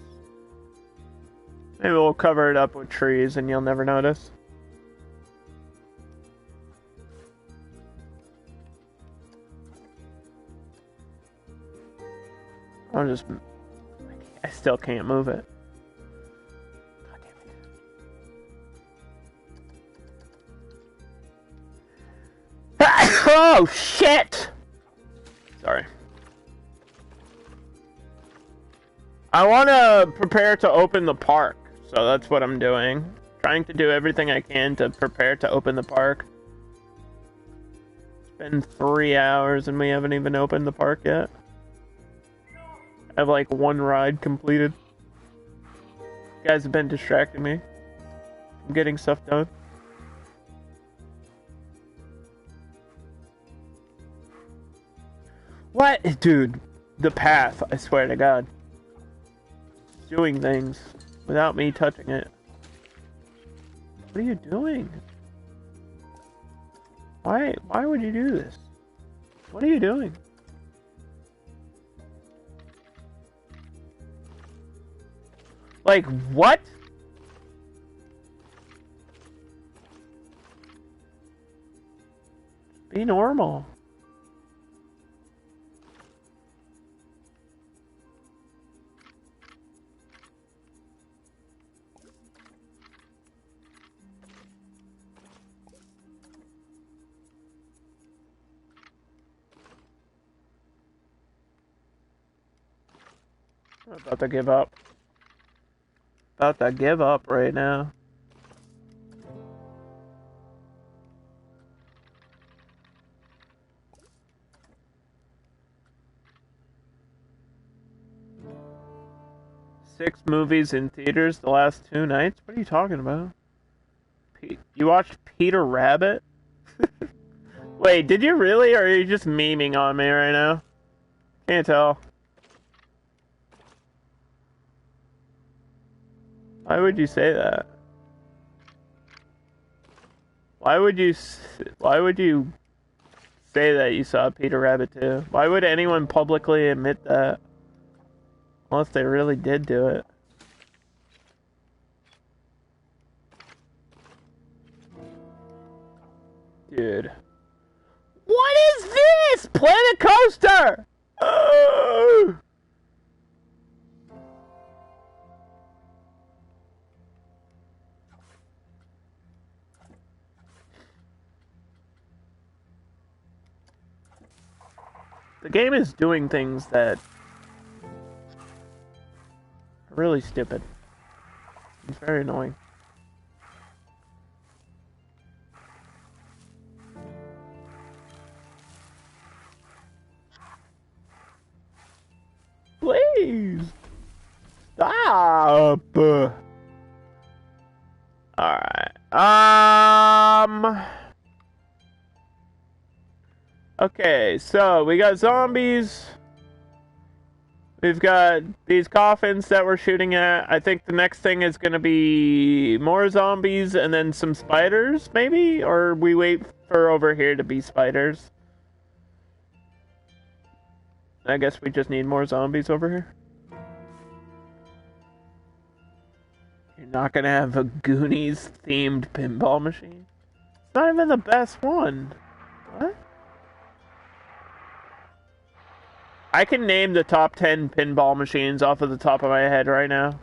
Maybe we'll cover it up with trees and you'll never notice. I still can't move it. God damn it. Oh, shit! Sorry. I want to prepare to open the park, so that's what I'm doing. Trying to do everything I can to prepare to open the park. It's been 3 hours and we haven't even opened the park yet. I have like 1 ride completed. You guys have been distracting me from getting stuff done. What? Dude, the path, I swear to God. It's doing things without me touching it. What are you doing? Why would you do this? What are you doing? Like, what? Be normal. I'm about to give up. About to give up right now. Six movies in theaters the last 2 nights? What are you talking about? You watched Peter Rabbit? Wait, did you really, or are you just memeing on me right now? Can't tell. Why would you say that? Why would you say that you saw Peter Rabbit too? Why would anyone publicly admit that? Unless they really did do it. Dude. What is this? Planet Coaster! Oh! The game is doing things that are really stupid. It's very annoying. Please stop. All right. Okay, so we got zombies. We've got these coffins that we're shooting at. I think the next thing is going to be more zombies and then some spiders, maybe? Or we wait for over here to be spiders. I guess we just need more zombies over here. You're not going to have a Goonies-themed pinball machine? It's not even the best one. What? I can name the top 10 pinball machines off of the top of my head right now.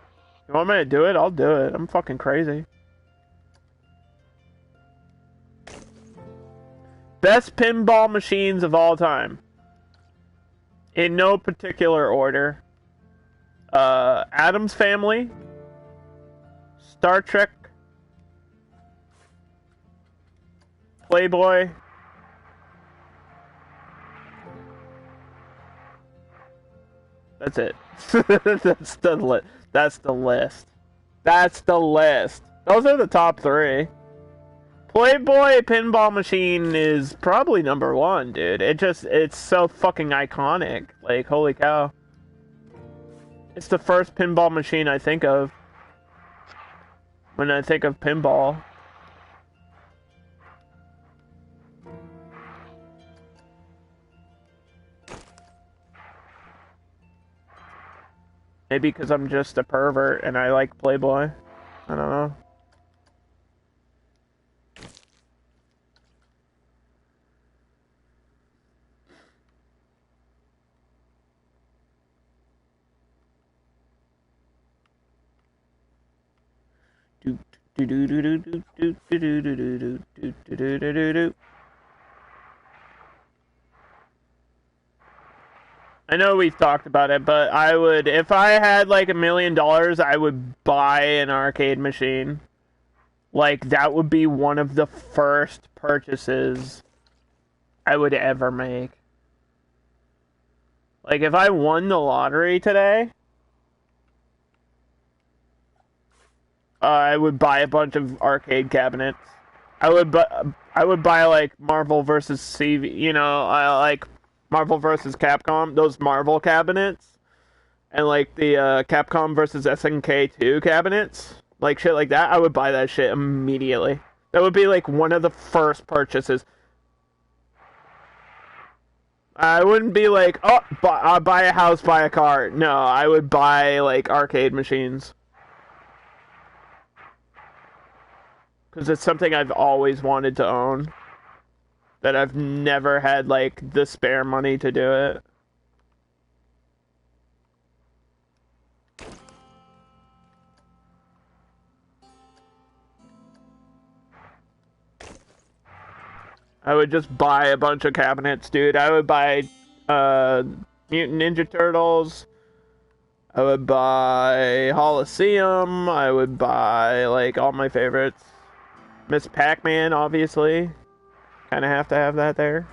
You want me to do it? I'll do it. I'm fucking crazy. Best pinball machines of all time. In no particular order. Addams Family. Star Trek. Playboy. That's it. That's the list. That's the list. That's the list. Those are the top 3. Playboy pinball machine is probably number 1, dude. It's so fucking iconic. Like, holy cow. It's the first pinball machine I think of when I think of pinball. Maybe because I'm just a pervert and I like Playboy. I don't know. I know we've talked about it, but I would, if I had like $1 million, I would buy an arcade machine. Like, that would be one of the first purchases I would ever make. Like, if I won the lottery today, I would buy a bunch of arcade cabinets. I would buy like Marvel versus CV, like Marvel versus Capcom, those Marvel cabinets, and like the Capcom versus SNK 2 cabinets, like shit like that. I would buy that shit immediately. That would be like one of the first purchases. I wouldn't be like, oh, buy a house, buy a car. No, I would buy like arcade machines. Because it's something I've always wanted to own. That I've never had, like, the spare money to do it. I would just buy a bunch of cabinets, dude. I would buy, Mutant Ninja Turtles. I would buy Holosseum. I would buy, like, all my favorites. Miss Pac-Man, obviously. Kind of have to have that there.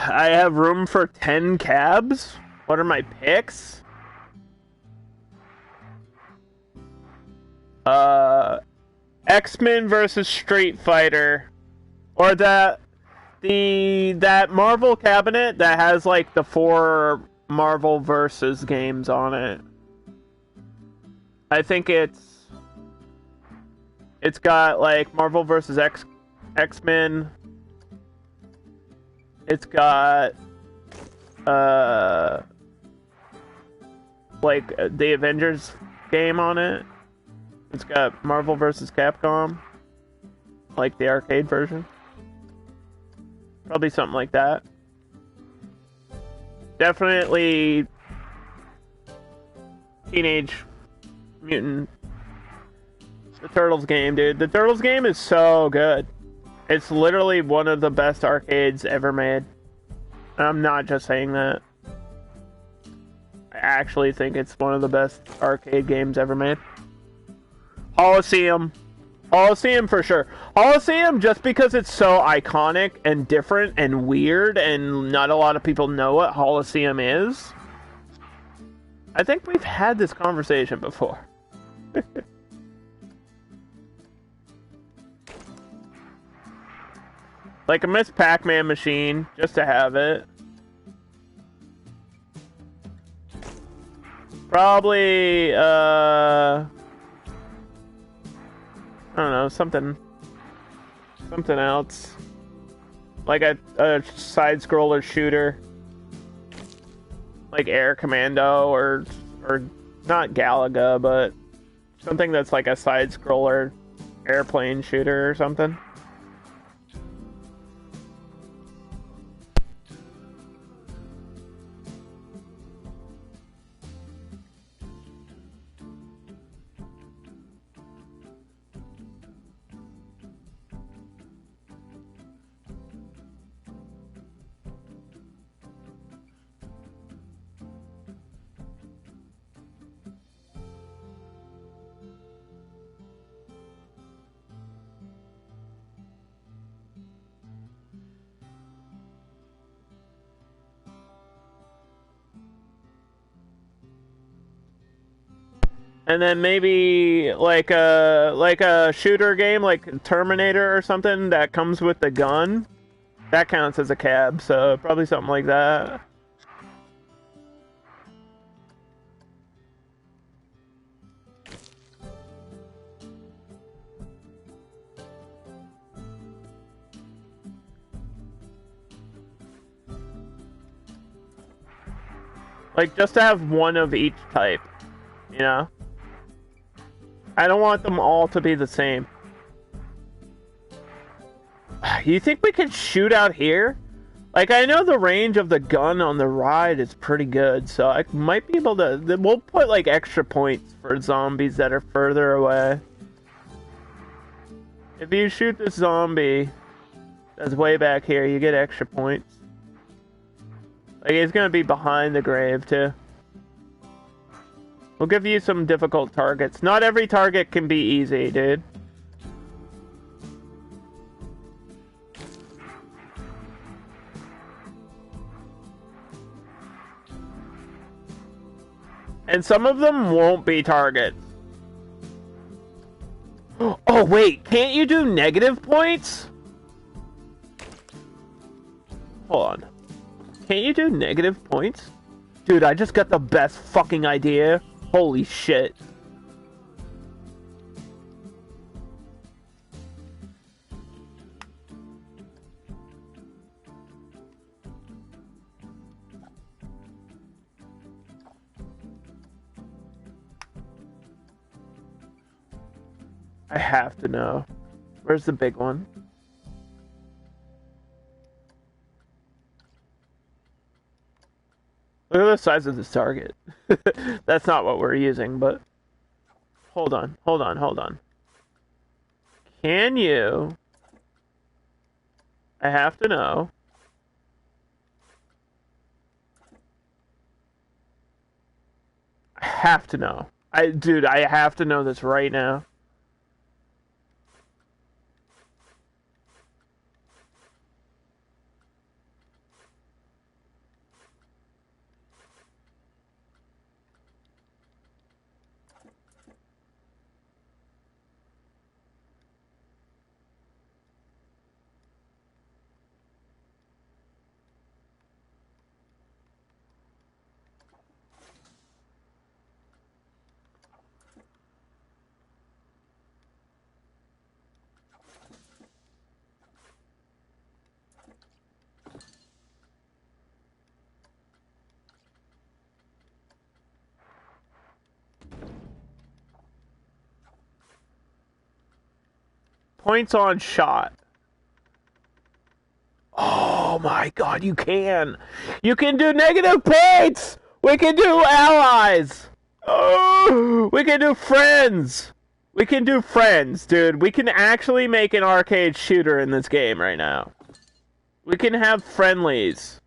I have room for 10 cabs? What are my picks? X-Men versus Street Fighter. Or that Marvel cabinet that has like the 4 Marvel versus games on it. I think it's got like Marvel versus X-Men. It's got like the Avengers game on it. It's got Marvel vs. Capcom, like the arcade version. Probably something like that. Definitely Teenage Mutant. The Turtles game, dude. The Turtles game is so good. It's literally one of the best arcades ever made. And I'm not just saying that. I actually think it's one of the best arcade games ever made. Holosseum. Holosseum for sure. Holosseum just because it's so iconic and different and weird and not a lot of people know what Holosseum is. I think we've had this conversation before. Like a Miss Pac-Man machine, just to have it. Probably, I don't know, something else. Like a side-scroller shooter. Like Air Commando, or not Galaga, but something that's like a side-scroller airplane shooter or something. And then maybe like a shooter game like Terminator or something that comes with the gun. That counts as a cab, so probably something like that. Like, just to have one of each type, you know? I don't want them all to be the same. You think we could shoot out here? Like, I know the range of the gun on the ride is pretty good, so I might be able to... We'll put, like, extra points for zombies that are further away. If you shoot the zombie that's way back here, you get extra points. Like, it's gonna be behind the grave, too. We'll give you some difficult targets. Not every target can be easy, dude. And some of them won't be targets. Oh, wait. Can't you do negative points? Hold on. Can't you do negative points? Dude, I just got the best fucking idea. Holy shit. I have to know. Where's the big one? Look at the size of this target. That's not what we're using, but... Hold on. Can you... I have to know. I have to know. Dude, I have to know this right now. Points on shot. Oh my god, you can! You can do negative points! We can do allies! Oh, we can do friends! We can do friends, dude. We can actually make an arcade shooter in this game right now. We can have friendlies.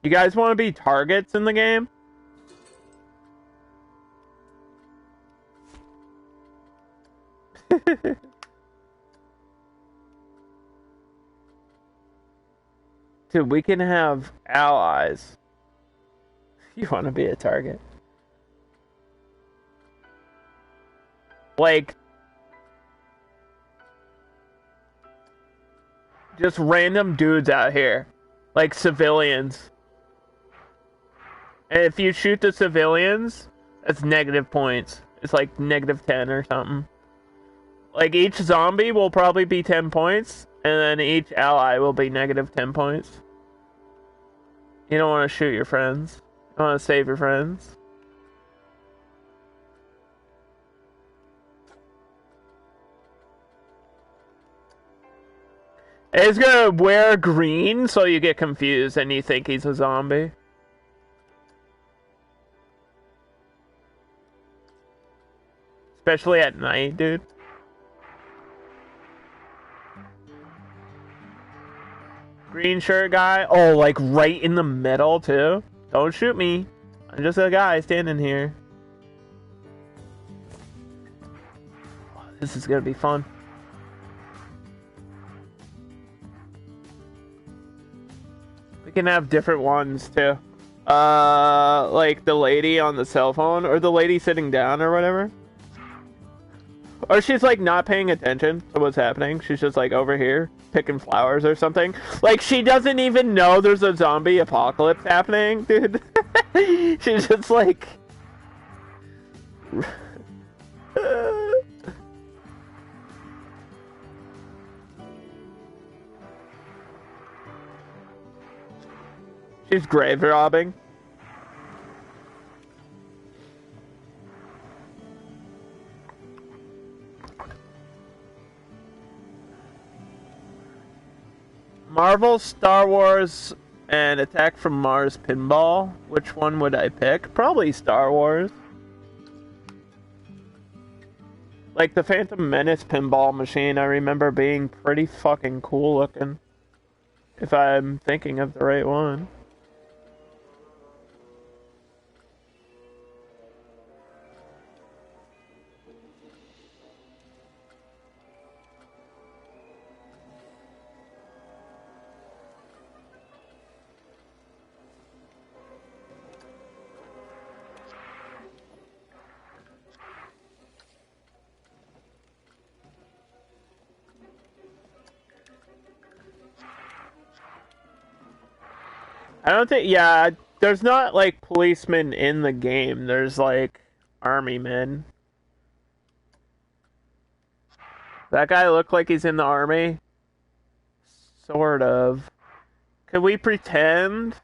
You guys want to be targets in the game? Dude, we can have allies. You want to be a target? Like, just random dudes out here. Like civilians. And if you shoot the civilians, that's negative points. It's like negative 10 or something. Like, each zombie will probably be 10 points, and then each ally will be negative 10 points. You don't want to shoot your friends. You want to save your friends. He's gonna wear green so you get confused and you think he's a zombie. Especially at night, dude. Green shirt guy. Oh, like right in the middle, too. Don't shoot me. I'm just a guy standing here. Oh, this is gonna be fun. We can have different ones, too. Like the lady on the cell phone, or the lady sitting down, or whatever. Or she's like not paying attention to what's happening. She's just like over here picking flowers or something. Like she doesn't even know there's a zombie apocalypse happening, dude. She's just like... She's grave robbing. Marvel, Star Wars, and Attack from Mars Pinball. Which one would I pick? Probably Star Wars. Like the Phantom Menace pinball machine, I remember being pretty fucking cool looking. If I'm thinking of the right one. I don't think, yeah, there's not, like, policemen in the game. There's, like, army men. That guy look like he's in the army? Sort of. Could we pretend?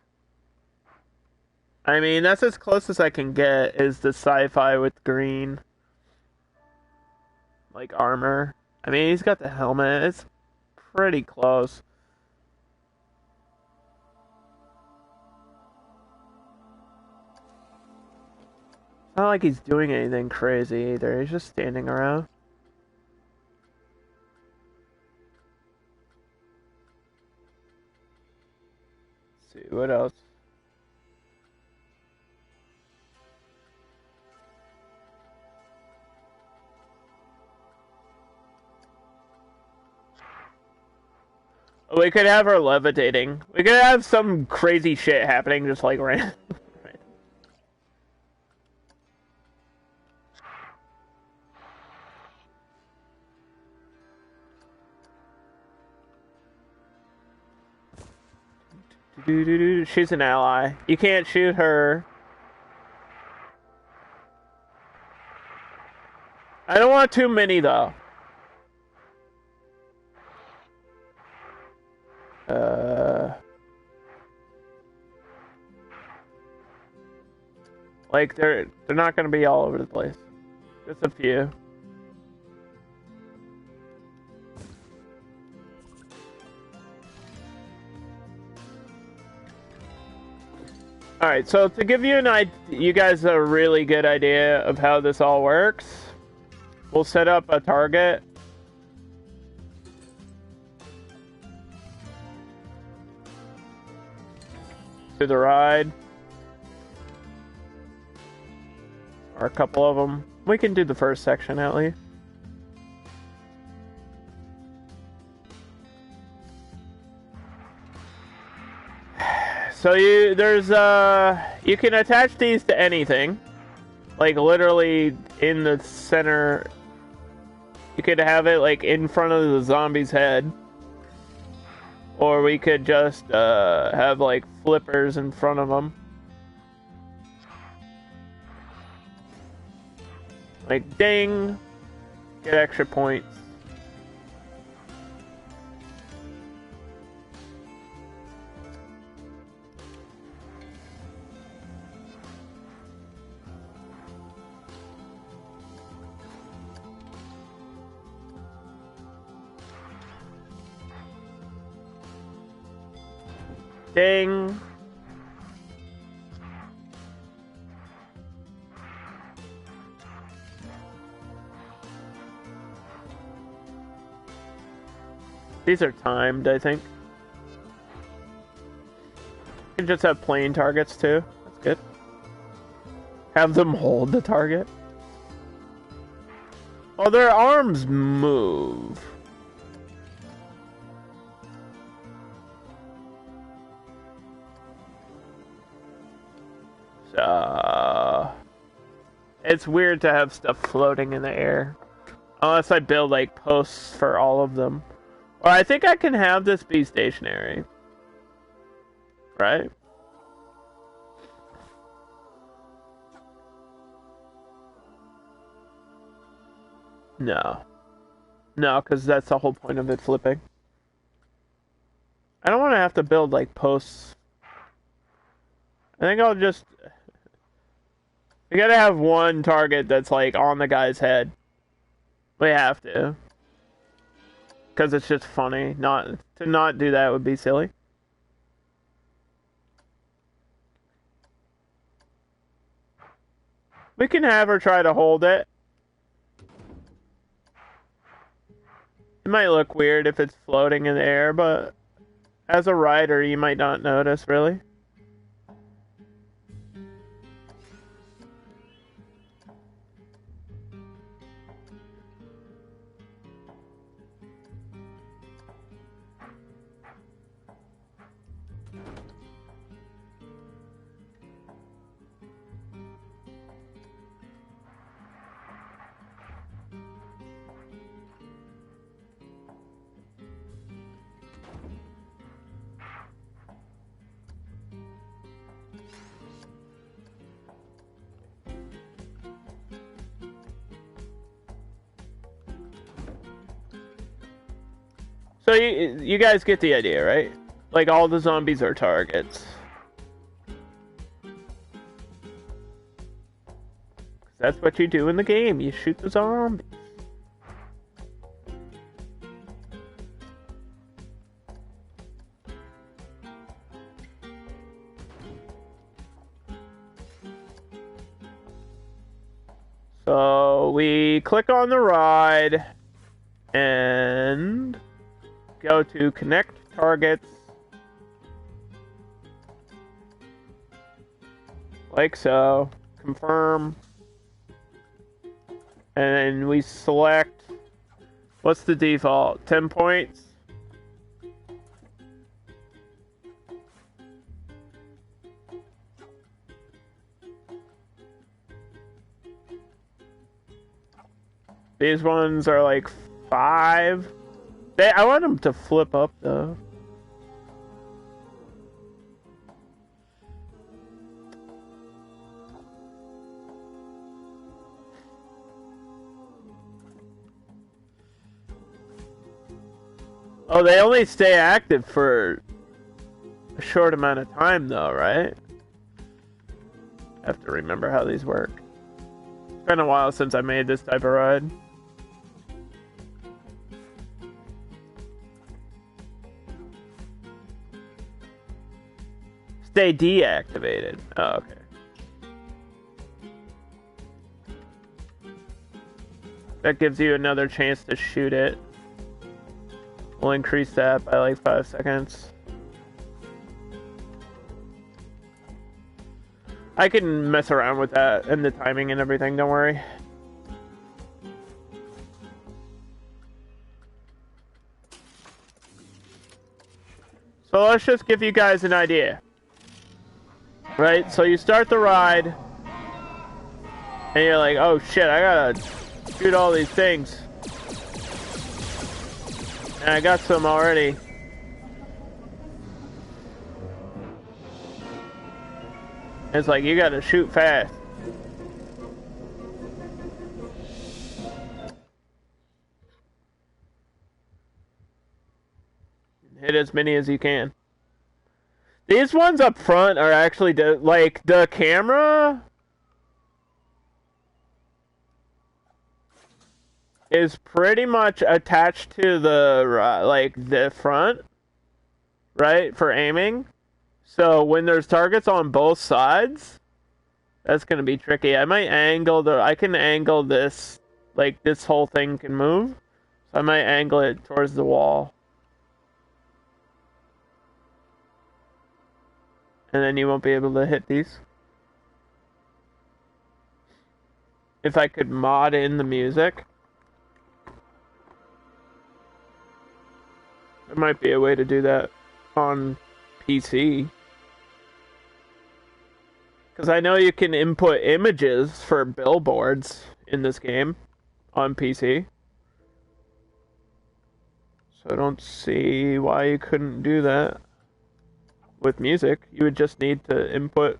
I mean, that's as close as I can get, is the sci-fi with green. Like, armor. I mean, he's got the helmet. It's pretty close. Not like he's doing anything crazy either. He's just standing around. Let's see, what else? We could have her levitating. We could have some crazy shit happening just like random. She's an ally. You can't shoot her. I don't want too many though. Like they're not gonna be all over the place. Just a few. Alright, so to give you you guys a really good idea of how this all works, we'll set up a target. To the ride. Or a couple of them. We can do the first section at least. So you can attach these to anything. Like literally in the center. You could have it like in front of the zombie's head. Or we could just have like flippers in front of them. Like ding. Get extra points. Ding. These are timed, I think. You can just have plain targets too. That's good. Have them hold the target. Oh, their arms move. It's weird to have stuff floating in the air. Unless I build, like, posts for all of them. Or I think I can have this be stationary. Right? No. No, because that's the whole point of it flipping. I don't want to have to build, like, posts. I think I'll just... We gotta have one target that's, like, on the guy's head. We have to. Because it's just funny. To not do that would be silly. We can have her try to hold it. It might look weird if it's floating in the air, but as a rider, you might not notice, really. So you guys get the idea, right? Like, all the zombies are targets. That's what you do in the game. You shoot the zombies. So we click on the ride and go to connect targets, like so, confirm, and then we select, what's the default, 10 points? These ones are like 5. I want them to flip up, though. Oh, they only stay active for a short amount of time, though, right? I have to remember how these work. It's been a while since I made this type of ride. Stay deactivated. Oh, okay. That gives you another chance to shoot it. We'll increase that by like 5 seconds. I can mess around with that and the timing and everything, don't worry. So let's just give you guys an idea. Right, so you start the ride, and you're like, oh shit, I gotta shoot all these things. And I got some already. It's like, you gotta shoot fast. Hit as many as you can. These ones up front are actually, like, the camera is pretty much attached to the, like, the front, right, for aiming. So when there's targets on both sides, that's going to be tricky. I might angle I can angle this, like, this whole thing can move. So I might angle it towards the wall. And then you won't be able to hit these. If I could mod in the music. There might be a way to do that on PC. Because I know you can input images for billboards in this game on PC. So I don't see why you couldn't do that with music. You would just need to input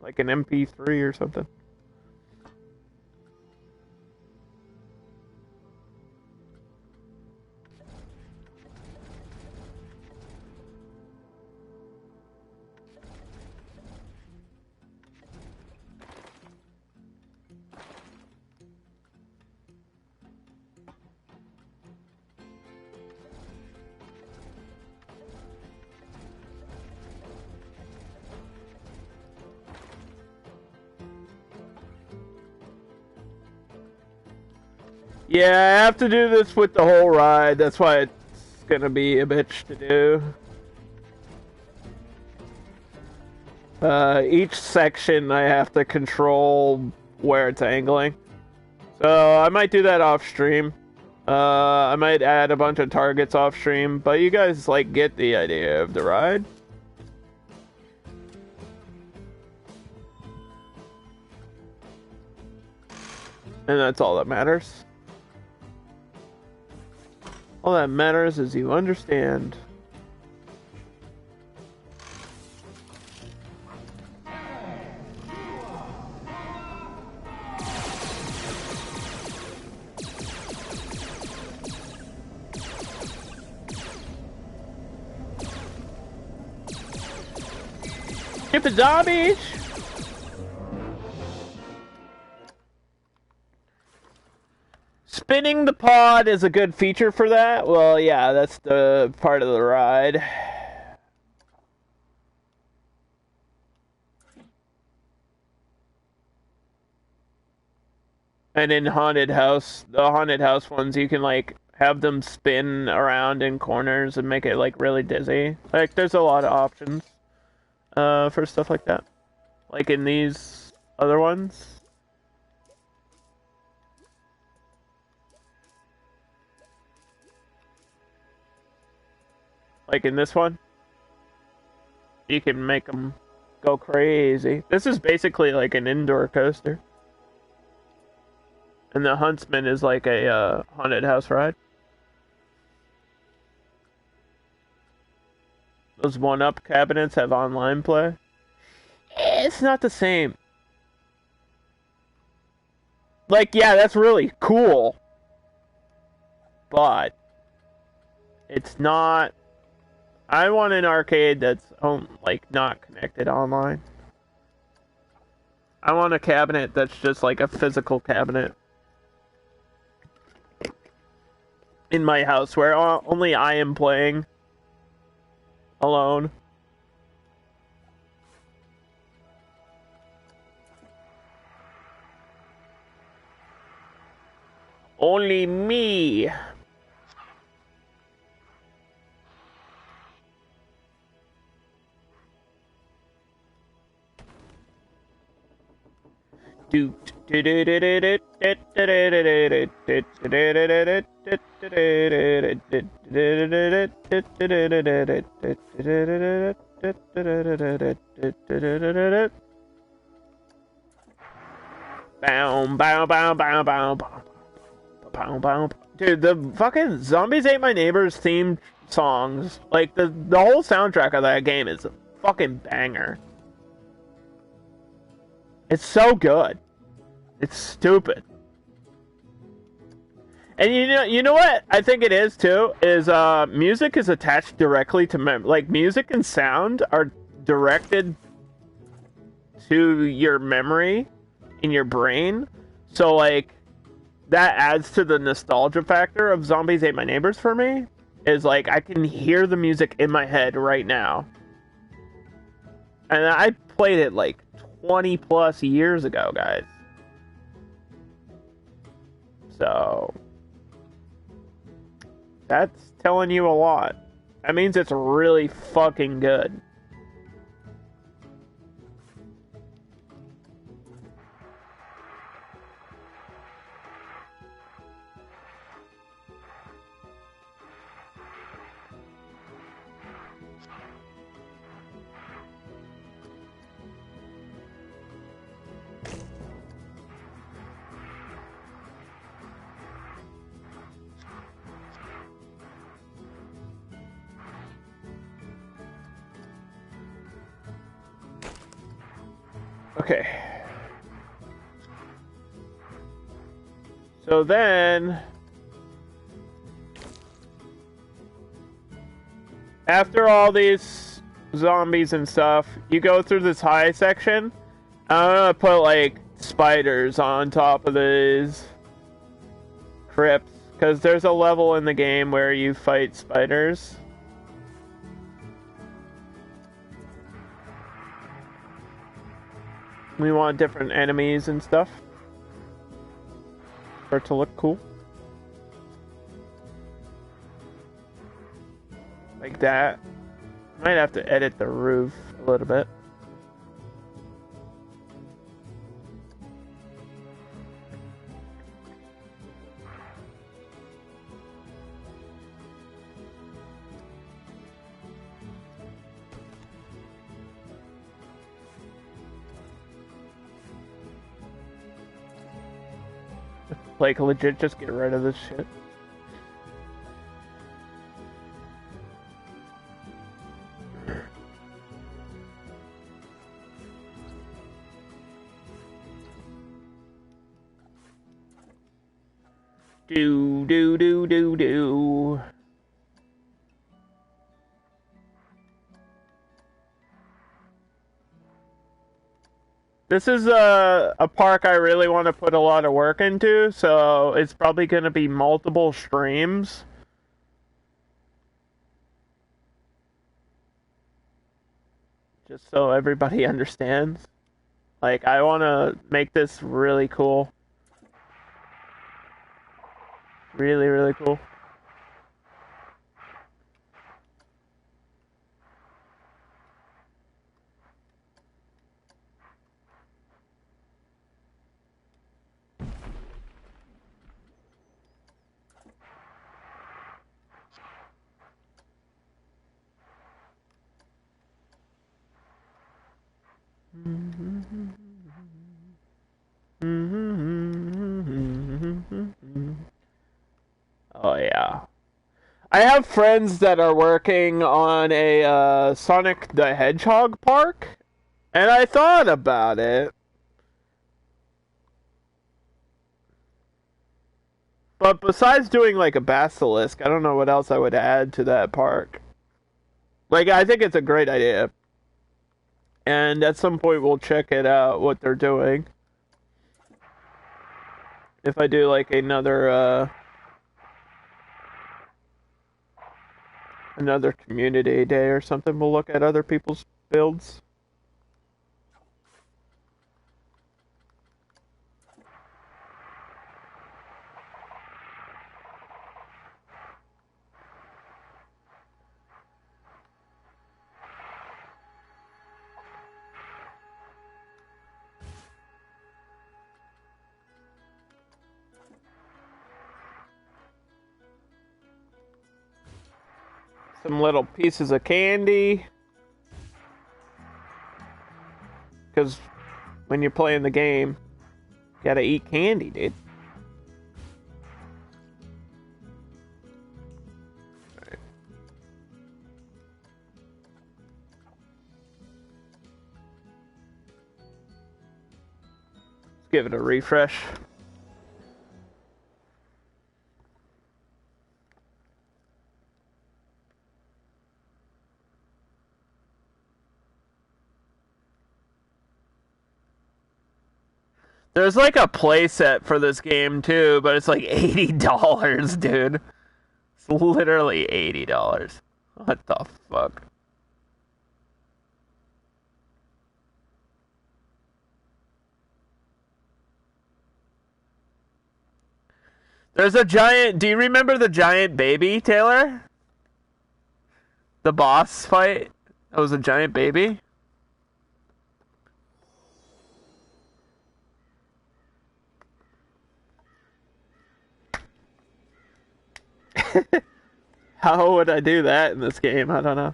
like an MP3 or something. Yeah, I have to do this with the whole ride. That's why it's gonna be a bitch to do. Each section I have to control where it's angling. So I might do that off stream. I might add a bunch of targets off stream, but you guys like get the idea of the ride. And that's all that matters. All that matters is you understand. Stupid zombies! Spinning the pod is a good feature for that. Well, yeah, that's the part of the ride. And in haunted house, the haunted house ones, you can like have them spin around in corners and make it like really dizzy. Like there's a lot of options for stuff like that. Like in these other ones. Like in this one, you can make them go crazy. This is basically like an indoor coaster. And the Huntsman is like a haunted house ride. Those one-up cabinets have online play. It's not the same. Like, yeah, that's really cool. But it's not... I want an arcade that's like not connected online. I want a cabinet that's just like a physical cabinet in my house where only I am playing alone. Only me. Dude, the fucking Zombies Ate My Neighbors themed songs, like the whole soundtrack of that game is a fucking banger. It's so good. It's stupid. And you know what I think it is too is music is attached directly to like music and sound are directed to your memory in your brain. So like that adds to the nostalgia factor of Zombies Ate My Neighbors for me. Is like I can hear the music in my head right now. And I played it like 20 plus years ago, guys. So that's telling you a lot. That means it's really fucking good. Okay. So then, after all these zombies and stuff, you go through this high section. I'm gonna put like spiders on top of these crypts, because there's a level in the game where you fight spiders. We want different enemies and stuff for it to look cool. Like that. Might have to edit the roof a little bit. Like, legit, just get rid of this shit. Do. This is a park I really want to put a lot of work into, so it's probably going to be multiple streams. Just so everybody understands. Like, I want to make this really cool. Really, really cool. Oh yeah. I have friends that are working on a Sonic the Hedgehog park, and I thought about it. But besides doing like a basilisk, I don't know what else I would add to that park. Like, I think it's a great idea. And at some point we'll check it out, what they're doing. If I do like another community day or something, we'll look at other people's builds. Some little pieces of candy. Because when you're playing the game, you gotta eat candy, dude. Right. Let's give it a refresh. There's like a playset for this game too, but it's like $80, dude. It's literally $80. What the fuck? There's a giant... Do you remember the giant baby, Taylor? The boss fight? That was a giant baby? How would I do that in this game? I don't know.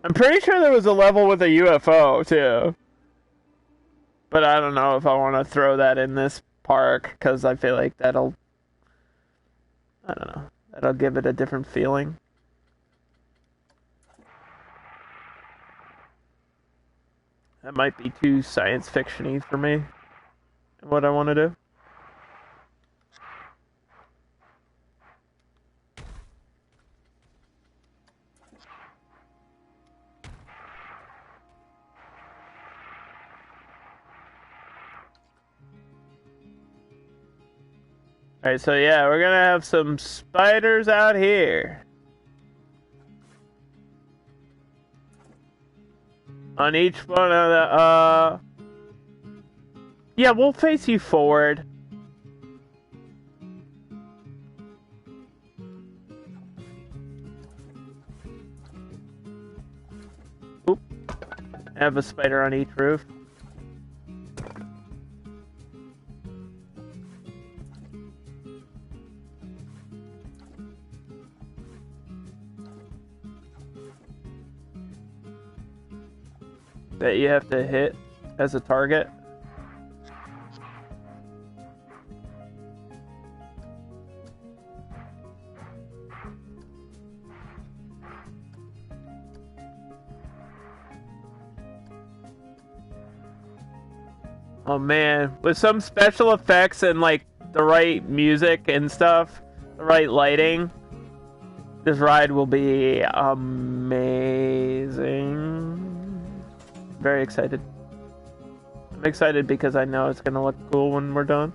I'm pretty sure there was a level with a UFO, too. But I don't know if I want to throw that in this park, because I feel like that'll... I don't know. That'll give it a different feeling. That might be too science fiction-y for me. What I want to do. Alright, so yeah, we're gonna have some spiders out here. On each one of the, yeah, we'll face you forward. Oop. Have a spider on each roof. That you have to hit as a target. Oh man, with some special effects and like the right music and stuff, the right lighting, this ride will be amazing. Very excited. I'm excited because I know it's gonna look cool when we're done.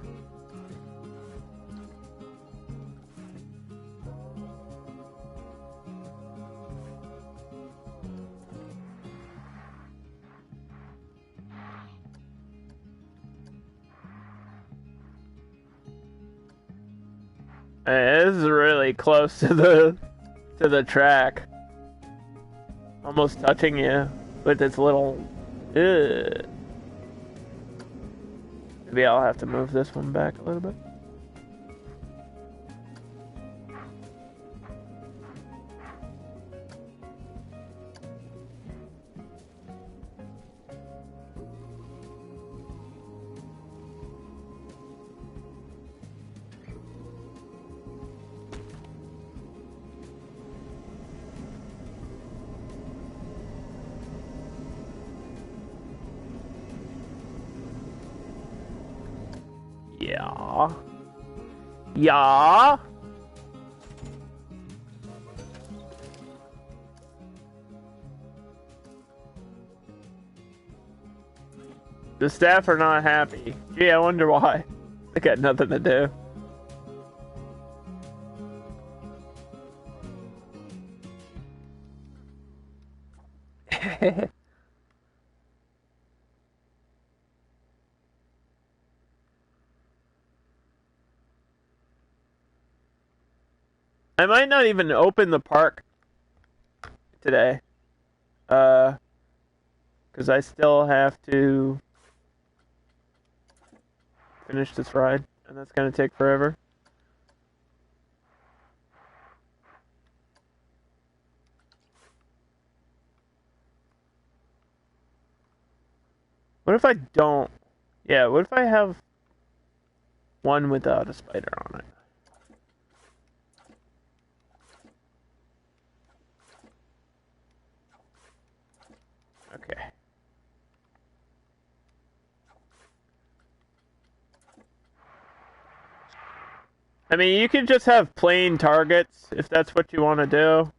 This is really close to the track. Almost touching you with its little. Maybe I'll have to move this one back a little bit. Yeah. Yeah. The staff are not happy. Gee, I wonder why. They got nothing to do. I might not even open the park today. Because I still have to finish this ride, and that's going to take forever. What if I don't? Yeah, what if I have one without a spider on it? Okay. I mean, you can just have plain targets if that's what you want to do.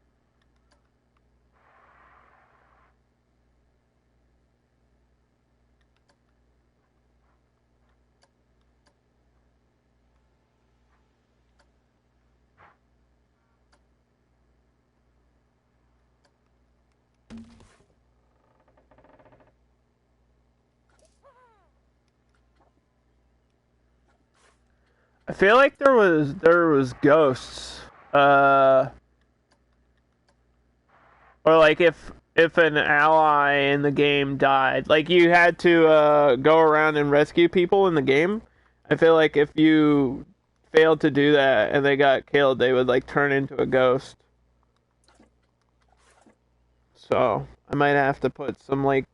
I feel like there was ghosts, or like if an ally in the game died, like you had to go around and rescue people in the game. I feel like if you failed to do that and they got killed, they would like turn into a ghost. So I might have to put some like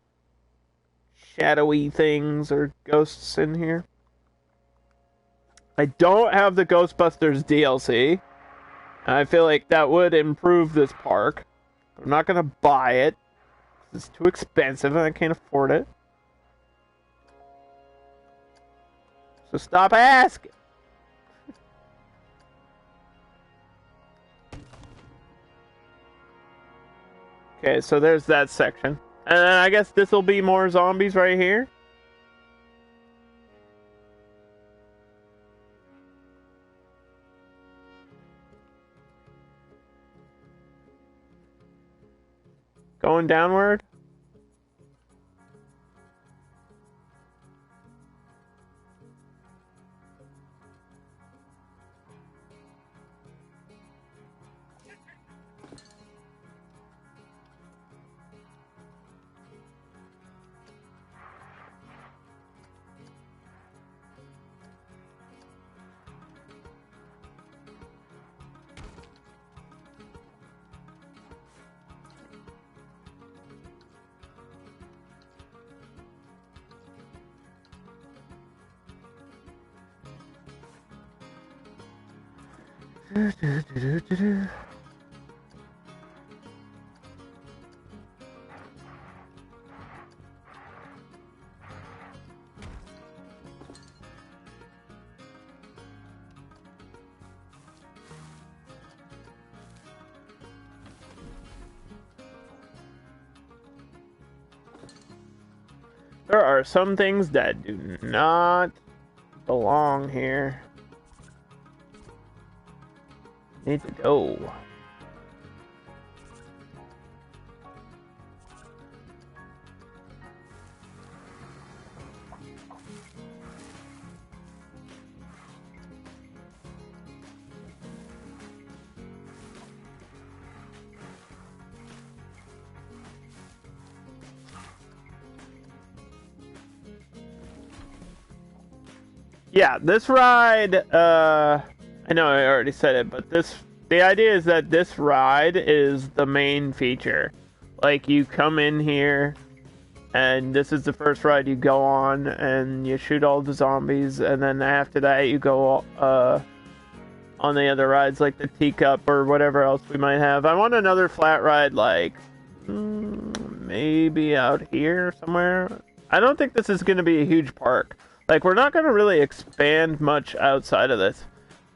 shadowy things or ghosts in here. I don't have the Ghostbusters DLC. I feel like that would improve this park. I'm not going to buy it. It's too expensive and I can't afford it. So stop asking. Okay, so there's that section. And then I guess this will be more zombies right here. Going downward. There are some things that do not belong here. Need to go. Yeah, this ride, I know I already said it, but the idea is that this ride is the main feature. Like, you come in here, and this is the first ride you go on, and you shoot all the zombies, and then after that you go, on the other rides, like the Teacup or whatever else we might have. I want another flat ride, like, maybe out here somewhere. I don't think this is going to be a huge park. Like, we're not going to really expand much outside of this.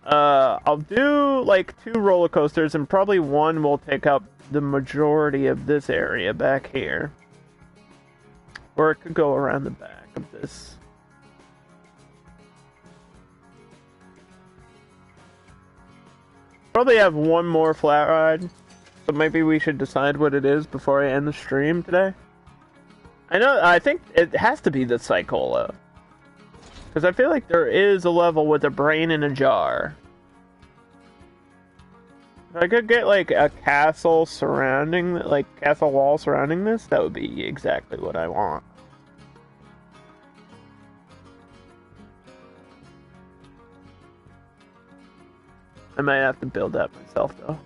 I'll do, like, 2 roller coasters, and probably one will take up the majority of this area back here. Or it could go around the back of this. Probably have one more flat ride. So maybe we should decide what it is before I end the stream today. I think it has to be the Cycola. Because I feel like there is a level with a brain in a jar. If I could get, like, a castle surrounding, like, castle wall surrounding this, that would be exactly what I want. I might have to build that myself, though.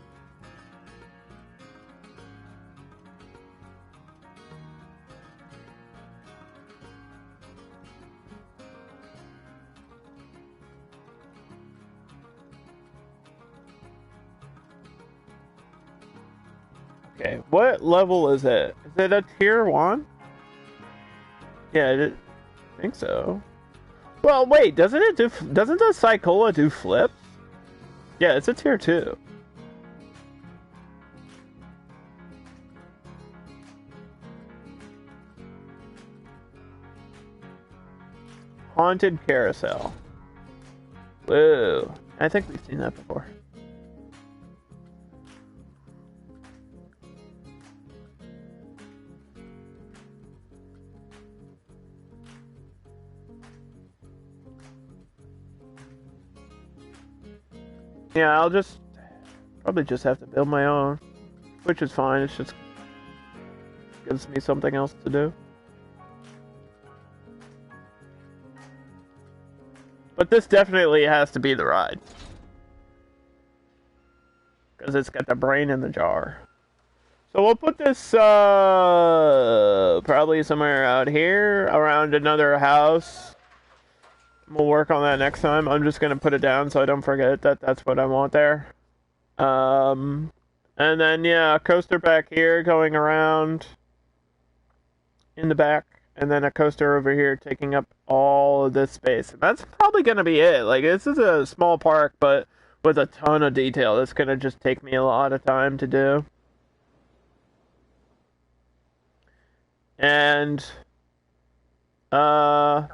Okay, what level is it? Is it a tier 1? Yeah, I think so. Well, wait, doesn't the Cycola do flips? Yeah, it's a tier 2. Haunted Carousel. Whoa, I think we've seen that before. Yeah, I'll probably just have to build my own, which is fine. It's just gives me something else to do. But this definitely has to be the ride. Because it's got the brain in the jar. So we'll put this probably somewhere out here, around another house. We'll work on that next time. I'm just going to put it down so I don't forget that that's what I want there. And then, yeah, coaster back here going around in the back. and then a coaster over here taking up all of this space. And that's probably going to be it. Like, this is a small park, but with a ton of detail. That's going to just take me a lot of time to do. And, so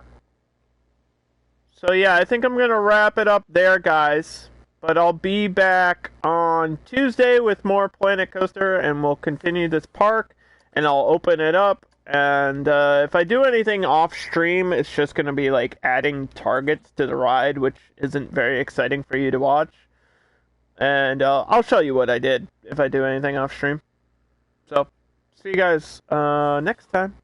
yeah, I think I'm going to wrap it up there, guys. But I'll be back on Tuesday with more Planet Coaster, and we'll continue this park, and I'll open it up. And if I do anything off stream, it's just going to be like adding targets to the ride, which isn't very exciting for you to watch. And I'll show you what I did if I do anything off stream. So, see you guys next time.